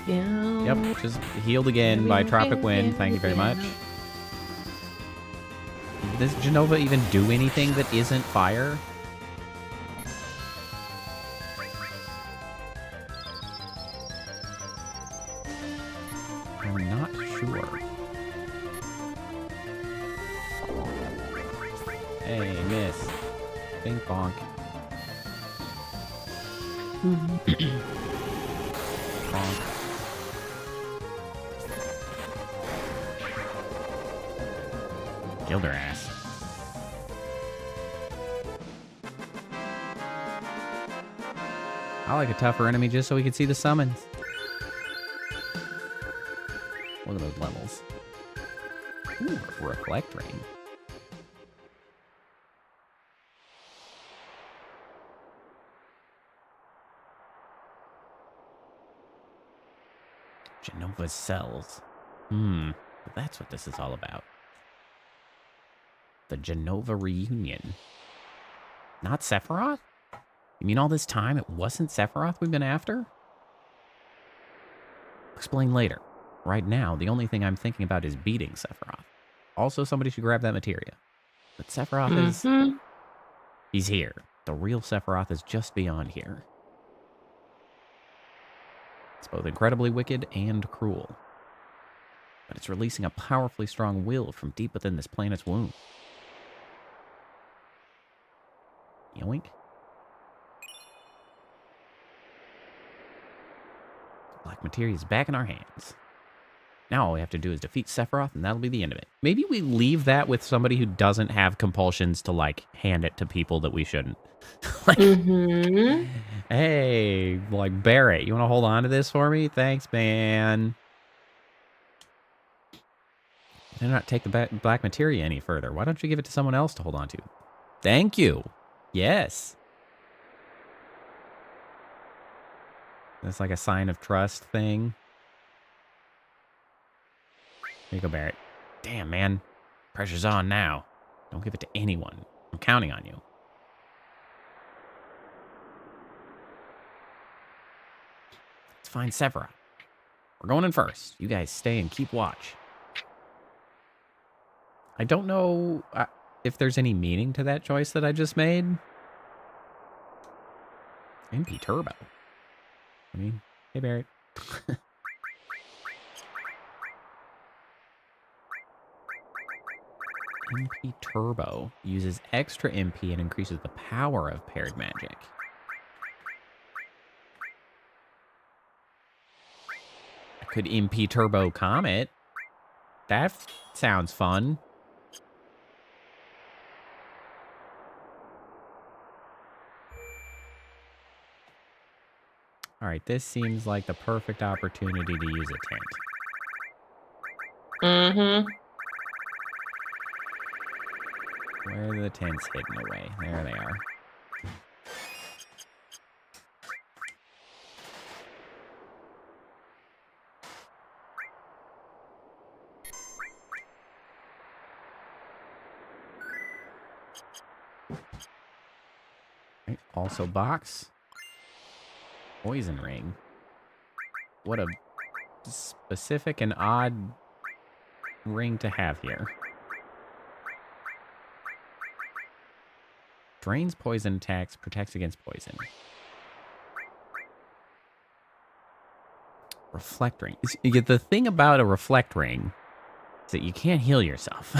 Yep, just healed again by Tropic Wind. Thank you very much. Does Jenova even do anything that isn't fire? I'm not sure. Hey, miss. Bing bonk. Bonk. Killed her ass. I like a tougher enemy just so we can see the summons. Look at those levels. Ooh, reflect ring. Genova's cells. That's what this is all about. The Genova reunion. Not Sephiroth? You mean all this time it wasn't Sephiroth we've been after? Explain later. Right now, the only thing I'm thinking about is beating Sephiroth. Also, somebody should grab that materia. But Sephiroth is... He's here. The real Sephiroth is just beyond here. It's both incredibly wicked and cruel. But it's releasing a powerfully strong will from deep within this planet's womb. Yoink. Black materia is back in our hands. Now all we have to do is defeat Sephiroth, and that'll be the end of it. Maybe we leave that with somebody who doesn't have compulsions to, like, hand it to people that we shouldn't. Like, hey, like, Barrett, you want to hold on to this for me? Thanks, man. Do not take the black materia any further. Why don't you give it to someone else to hold on to? Thank you. Yes. That's like a sign of trust thing. Here you go, Barrett. Damn, man. Pressure's on now. Don't give it to anyone. I'm counting on you. Let's find Sephiroth. We're going in first. You guys stay and keep watch. I don't know if there's any meaning to that choice that I just made. MP Turbo. I mean, hey, Barrett. MP Turbo uses extra MP and increases the power of paired magic. I could MP Turbo Comet. That sounds fun. All right, this seems like the perfect opportunity to use a tent. Where are the tents hidden away? There they are. Right, also box. Poison ring. What a specific and odd ring to have here. Drains poison attacks, protects against poison. Reflect ring. The thing about a reflect ring is that you can't heal yourself.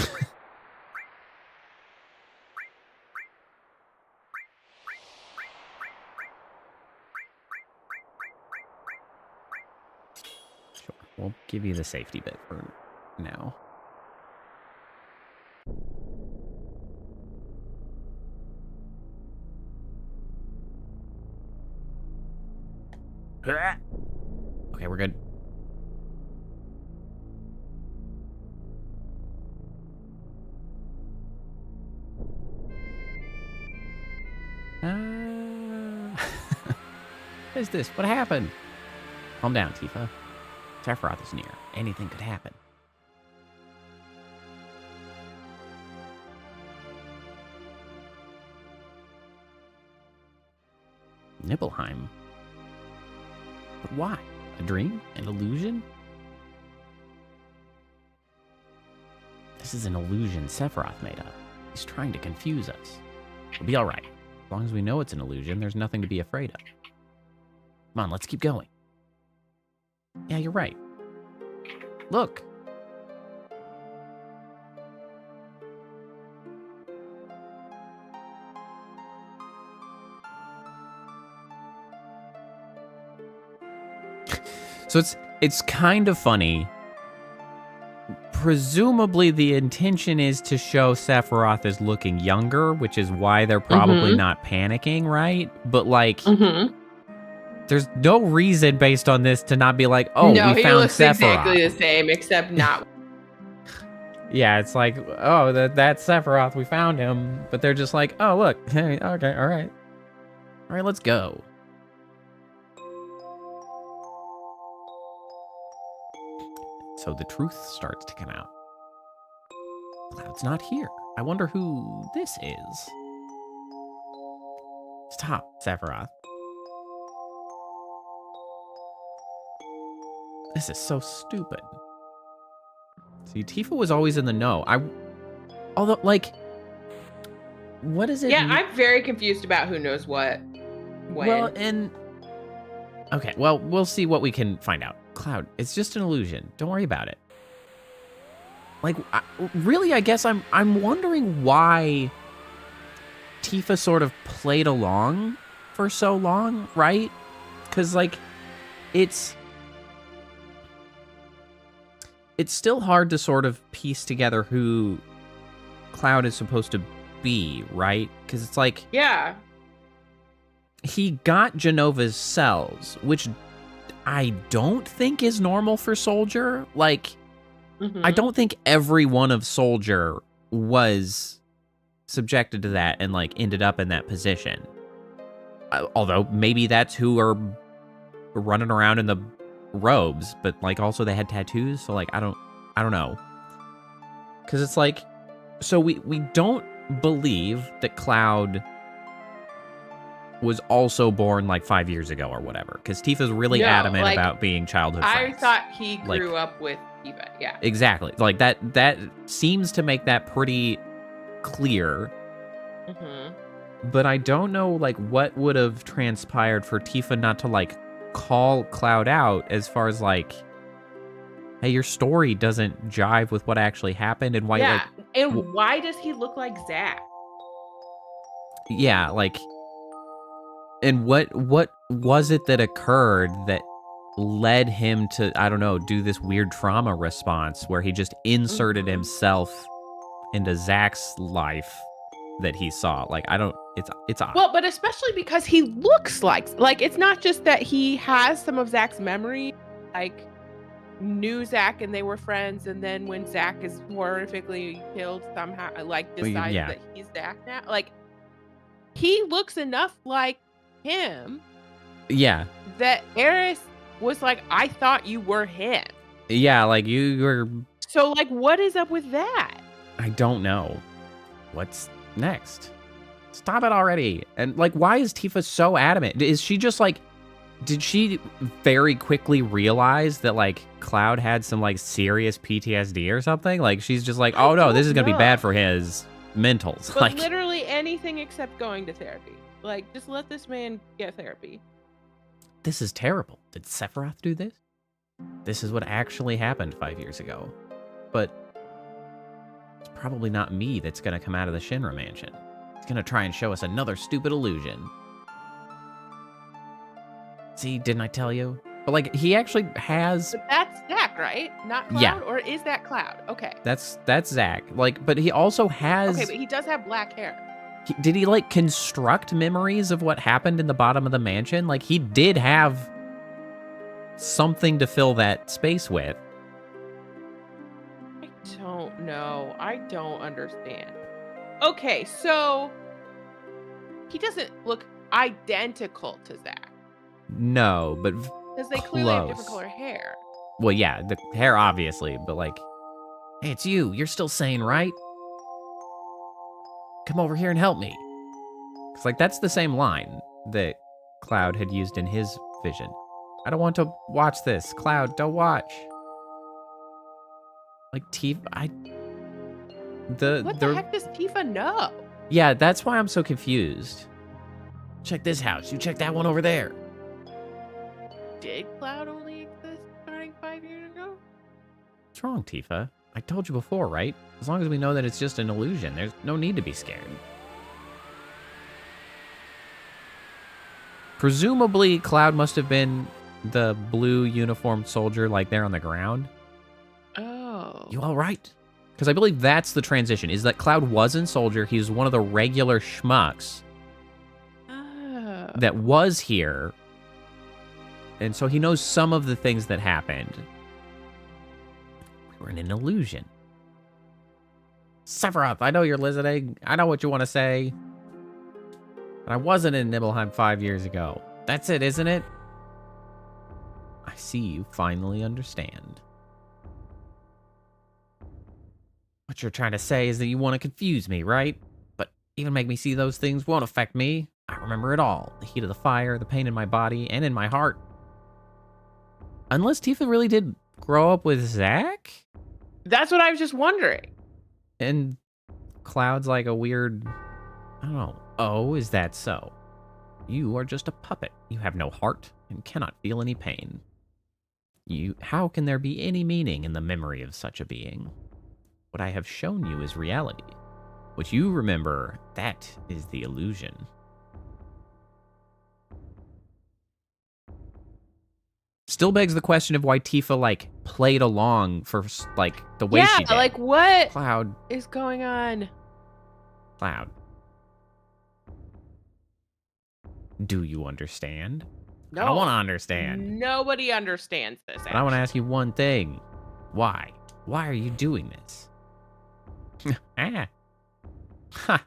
Sure, we'll give you the safety bit for now. Okay, we're good. What is this? What happened? Calm down, Tifa. Sephiroth is near. Anything could happen. Nibelheim. But why? A dream? An illusion? This is an illusion Sephiroth made up. He's trying to confuse us. We'll be alright. As long as we know it's an illusion, there's nothing to be afraid of. Come on, let's keep going. Yeah, you're right. Look! So it's kind of funny. Presumably the intention is to show Sephiroth as looking younger, which is why they're probably not panicking, right? But like, there's no reason based on this to not be like, oh, no, we he found looks Sephiroth. exactly the same, except not. Yeah, it's like, oh, that's Sephiroth. We found him. But they're just like, oh, look. Hey, okay, all right. All right, let's go. So the truth starts to come out. Cloud's not here. I wonder who this is. Stop, Sephiroth. This is so stupid. See, Tifa was always in the know. Although, like, what is it? Yeah, I'm very confused about who knows what. When. Well, and okay, well, we'll see what we can find out. Cloud, it's just an illusion. Don't worry about it. Like, really, I guess I'm wondering why Tifa sort of played along for so long, right? Because, like, it's still hard to sort of piece together who Cloud is supposed to be, right? Because it's like... Yeah. He got Genova's cells, which I don't think is normal for Soldier. Like, I don't think every one of Soldier was subjected to that and, like, ended up in that position. Although, maybe that's who are running around in the robes, but, like, also they had tattoos, so, like, I don't know. Because it's like, so we don't believe that Cloud was also born like 5 years ago or whatever, because Tifa's really adamant about being childhood friends. I thought he grew up with Tifa, yeah. Exactly. Like, that seems to make that pretty clear. But I don't know, like, what would have transpired for Tifa not to, like, call Cloud out as far as, like, hey, your story doesn't jive with what actually happened, and why... Yeah, like, and why does he look like Zack? Yeah, like... And what was it that occurred that led him to, I don't know, do this weird trauma response where he just inserted himself into Zack's life that he saw? Like, it's odd. Well, but especially because he looks like it's not just that he has some of Zack's memory, like knew Zack and they were friends, and then when Zack is horrifically killed somehow, like decides that he's Zack now. Like, he looks enough like him, that Eris was like, I thought you were him. Yeah, like, you were... So, like, what is up with that? I don't know. What's next? Stop it already. And, like, why is Tifa so adamant? Is she just, like... Did she very quickly realize that, like, Cloud had some, like, serious PTSD or something? Like, she's just like, oh, no, this is gonna be bad for his mentals. But like, literally anything except going to therapy. Like, just let this man get therapy. This is terrible. Did Sephiroth do this? This is what actually happened 5 years ago. But it's probably not me that's going to come out of the Shinra mansion. It's going to try and show us another stupid illusion. See, didn't I tell you? But, like, he actually has... But that's Zack, right? Not Cloud? Yeah. Or is that Cloud? Okay. That's Zack. Like, but he also has... Okay, but he does have black hair. Did he, like, construct memories of what happened in the bottom of the mansion? Like, he did have something to fill that space with. I don't know. I don't understand. Okay, so he doesn't look identical to Zack. No, but because they clearly have different color hair. Well, yeah, the hair obviously, but like, hey, it's you. You're still sane, right? Come over here and help me. Because, like, that's the same line that Cloud had used in his vision. I don't want to watch this. Cloud, don't watch. Like, Tifa, What the heck does Tifa know? Yeah, that's why I'm so confused. Check this house. You check that one over there. Did Cloud only exist starting 5 years ago? What's wrong, Tifa? I told you before, right? As long as we know that it's just an illusion, there's no need to be scared. Presumably, Cloud must have been the blue uniformed soldier, like, there on the ground. Oh. You all right? Because I believe that's the transition, is that Cloud wasn't soldier. He was one of the regular schmucks Oh. that was here. And so he knows some of the things that happened. We were in an illusion. Sephiroth, I know you're listening. I know what you want to say. But I wasn't in Nibelheim 5 years ago. That's it, isn't it? I see you finally understand. What you're trying to say is that you want to confuse me, right? But even make me see those things won't affect me. I remember it all. The heat of the fire, the pain in my body, and in my heart. Unless Tifa really did grow up with Zack? That's what I was just wondering. And Cloud's like a weird... I don't know. Oh, is that so? You are just a puppet. You have no heart and cannot feel any pain. How can there be any meaning in the memory of such a being? What I have shown you is reality. What you remember, that is the illusion. Still begs the question of why Tifa, like, played along for, like, the way she did. Yeah, like, what Cloud. is going on? Cloud. Do you understand? No. I don't want to understand. Nobody understands this, But I want to ask you one thing. Why? Why are you doing this? Ah. Ha.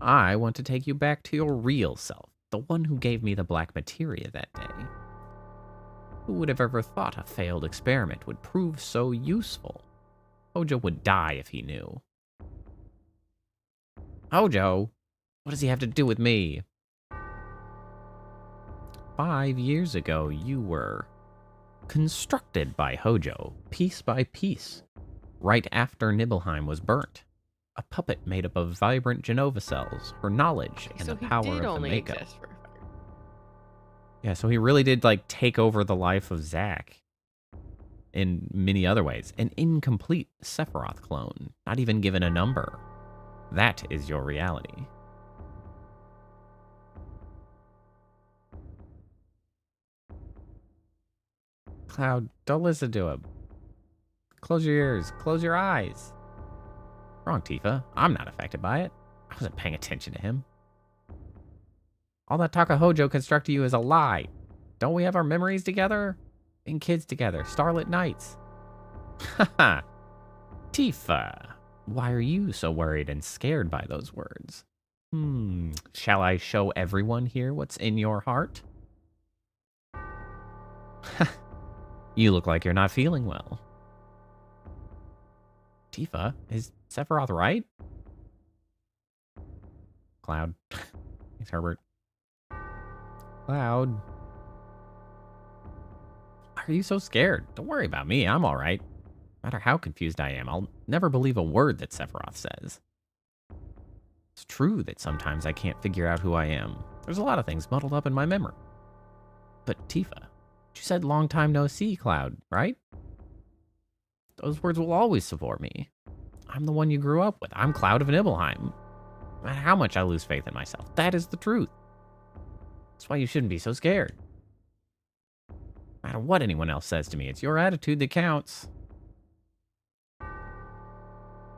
I want to take you back to your real self, the one who gave me the black materia that day. Who would have ever thought a failed experiment would prove so useful? Hojo would die if he knew. Hojo? What does he have to do with me? 5 years ago, you were constructed by Hojo, piece by piece, right after Nibelheim was burnt. A puppet made up of vibrant Genova cells, her knowledge, and the power of the Mako. Yeah, so he really did, like, take over the life of Zack in many other ways. An incomplete Sephiroth clone, not even given a number. That is your reality. Cloud, don't listen to him. Close your ears. Close your eyes. Wrong, Tifa. I'm not affected by it. I wasn't paying attention to him. All that talk of Hojo constructed you is a lie. Don't we have our memories together? And kids together. Starlit nights. Haha. Tifa, why are you so worried and scared by those words? Shall I show everyone here what's in your heart? You look like you're not feeling well. Tifa, is Sephiroth right? Cloud. Thanks, Herbert. Cloud. Why are you so scared? Don't worry about me. I'm all right. No matter how confused I am, I'll never believe a word that Sephiroth says. It's true that sometimes I can't figure out who I am. There's a lot of things muddled up in my memory. But Tifa, you said long time no see, Cloud, right? Those words will always support me. I'm the one you grew up with. I'm Cloud of Nibelheim. No matter how much I lose faith in myself, that is the truth. That's why you shouldn't be so scared. No matter what anyone else says to me, it's your attitude that counts.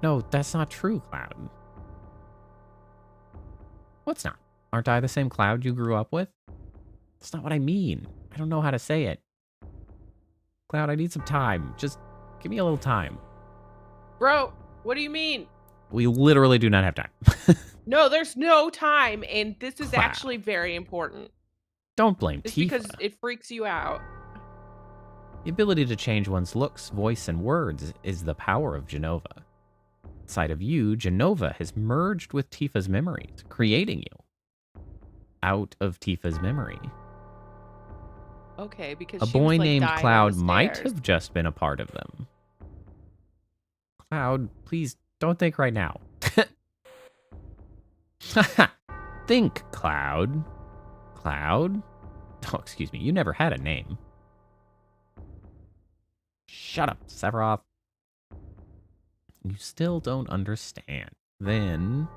No, that's not true, Cloud. What's not? Aren't I the same Cloud you grew up with? That's not what I mean. I don't know how to say it. Cloud, I need some time. Just give me a little time. Bro, what do you mean? We literally do not have time. No, there's no time, and this is Cloud. actually very important. Don't blame It's Tifa. because it freaks you out. The ability to change one's looks, voice, and words is the power of Genova. Inside of you, Genova has merged with Tifa's memories, creating you. Out of Tifa's memory. Okay, because A she boy was, like, named dying on Cloud the might stairs. have just been a part of them. Cloud, please don't think right now. Think, Cloud. Cloud? Oh, excuse me, you never had a name. Shut up, Sephiroth. You still don't understand. Then...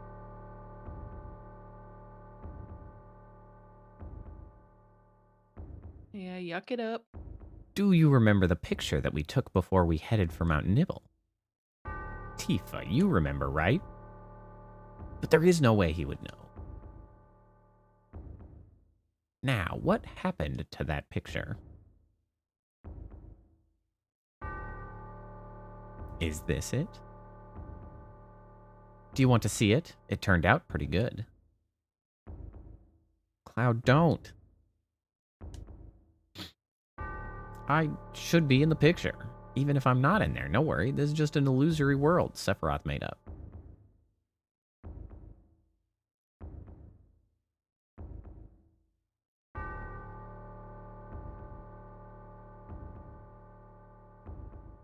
Yeah, yuck it up. Do you remember the picture that we took before we headed for Mount Nibble? Tifa, you remember, right? But there is no way he would know. Now, what happened to that picture? Is this it? Do you want to see it? It turned out pretty good. Cloud, don't. I should be in the picture. Even if I'm not in there, no worry. This is just an illusory world Sephiroth made up.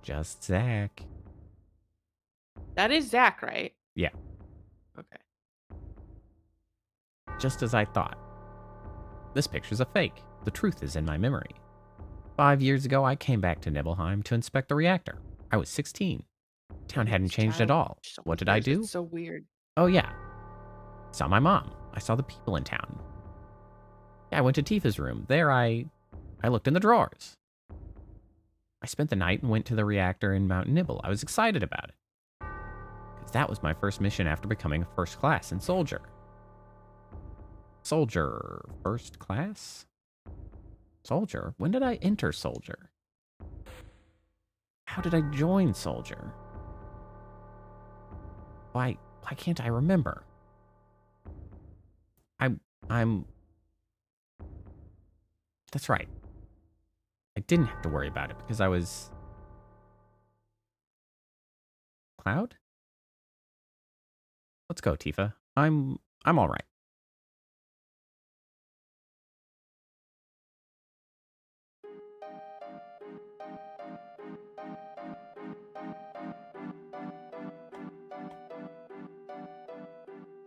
Just Zack. That is Zack, right? Yeah. Okay. Just as I thought. This picture's a fake. The truth is in my memory. 5 years ago, I came back to Nibelheim to inspect the reactor. I was 16. Town hadn't changed at all. What did I do? It's so weird. Oh, yeah. Saw my mom. I saw the people in town. Yeah, I went to Tifa's room. There I looked in the drawers. I spent the night and went to the reactor in Mount Nibble. I was excited about it. Because that was my first mission after becoming a first class in Soldier. Soldier first class? Soldier? When did I enter Soldier? How did I join Soldier? Why can't I remember? I'm... That's right. I didn't have to worry about it because I was... Cloud? Let's go, Tifa. I'm all right.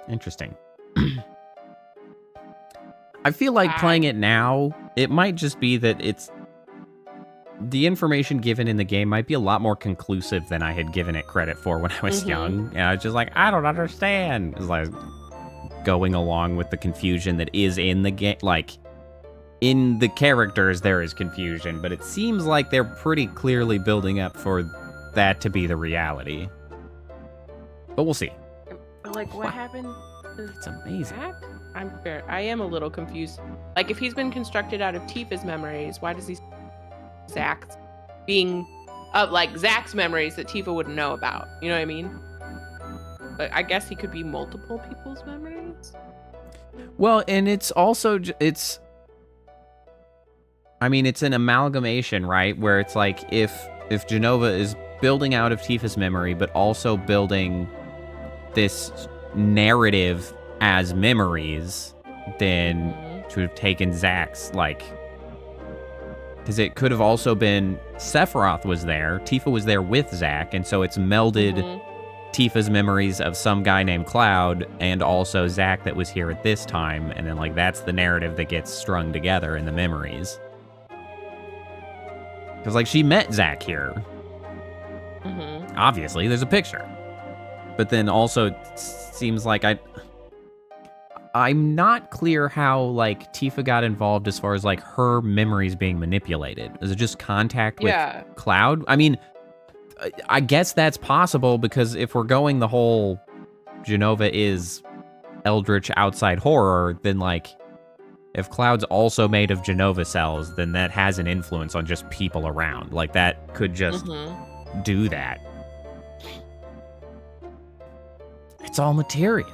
Interesting. I feel like playing it now, it might just be that it's... The information given in the game might be a lot more conclusive than I had given it credit for when I was young. And I was just like, I don't understand. It's like going along with the confusion that is in the game. Like, in the characters, there is confusion, but it seems like they're pretty clearly building up for that to be the reality. But we'll see. Like, what happened? It's amazing. I am a little confused. Like, if he's been constructed out of Tifa's memories, why does he Zack being like Zack's memories that Tifa wouldn't know about? You know what I mean? But I guess he could be multiple people's memories. Well, and it's also I mean, it's an amalgamation, right? Where it's like if Jenova is building out of Tifa's memory, but also building this narrative as memories, then to have taken Zack's, like, because it could have also been Sephiroth was there, Tifa was there with Zack, and so it's melded Tifa's memories of some guy named Cloud and also Zack that was here at this time, and then, like, that's the narrative that gets strung together in the memories. Because, like, she met Zack here. Obviously, there's a picture. But then also, it seems like I'm not clear how, like, Tifa got involved as far as, like, her memories being manipulated. Is it just contact with Cloud? I mean, I guess that's possible because if we're going the whole Jenova is Eldritch outside horror, then, like, if Cloud's also made of Jenova cells, then that has an influence on just people around. Like, that could just do that. It's all materia.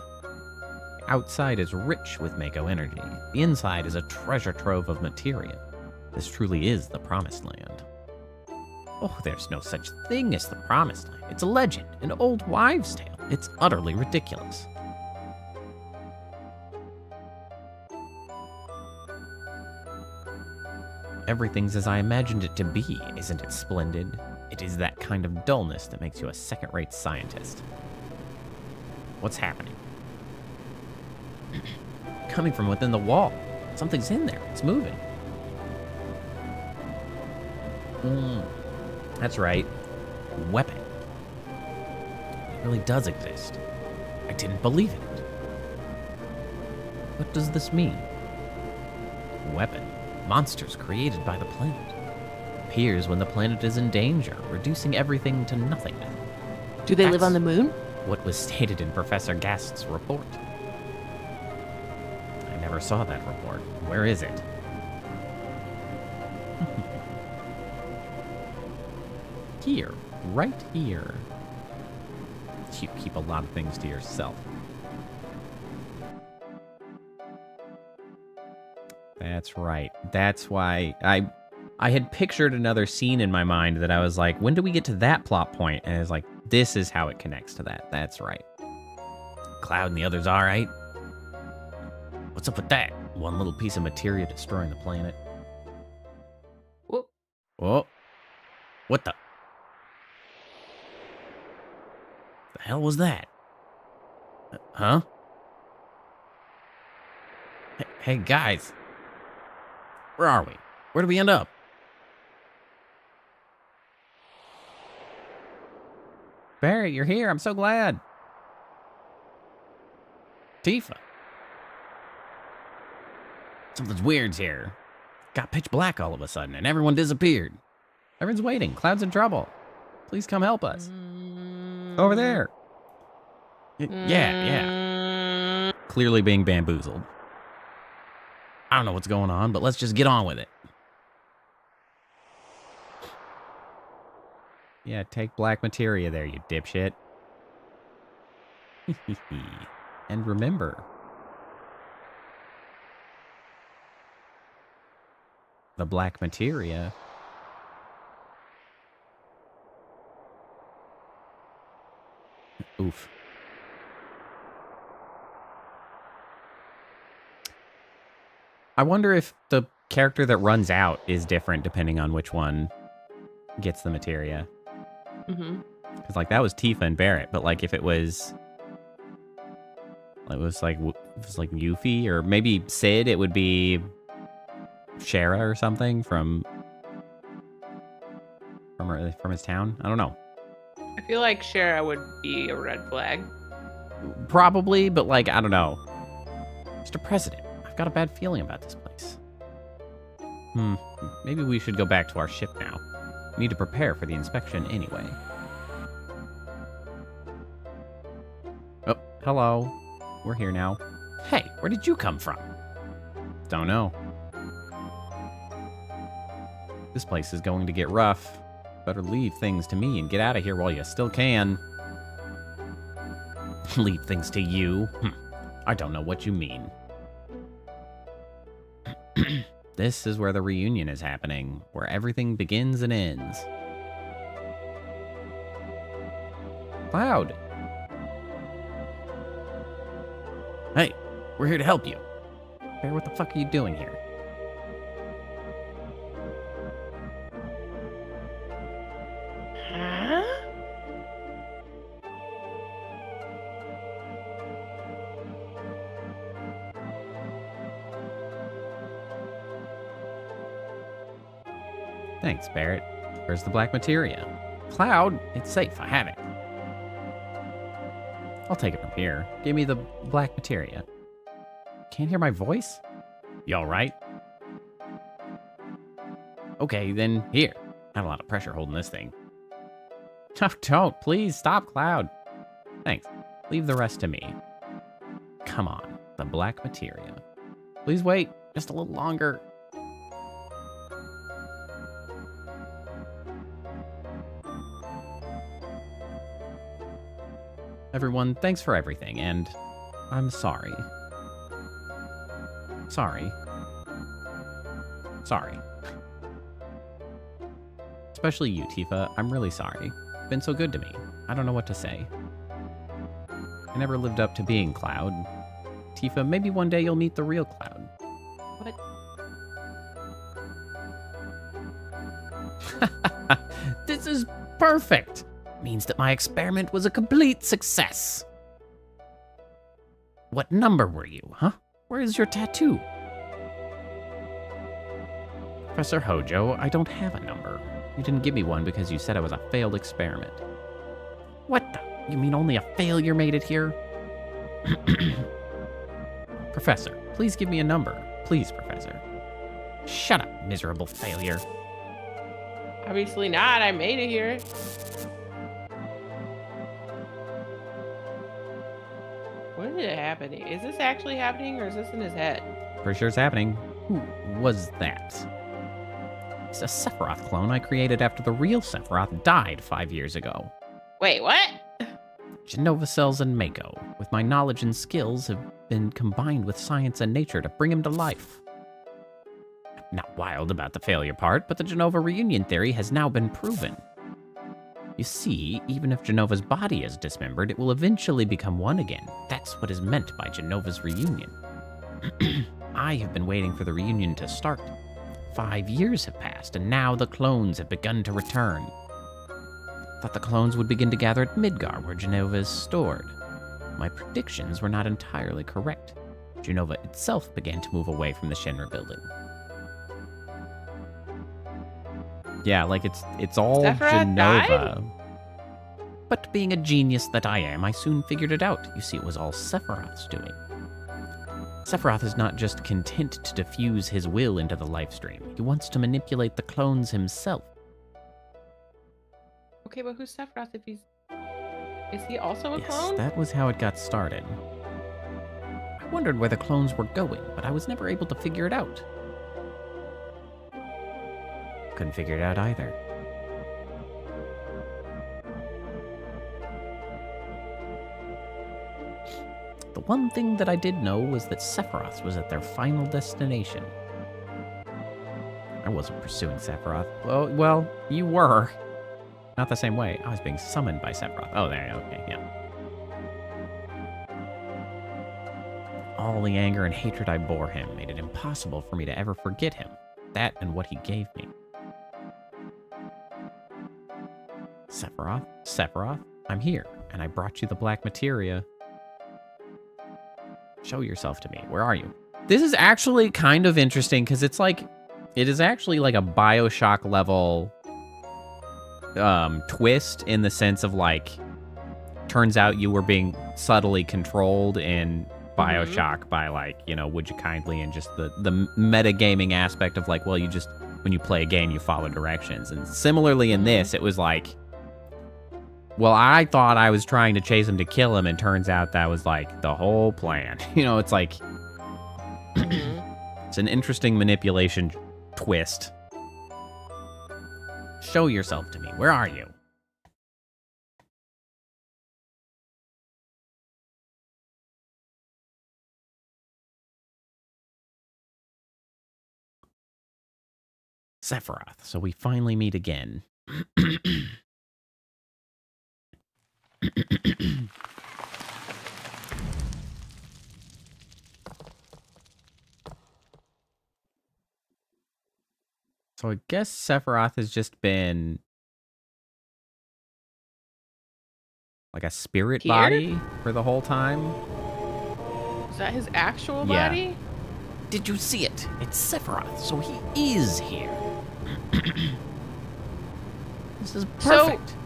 The outside is rich with Mako energy. The inside is a treasure trove of materia. This truly is the Promised Land. Oh, there's no such thing as the Promised Land. It's a legend, an old wives' tale. It's utterly ridiculous. Everything's as I imagined it to be, isn't it splendid? It is that kind of dullness that makes you a second-rate scientist. What's happening? Coming from within the wall. Something's in there. It's moving. That's right. Weapon. It really does exist. I didn't believe in it. What does this mean? Weapon. monsters created by the planet. Appears when the planet is in danger, reducing everything to nothing. Do they live on the moon? What was stated in Professor Gast's report. I never saw that report. Where is it? Here. Right here. You keep a lot of things to yourself. That's right. That's why I had pictured another scene in my mind that I was like, when do we get to that plot point? And it's like, this is how it connects to that. That's right. Cloud and the others all right? What's up with that? One little piece of materia destroying the planet. Whoop. Whoa. What the hell was that? Huh? Hey, guys. Where are we? Where did we end up? Barry, you're here. I'm so glad. Tifa. Something's weird here. Got pitch black all of a sudden, and everyone disappeared. Everyone's waiting. Cloud's in trouble. Please come help us. Over there. Yeah. Clearly being bamboozled. I don't know what's going on, but let's just get on with it. Yeah, take black materia there, you dipshit. And remember, the black materia oof. I wonder if the character that runs out is different depending on which one gets the materia. Mm-hmm. Because, like, that was Tifa and Barrett, but, like, if it was... It was like Yuffie, or maybe Sid, it would be Shara or something from his town. I don't know. I feel like Shara would be a red flag. Probably, but, like, I don't know. Mr. President, I've got a bad feeling about this place. Maybe we should go back to our ship now. We need to prepare for the inspection anyway. Oh, hello. We're here now. Hey, where did you come from? Don't know. This place is going to get rough. Better leave things to me and get out of here while you still can. Leave things to you? I don't know what you mean. This is where the reunion is happening, where everything begins and ends. Cloud! Hey, we're here to help you. Bear, what the fuck are you doing here? Huh? Thanks, Barrett. Where's the black materia? Cloud, it's safe. I have it. I'll take it from here. Give me the black materia. Can't hear my voice? You all right? Okay, then here. Had a lot of pressure holding this thing. Don't. Please stop, Cloud. Thanks. Leave the rest to me. Come on. The black materia. Please wait just a little longer. Everyone, thanks for everything, and I'm sorry. Sorry. Especially you, Tifa. I'm really sorry. You've been so good to me. I don't know what to say. I never lived up to being Cloud. Tifa, maybe one day you'll meet the real Cloud. What? This is perfect! Means that my experiment was a complete success. What number were you, huh? Where is your tattoo? Professor Hojo, I don't have a number. You didn't give me one because you said I was a failed experiment. What the? You mean only a failure made it here? Professor, please give me a number. Please, Professor. Shut up, miserable failure. Obviously not. I made it here. When is it happening? Is this actually happening or is this in his head? Pretty sure it's happening. Who was that? It's a Sephiroth clone I created after the real Sephiroth died 5 years ago. Wait, what? Genova cells and Mako, with my knowledge and skills, have been combined with science and nature to bring him to life. I'm not wild about the failure part, but the Genova reunion theory has now been proven. You see, even if Genova's body is dismembered, it will eventually become one again. That's what is meant by Genova's reunion. I have been waiting for the reunion to start. 5 years have passed, and now the clones have begun to return. Thought the clones would begin to gather at Midgar, where Genova is stored. My predictions were not entirely correct. Genova itself began to move away from the Shinra building. Yeah, like it's all Sephiroth Genova. died? But being a genius that I am, I soon figured it out. You see, it was all Sephiroth's doing. Sephiroth is not just content to diffuse his will into the lifestream. He wants to manipulate the clones himself. Okay, but who's Sephiroth if he's... Is he also a Yes, clone? that was how it got started. I wondered where the clones were going, but I was never able to figure it out. Couldn't figure it out either. The one thing that I did know was that Sephiroth was at their final destination. I wasn't pursuing Sephiroth. Well, you were. Not the same way. I was being summoned by Sephiroth. Oh, there, okay, yeah. All the anger and hatred I bore him made it impossible for me to ever forget him. That and what he gave me. Sephiroth, I'm here, and I brought you the black materia. Show yourself to me. Where are you? This is actually kind of interesting, because it is actually like a BioShock level twist, in the sense of, like, turns out you were being subtly controlled in BioShock by, like, you know, would you kindly, and just the metagaming aspect of, like, well, you just, when you play a game, you follow directions. And similarly in this, it was like, well, I thought I was trying to chase him to kill him, and turns out that was, like, the whole plan. You know, it's like, it's an interesting manipulation twist. Show yourself to me. Where are you? Sephiroth, so we finally meet again. So I guess Sephiroth has just been like a spirit Here? body for the whole time. Is that his actual Yeah. body? Did you see it? It's Sephiroth, so he is here. This is perfect. So,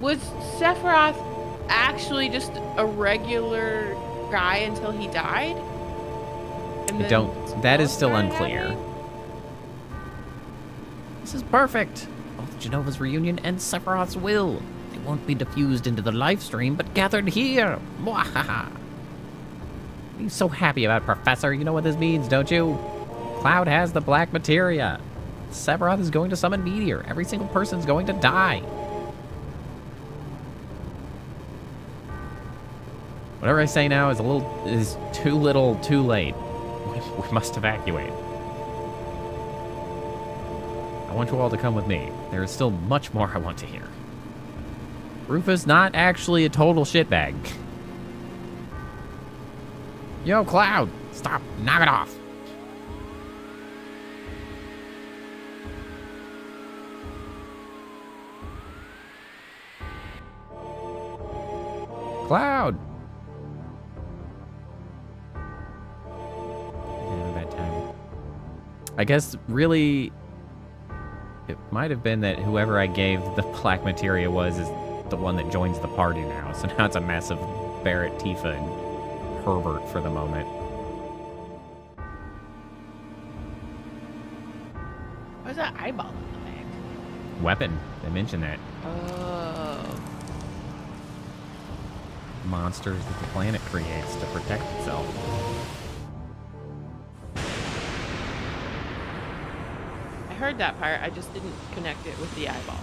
was Sephiroth actually just a regular guy until he died? And That is still started unclear. happening? This is perfect. Both Genova's reunion and Sephiroth's will. They won't be diffused into the live stream, but gathered here. Mwahaha. He's so happy about Professor. You know what this means, don't you? Cloud has the black materia. Sephiroth is going to summon Meteor. Every single person's going to die. Whatever I say now is too little, too late. We must evacuate. I want you all to come with me. There is still much more I want to hear. Rufus not actually a total shitbag. Yo, Cloud, stop, knock it off. Cloud. Having a bad time. I guess really, it might have been that whoever I gave the black materia is the one that joins the party now. So now it's a mess of Barrett, Tifa, and Herbert for the moment. Why's that eyeball on the back? Weapon. They mentioned that. Oh. Monsters that the planet creates to protect itself. I heard that part. I just didn't connect it with the eyeball.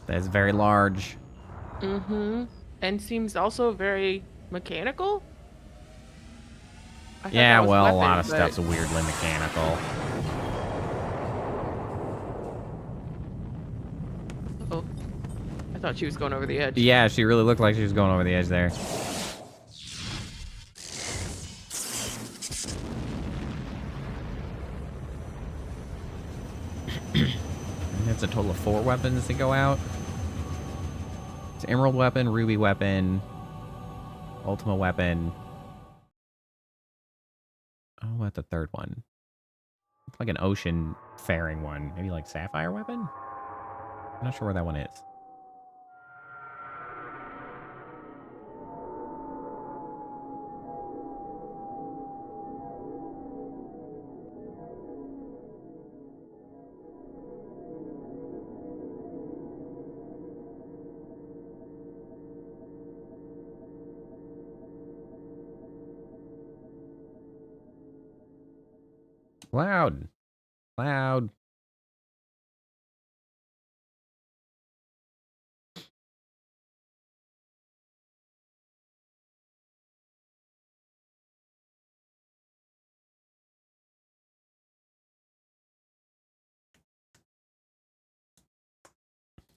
That's very large. Mm-hmm. And seems also very mechanical. Yeah, well, a lot of stuff's weirdly mechanical. Oh, I thought she was going over the edge. Yeah, she really looked like she was going over the edge there. That's a total of 4 weapons that go out. It's Emerald Weapon, Ruby Weapon, Ultima Weapon. Oh, what the third one? It's like an ocean faring one. Maybe like Sapphire Weapon? I'm not sure where that one is. Loud. Loud.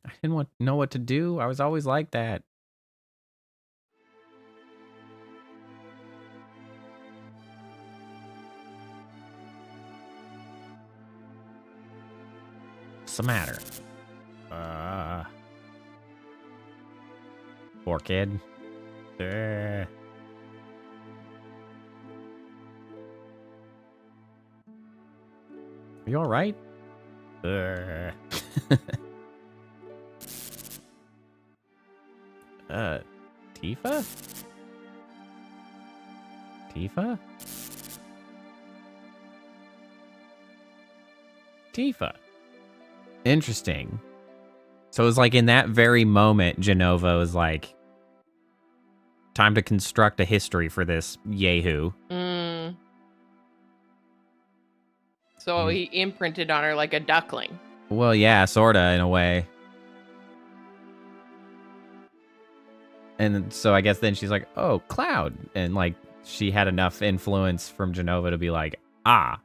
I didn't know what to do. I was always like that. What's the matter? Poor kid. Are you alright? Tifa? Tifa? Tifa. Interesting. So it was like in that very moment, Genova was like, time to construct a history for this Yahoo. So he imprinted on her like a duckling. Well, yeah, sorta, in a way. And so I guess then she's like, oh, Cloud. And like, she had enough influence from Genova to be like, ah.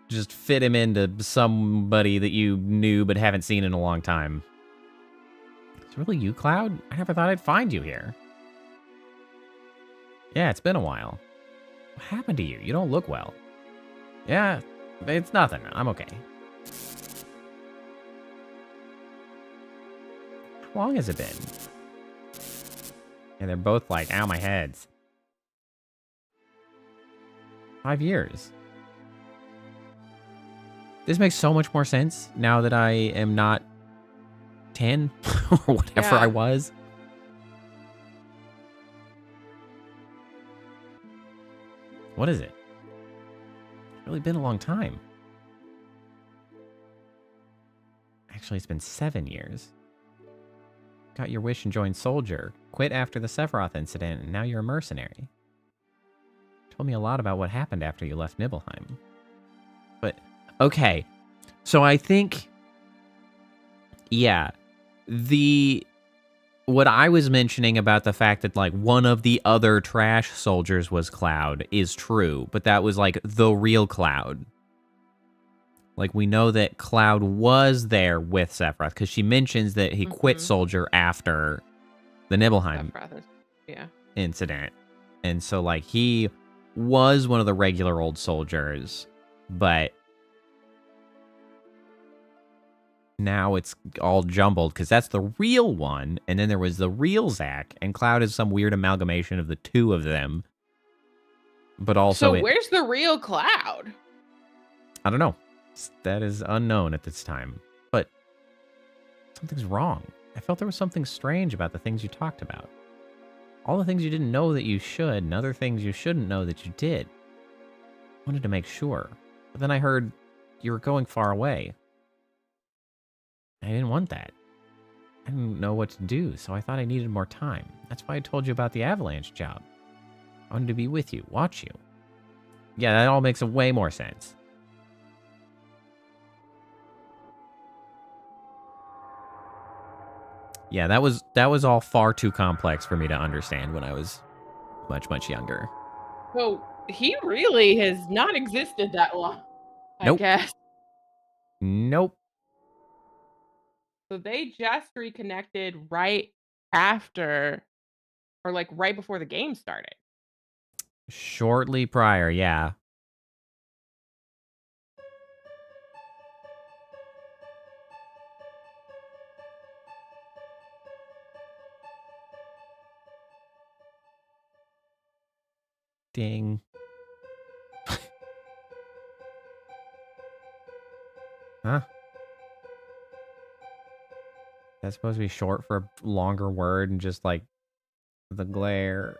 Just fit him into somebody that you knew but haven't seen in a long time. It's really you, Cloud? I never thought I'd find you here. Yeah, it's been a while. What happened to you? You don't look well. Yeah, it's nothing. I'm okay. How long has it been? Yeah, they're both like, ow, my heads. 5 years. This makes so much more sense now that I am not 10 or whatever I was. What is it? It's really been a long time. Actually, it's been 7 years. Got your wish and joined Soldier. Quit after the Sephiroth incident, and now you're a mercenary. Told me a lot about what happened after you left Nibelheim. But, okay. So I think, yeah, what I was mentioning about the fact that, like, one of the other trash soldiers was Cloud is true, but that was, like, the real Cloud. Like, we know that Cloud was there with Sephiroth, because she mentions that he quit Soldier after the Nibelheim incident. And so, like, he was one of the regular old soldiers, but now it's all jumbled because that's the real one, and then there was the real Zach, and Cloud is some weird amalgamation of the two of them. But also, So where's the real Cloud? I don't know. That is unknown at this time. But something's wrong. I felt there was something strange about the things you talked about. All the things you didn't know that you should, and other things you shouldn't know that you did. I wanted to make sure. But then I heard you were going far away. I didn't want that. I didn't know what to do, so I thought I needed more time. That's why I told you about the avalanche job. I wanted to be with you, watch you. Yeah, that all makes way more sense. Yeah, that was all far too complex for me to understand when I was much younger. So he really has not existed that long, I guess. Nope. So they just reconnected right after, or like right before the game started. Shortly prior, yeah. Ding. Huh? That's supposed to be short for a longer word and just like the glare.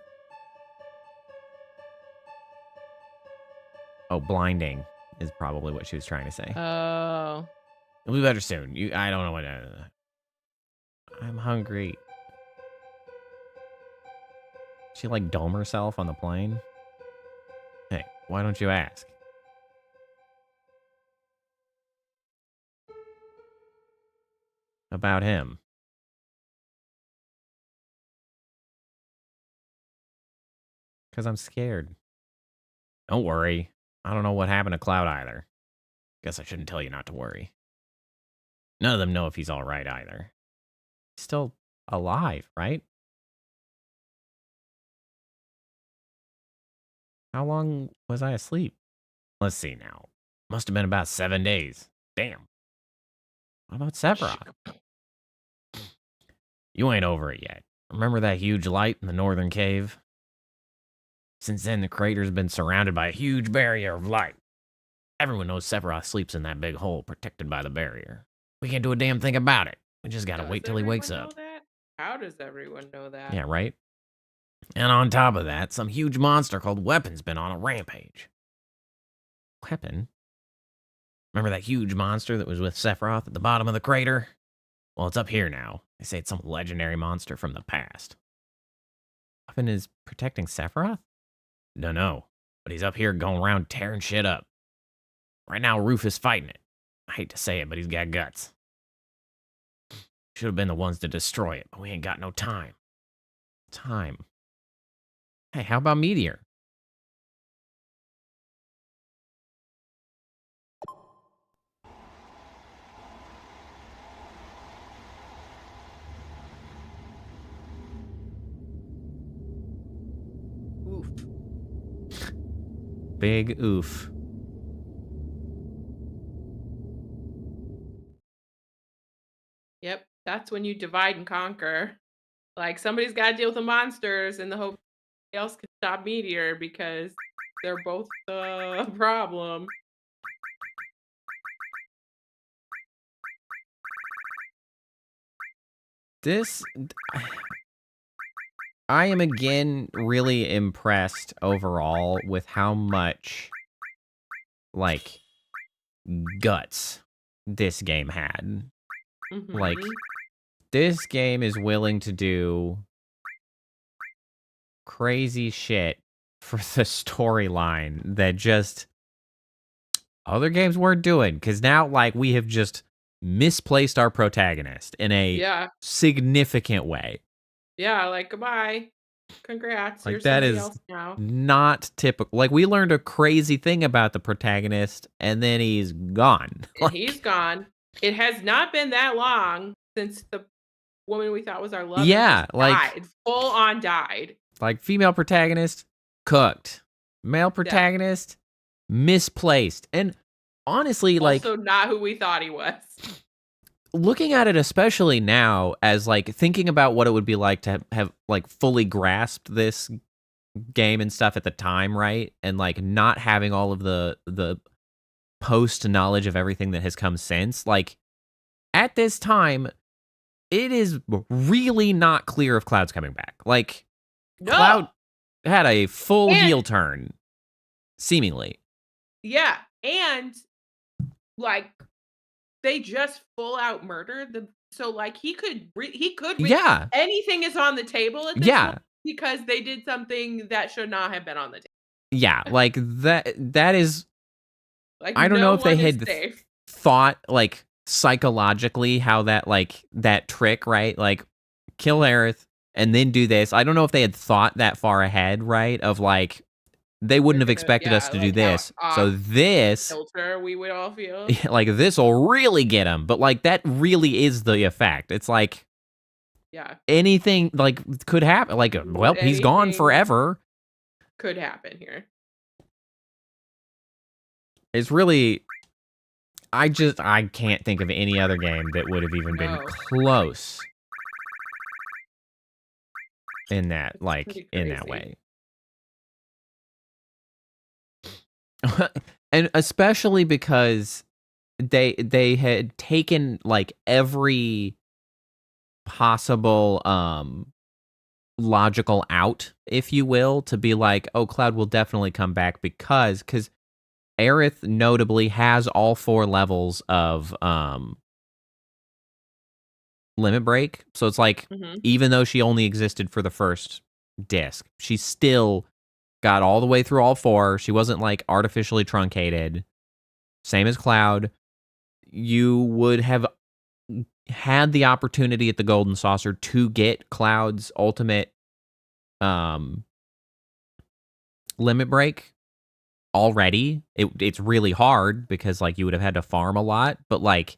Oh, blinding is probably what she was trying to say. Oh. It'll be better soon. I don't know what. I'm hungry. She like dome herself on the plane? Hey, why don't you ask? About him. Because I'm scared. Don't worry. I don't know what happened to Cloud either. Guess I shouldn't tell you not to worry. None of them know if he's alright either. He's still alive, right? How long was I asleep? Let's see now. Must have been about 7 days. Damn. What about Sephiroth? You ain't over it yet. Remember that huge light in the northern cave? Since then, the crater's been surrounded by a huge barrier of light. Everyone knows Sephiroth sleeps in that big hole protected by the barrier. We can't do a damn thing about it. We just gotta wait till he wakes up. How does everyone know that? Yeah, right? And on top of that, some huge monster called Weapon's been on a rampage. Weapon? Remember that huge monster that was with Sephiroth at the bottom of the crater? Well, it's up here now. They say it's some legendary monster from the past. Weapon is protecting Sephiroth? Dunno, but he's up here going around tearing shit up. Right now, Roof is fighting it. I hate to say it, but he's got guts. Should have been the ones to destroy it, but we ain't got no time. Time. Hey, how about Meteor? Oof. Big oof. Yep, that's when you divide and conquer. Like, somebody's got to deal with the monsters and the hope else can stop Meteor because they're both the problem. I am again really impressed overall with how much, like, guts this game had. Like, this game is willing to do crazy shit for the storyline that just other games weren't doing. Because now, like, we have just misplaced our protagonist in a significant way. Yeah, like, goodbye. Congrats. Like, You're that somebody is else now. not typical. Like, we learned a crazy thing about the protagonist, and then he's gone. Like, he's gone. It has not been that long since the woman we thought was our love died. Full on died. Like, female protagonist, cooked. Male protagonist, misplaced. And honestly, also not who we thought he was. looking at it, especially now, as like thinking about what it would be like to have like fully grasped this game and stuff at the time, right? And like not having all of the post knowledge of everything that has come since. Like at this time, it is really not clear if Cloud's coming back. Like No. Cloud had a full heel turn, seemingly. Yeah, and like they just full out murdered the. So like he could Yeah. anything is on the table at this point because they did something that should not have been on the table. Yeah, like that is. Like I don't know if they had safe. thought like psychologically how that trick, right? Like kill Aerith and then do this. I don't know if they had thought that far ahead, right? Of like they wouldn't have expected us to do this. So this filter we would all feel. Like this will really get them. But like that really is the effect. It's like anything like could happen. Like well, he's gone forever. Could happen here. It's really I can't think of any other game that would have even been close in that in that way. And especially because they had taken like every possible logical out, if you will, to be like, oh, Cloud will definitely come back because Aerith notably has all 4 levels of limit break. So it's like even though she only existed for the first disc, she still got all the way through all 4. She wasn't like artificially truncated. Same as Cloud. You would have had the opportunity at the Golden Saucer to get Cloud's ultimate limit break already. It's really hard because like you would have had to farm a lot, but like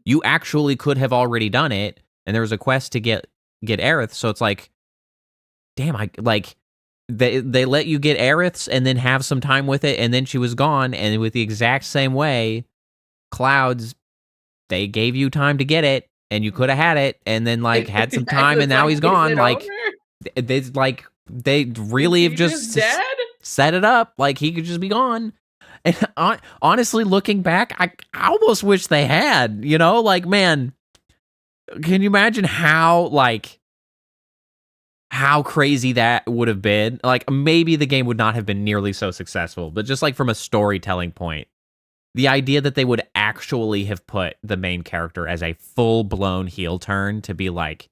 you actually could have already done it, and there was a quest to get Aerith, so it's like damn, I like they let you get Aerith's and then have some time with it, and then she was gone. And with the exact same way, Cloud's, they gave you time to get it, and you could have had it, and then like had some time, and now he's gone. Like they really have just set it up like he could just be gone. And honestly, looking back, I almost wish they had. You know, like man, can you imagine how crazy that would have been? Like, maybe the game would not have been nearly so successful, but just like from a storytelling point, the idea that they would actually have put the main character as a full-blown heel turn to be like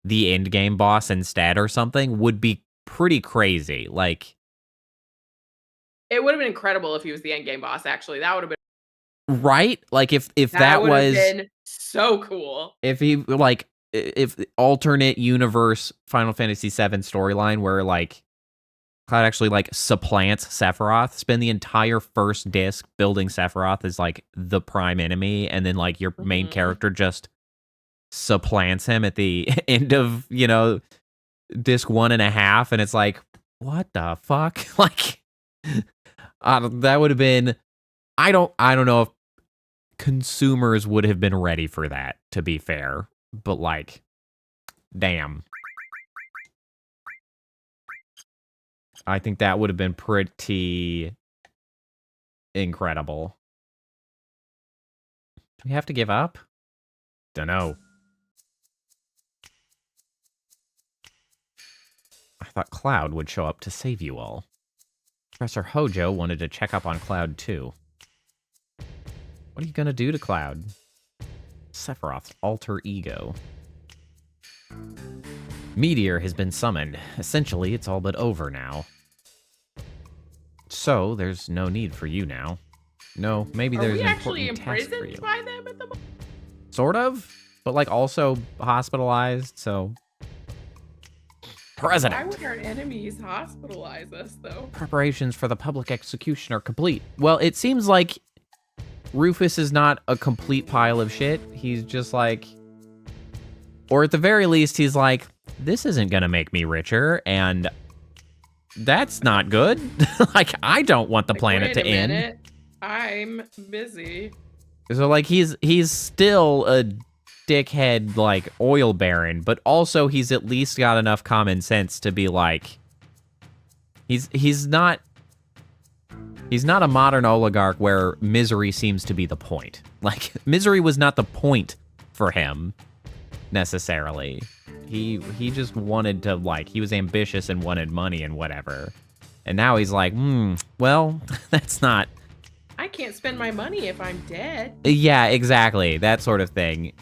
the end game boss instead or something would be pretty crazy. Like, it would have been incredible if he was the end game boss. Actually, that would have been right. Like if that was been so cool. If he like. If alternate universe Final Fantasy VII storyline where like Cloud actually like supplants Sephiroth, spend the entire first disc building Sephiroth as like the prime enemy, and then like your main character just supplants him at the end of, you know, disc 1.5, and it's like, what the fuck? Like that would have been I don't know if consumers would have been ready for that, to be fair. But like, damn. I think that would have been pretty incredible. Do we have to give up? Dunno. I thought Cloud would show up to save you all. Professor Hojo wanted to check up on Cloud too. What are you gonna do to Cloud? Sephiroth's alter ego. Meteor has been summoned. Essentially, it's all but over now. So, there's no need for you now. No, maybe there's an important task for you. By them at the moment? Sort of, but like also hospitalized, so... President! Why would our enemies hospitalize us, though? Preparations for the public execution are complete. Well, it seems like Rufus is not a complete pile of shit. He's just like, or at the very least, he's like, this isn't gonna make me richer, and that's not good. Like, I don't want the planet to end. I'm busy. So like he's still a dickhead like oil baron, but also he's at least got enough common sense to be like he's not a modern oligarch where misery seems to be the point. Like misery was not the point for him necessarily. He just wanted to like he was ambitious and wanted money and whatever. And now he's like, well, that's not. I can't spend my money if I'm dead. Yeah, exactly. That sort of thing.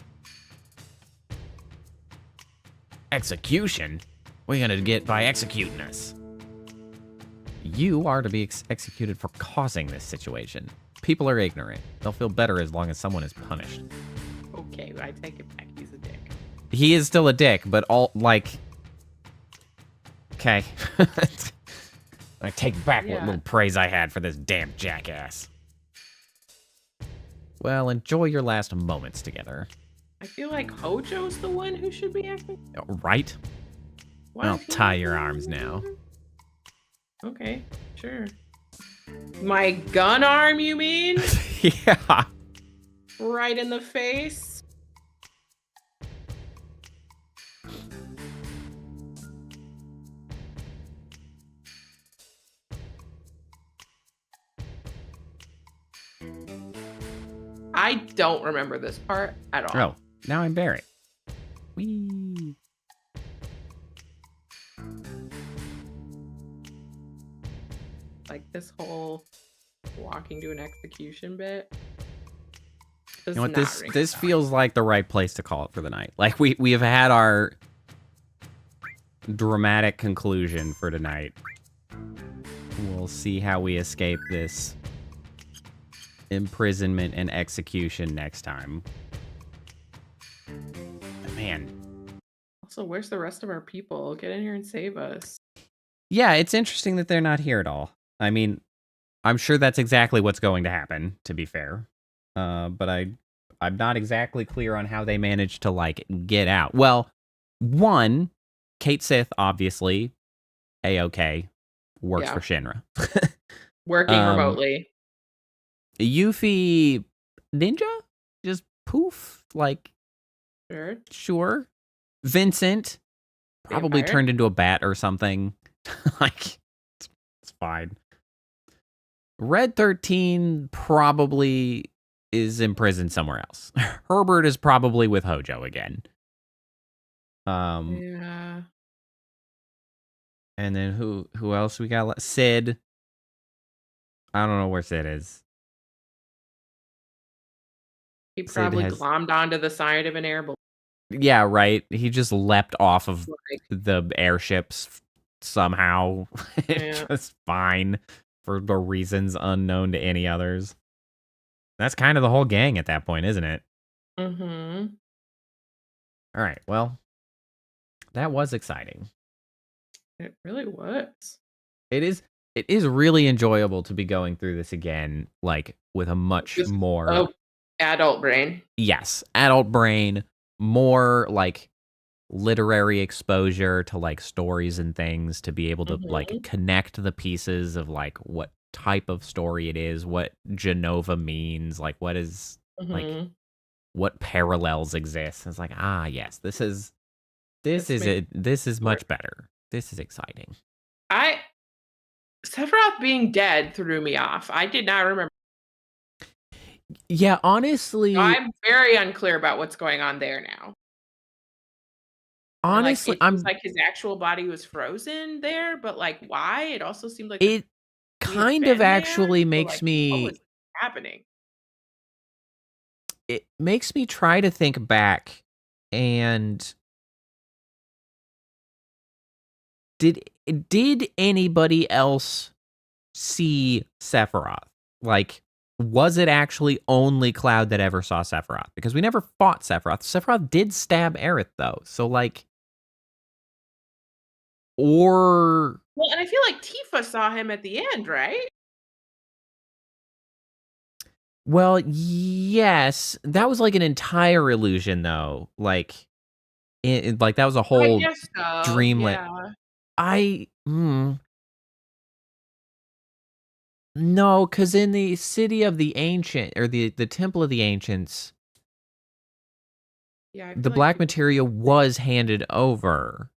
Execution? What are you gonna get by executing us? You are to be executed for causing this situation. People are ignorant. They'll feel better as long as someone is punished. Okay, I take it back. He's a dick. He is still a dick, but all, like... Okay. I take back what little praise I had for this damn jackass. Well, enjoy your last moments together. I feel like Hojo's the one who should be acting. Right? I'll tie your arms now. Okay, sure. My gun arm, you mean? Yeah. Right in the face. I don't remember this part at all. Oh, now I'm Barrett. Whee. Like this whole walking to an execution bit. You know what, this feels like the right place to call it for the night. Like we have had our dramatic conclusion for tonight. We'll see how we escape this imprisonment and execution next time. Man. Also, where's the rest of our people? Get in here and save us. Yeah, it's interesting that they're not here at all. I mean, I'm sure that's exactly what's going to happen, to be fair. But I'm not exactly clear on how they managed to, like, get out. Well, one, Kate Sith, obviously, A-OK, works for Shinra. Working remotely. Yuffie Ninja? Just poof, like, sure. Vincent probably turned into a bat or something. Like, it's fine. Red 13 probably is in prison somewhere else. Herbert is probably with Hojo again. Yeah. And then who else we got? Sid. I don't know where Sid is. He probably glommed onto the side of an air balloon. Yeah, right. He just leapt off of the airships somehow. Just fine for the reasons unknown to any others. That's kind of the whole gang at that point, isn't it? Mm-hmm. All right, well, that was exciting. It really was. It is really enjoyable to be going through this again, like with a much more adult brain. Yes, adult brain, more like literary exposure to like stories and things, to be able to like connect the pieces of like what type of story it is, what Genova means, like what is like what parallels exist. It's like, yes, this is much better. This is exciting. Sephiroth being dead threw me off. I did not remember. Yeah, honestly, so I'm very unclear about what's going on there now. Honestly, it seems like his actual body was frozen there, but like why? It also seemed like it kind of actually makes me. What was happening? It makes me try to think back, and did anybody else see Sephiroth? Like, was it actually only Cloud that ever saw Sephiroth? Because we never fought Sephiroth. Sephiroth did stab Aerith, though. So, like... Well, and I feel like Tifa saw him at the end, right? Well, yes. That was, like, an entire illusion, though. Like, that was a whole dreamlet. Yeah. No, because in the city of the ancient, or the temple of the ancients, Yeah, the black materia was handed over.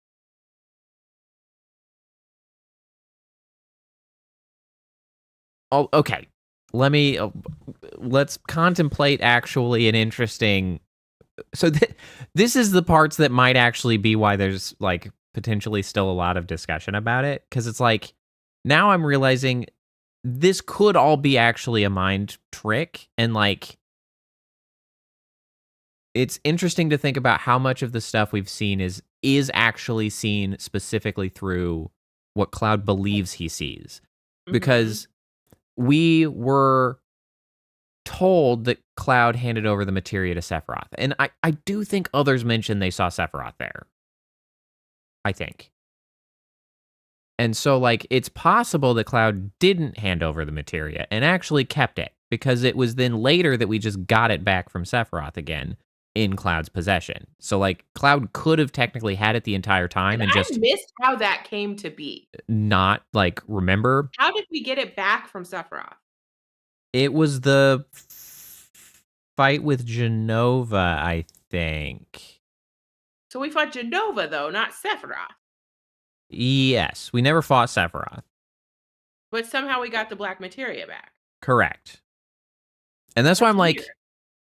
Oh, okay. Let's contemplate actually an interesting. So this is the parts that might actually be why there's like potentially still a lot of discussion about it, because it's like now I'm realizing this could all be actually a mind trick, and like it's interesting to think about how much of the stuff we've seen is actually seen specifically through what Cloud believes he sees, because we were told that Cloud handed over the materia to Sephiroth. And I do think others mentioned they saw Sephiroth there. I think. And so, like, it's possible that Cloud didn't hand over the materia and actually kept it, because it was then later that we just got it back from Sephiroth again in Cloud's possession. So, like, Cloud could have technically had it the entire time and I just missed how that came to be. not, like, remember. How did we get it back from Sephiroth? It was the fight with Genova, I think. So we fought Genova, though, not Sephiroth. Yes, we never fought Sephiroth. But somehow we got the black materia back. Correct. And that's why I'm like, weird.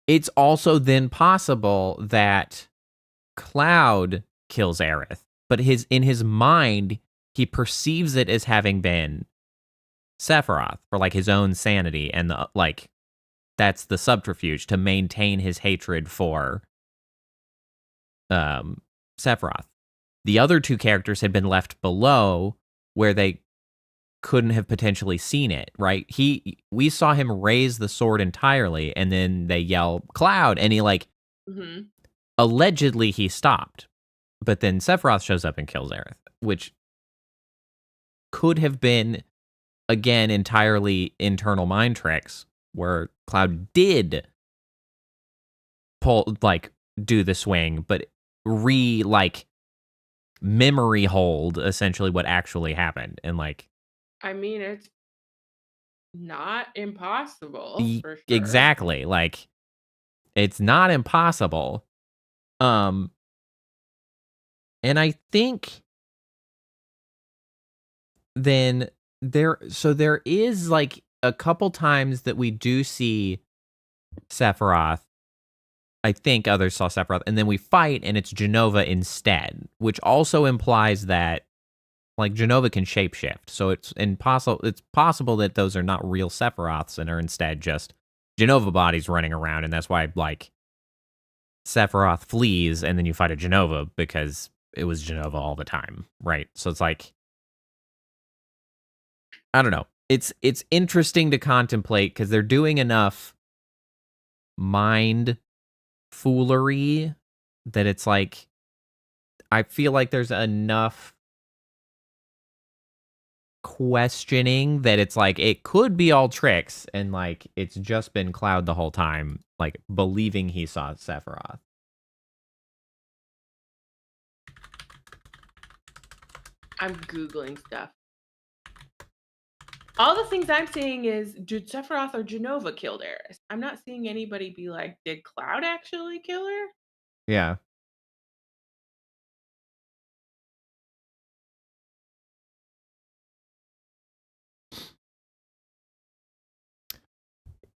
It's also then possible that Cloud kills Aerith, but in his mind, he perceives it as having been Sephiroth for like his own sanity, and that's the subterfuge to maintain his hatred for Sephiroth. The other two characters had been left below where they couldn't have potentially seen it, right? We saw him raise the sword entirely, and then they yell Cloud, and he allegedly he stopped, but then Sephiroth shows up and kills Aerith, which could have been again entirely internal mind tricks where Cloud did do the swing, but memory hold essentially what actually happened, and I mean, it's not impossible. For sure. Exactly. Like, it's not impossible. And I think then there is like a couple times that we do see Sephiroth. I think others saw Sephiroth, and then we fight and it's Genova instead, which also implies that like Genova can shapeshift. So it's possible that those are not real Sephiroths and are instead just Genova bodies running around, and that's why like Sephiroth flees and then you fight a Genova because it was Genova all the time, right? So it's like, I don't know. It's interesting to contemplate because they're doing enough mind foolery that it's like, I feel like there's enough questioning that it's like it could be all tricks, and like it's just been Cloud the whole time, like believing he saw Sephiroth. I'm Googling stuff. All the things I'm seeing is, did Sephiroth or Genova kill Aerith? I'm not seeing anybody be like, did Cloud actually kill her? Yeah.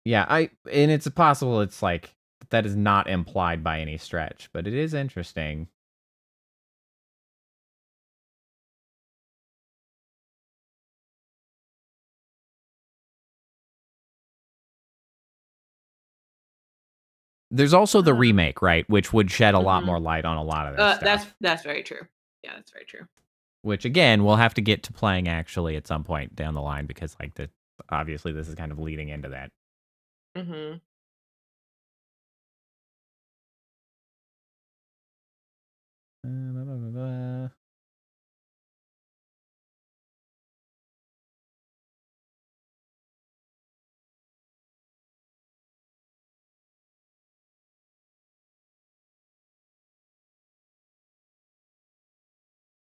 Yeah, and it's possible it's like that is not implied by any stretch, but it is interesting. There's also the remake, right, which would shed a lot more light on a lot of this stuff. That's very true. Yeah, that's very true. Which again, we'll have to get to playing actually at some point down the line, because like obviously this is kind of leading into that.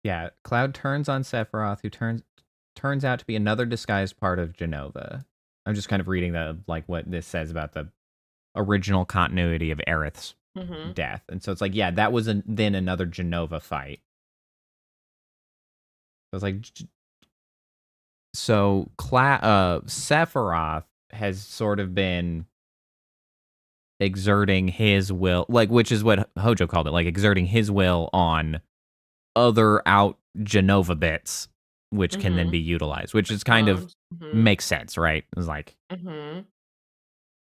Yeah, Cloud turns on Sephiroth, who turns turns out to be another disguised part of Genova. I'm just kind of reading what this says about the original continuity of Aerith's death. And so it's like, yeah, that was then another Genova fight. I was like, so Sephiroth has sort of been exerting his will, which is what Hojo called it, exerting his will on other out Genova bits, which can then be utilized, which is kind of makes sense, right? It's like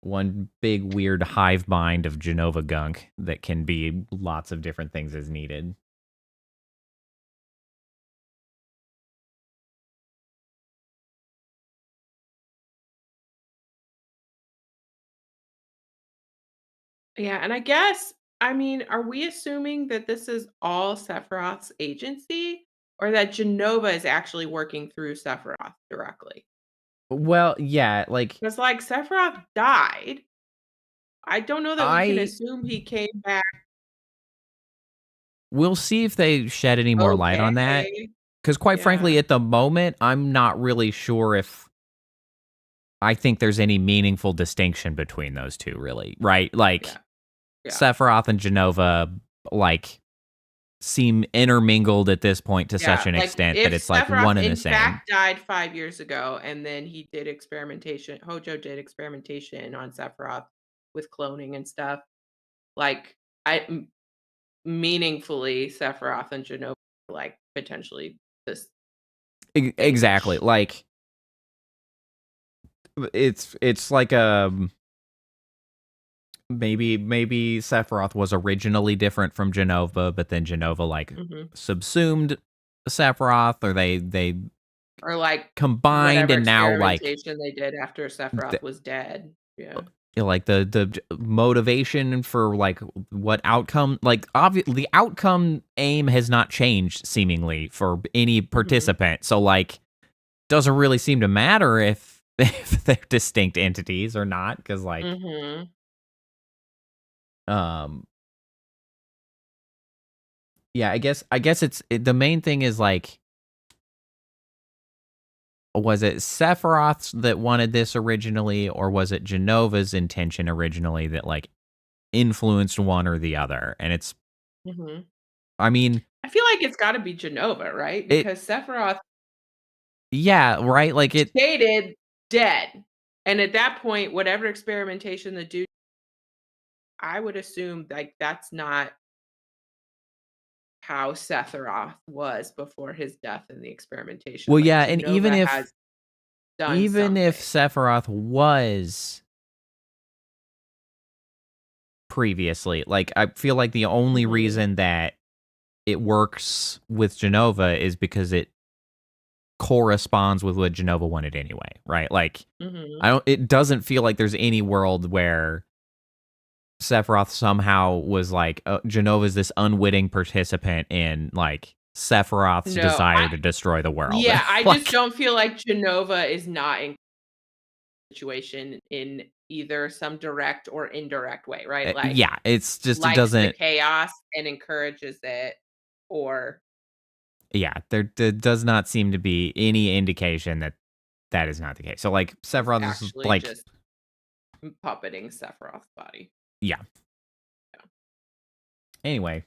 one big weird hive mind of Genova gunk that can be lots of different things as needed. Yeah, and I guess, I mean, are we assuming that this is all Sephiroth's agency, or that Genova is actually working through Sephiroth directly? Well, yeah, Because Sephiroth died. I don't know that we can assume he came back. We'll see if they shed any more light on that. Because quite frankly, at the moment, I'm not really sure if I think there's any meaningful distinction between those two, really, right? Sephiroth and Genova, seem intermingled at this point to such an extent that it's Sephiroth one and the same. In fact, died 5 years ago, and then he did experimentation. Hojo did experimentation on Sephiroth with cloning and stuff. Meaningfully, Sephiroth and Genova potentially this. Exactly, it's like maybe Sephiroth was originally different from Genova, but then Genova subsumed Sephiroth, or they combined, and now they did after Sephiroth was dead. Yeah. The motivation for what outcome, the outcome aim has not changed seemingly for any participant. So doesn't really seem to matter if they're distinct entities or not, because yeah, I guess the main thing is was it Sephiroth's that wanted this originally, or was it Genova's intention originally that influenced one or the other? And it's I mean, I feel like it's got to be Genova, right? Because Sephiroth, yeah, right, it stated dead, and at that point, whatever experimentation the dude, I would assume that's not how Sephiroth was before his death in the experimentation. Well, yeah, and Genova even if Sephiroth was previously, I feel like the only reason that it works with Genova is because it corresponds with what Genova wanted anyway, right? It doesn't feel like there's any world where Sephiroth somehow was Genova's this unwitting participant in Sephiroth's desire to destroy the world. Yeah, I just don't feel like Genova is not in situation in either some direct or indirect way, right? Yeah, it's just it doesn't the chaos and encourages it, or there does not seem to be any indication that is not the case. So Sephiroth is just puppeting Sephiroth's body. Yeah. Anyway,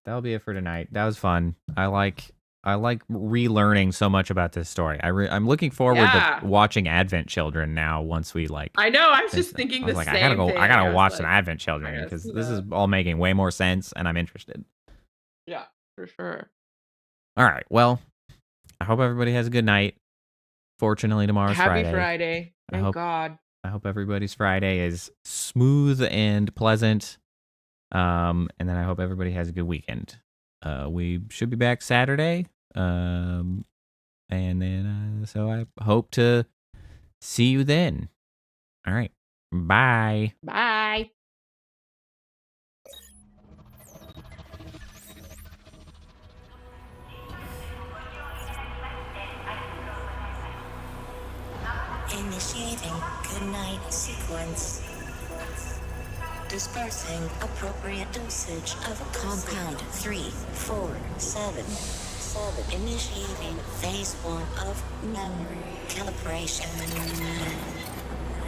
that'll be it for tonight. That was fun. I like relearning so much about this story. I'm looking forward to watching Advent Children now. Once we I know. I was just thinking the same thing. I gotta watch some Advent Children because this is all making way more sense, and I'm interested. Yeah, for sure. All right. Well, I hope everybody has a good night. Fortunately, tomorrow's Friday. Happy Friday. Thank God. I hope everybody's Friday is smooth and pleasant. And then I hope everybody has a good weekend. We should be back Saturday. And then, so I hope to see you then. All right. Bye. Bye. Initiating goodnight sequence. Dispersing appropriate dosage of compound 347. forward. Initiating phase 1 of memory calibration.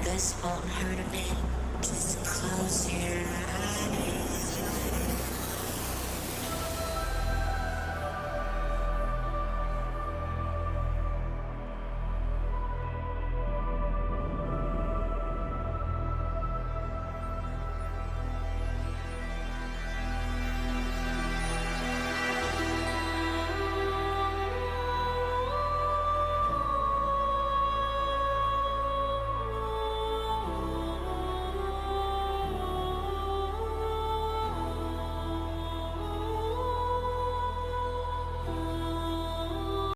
This won't hurt a bit. Just close your eyes.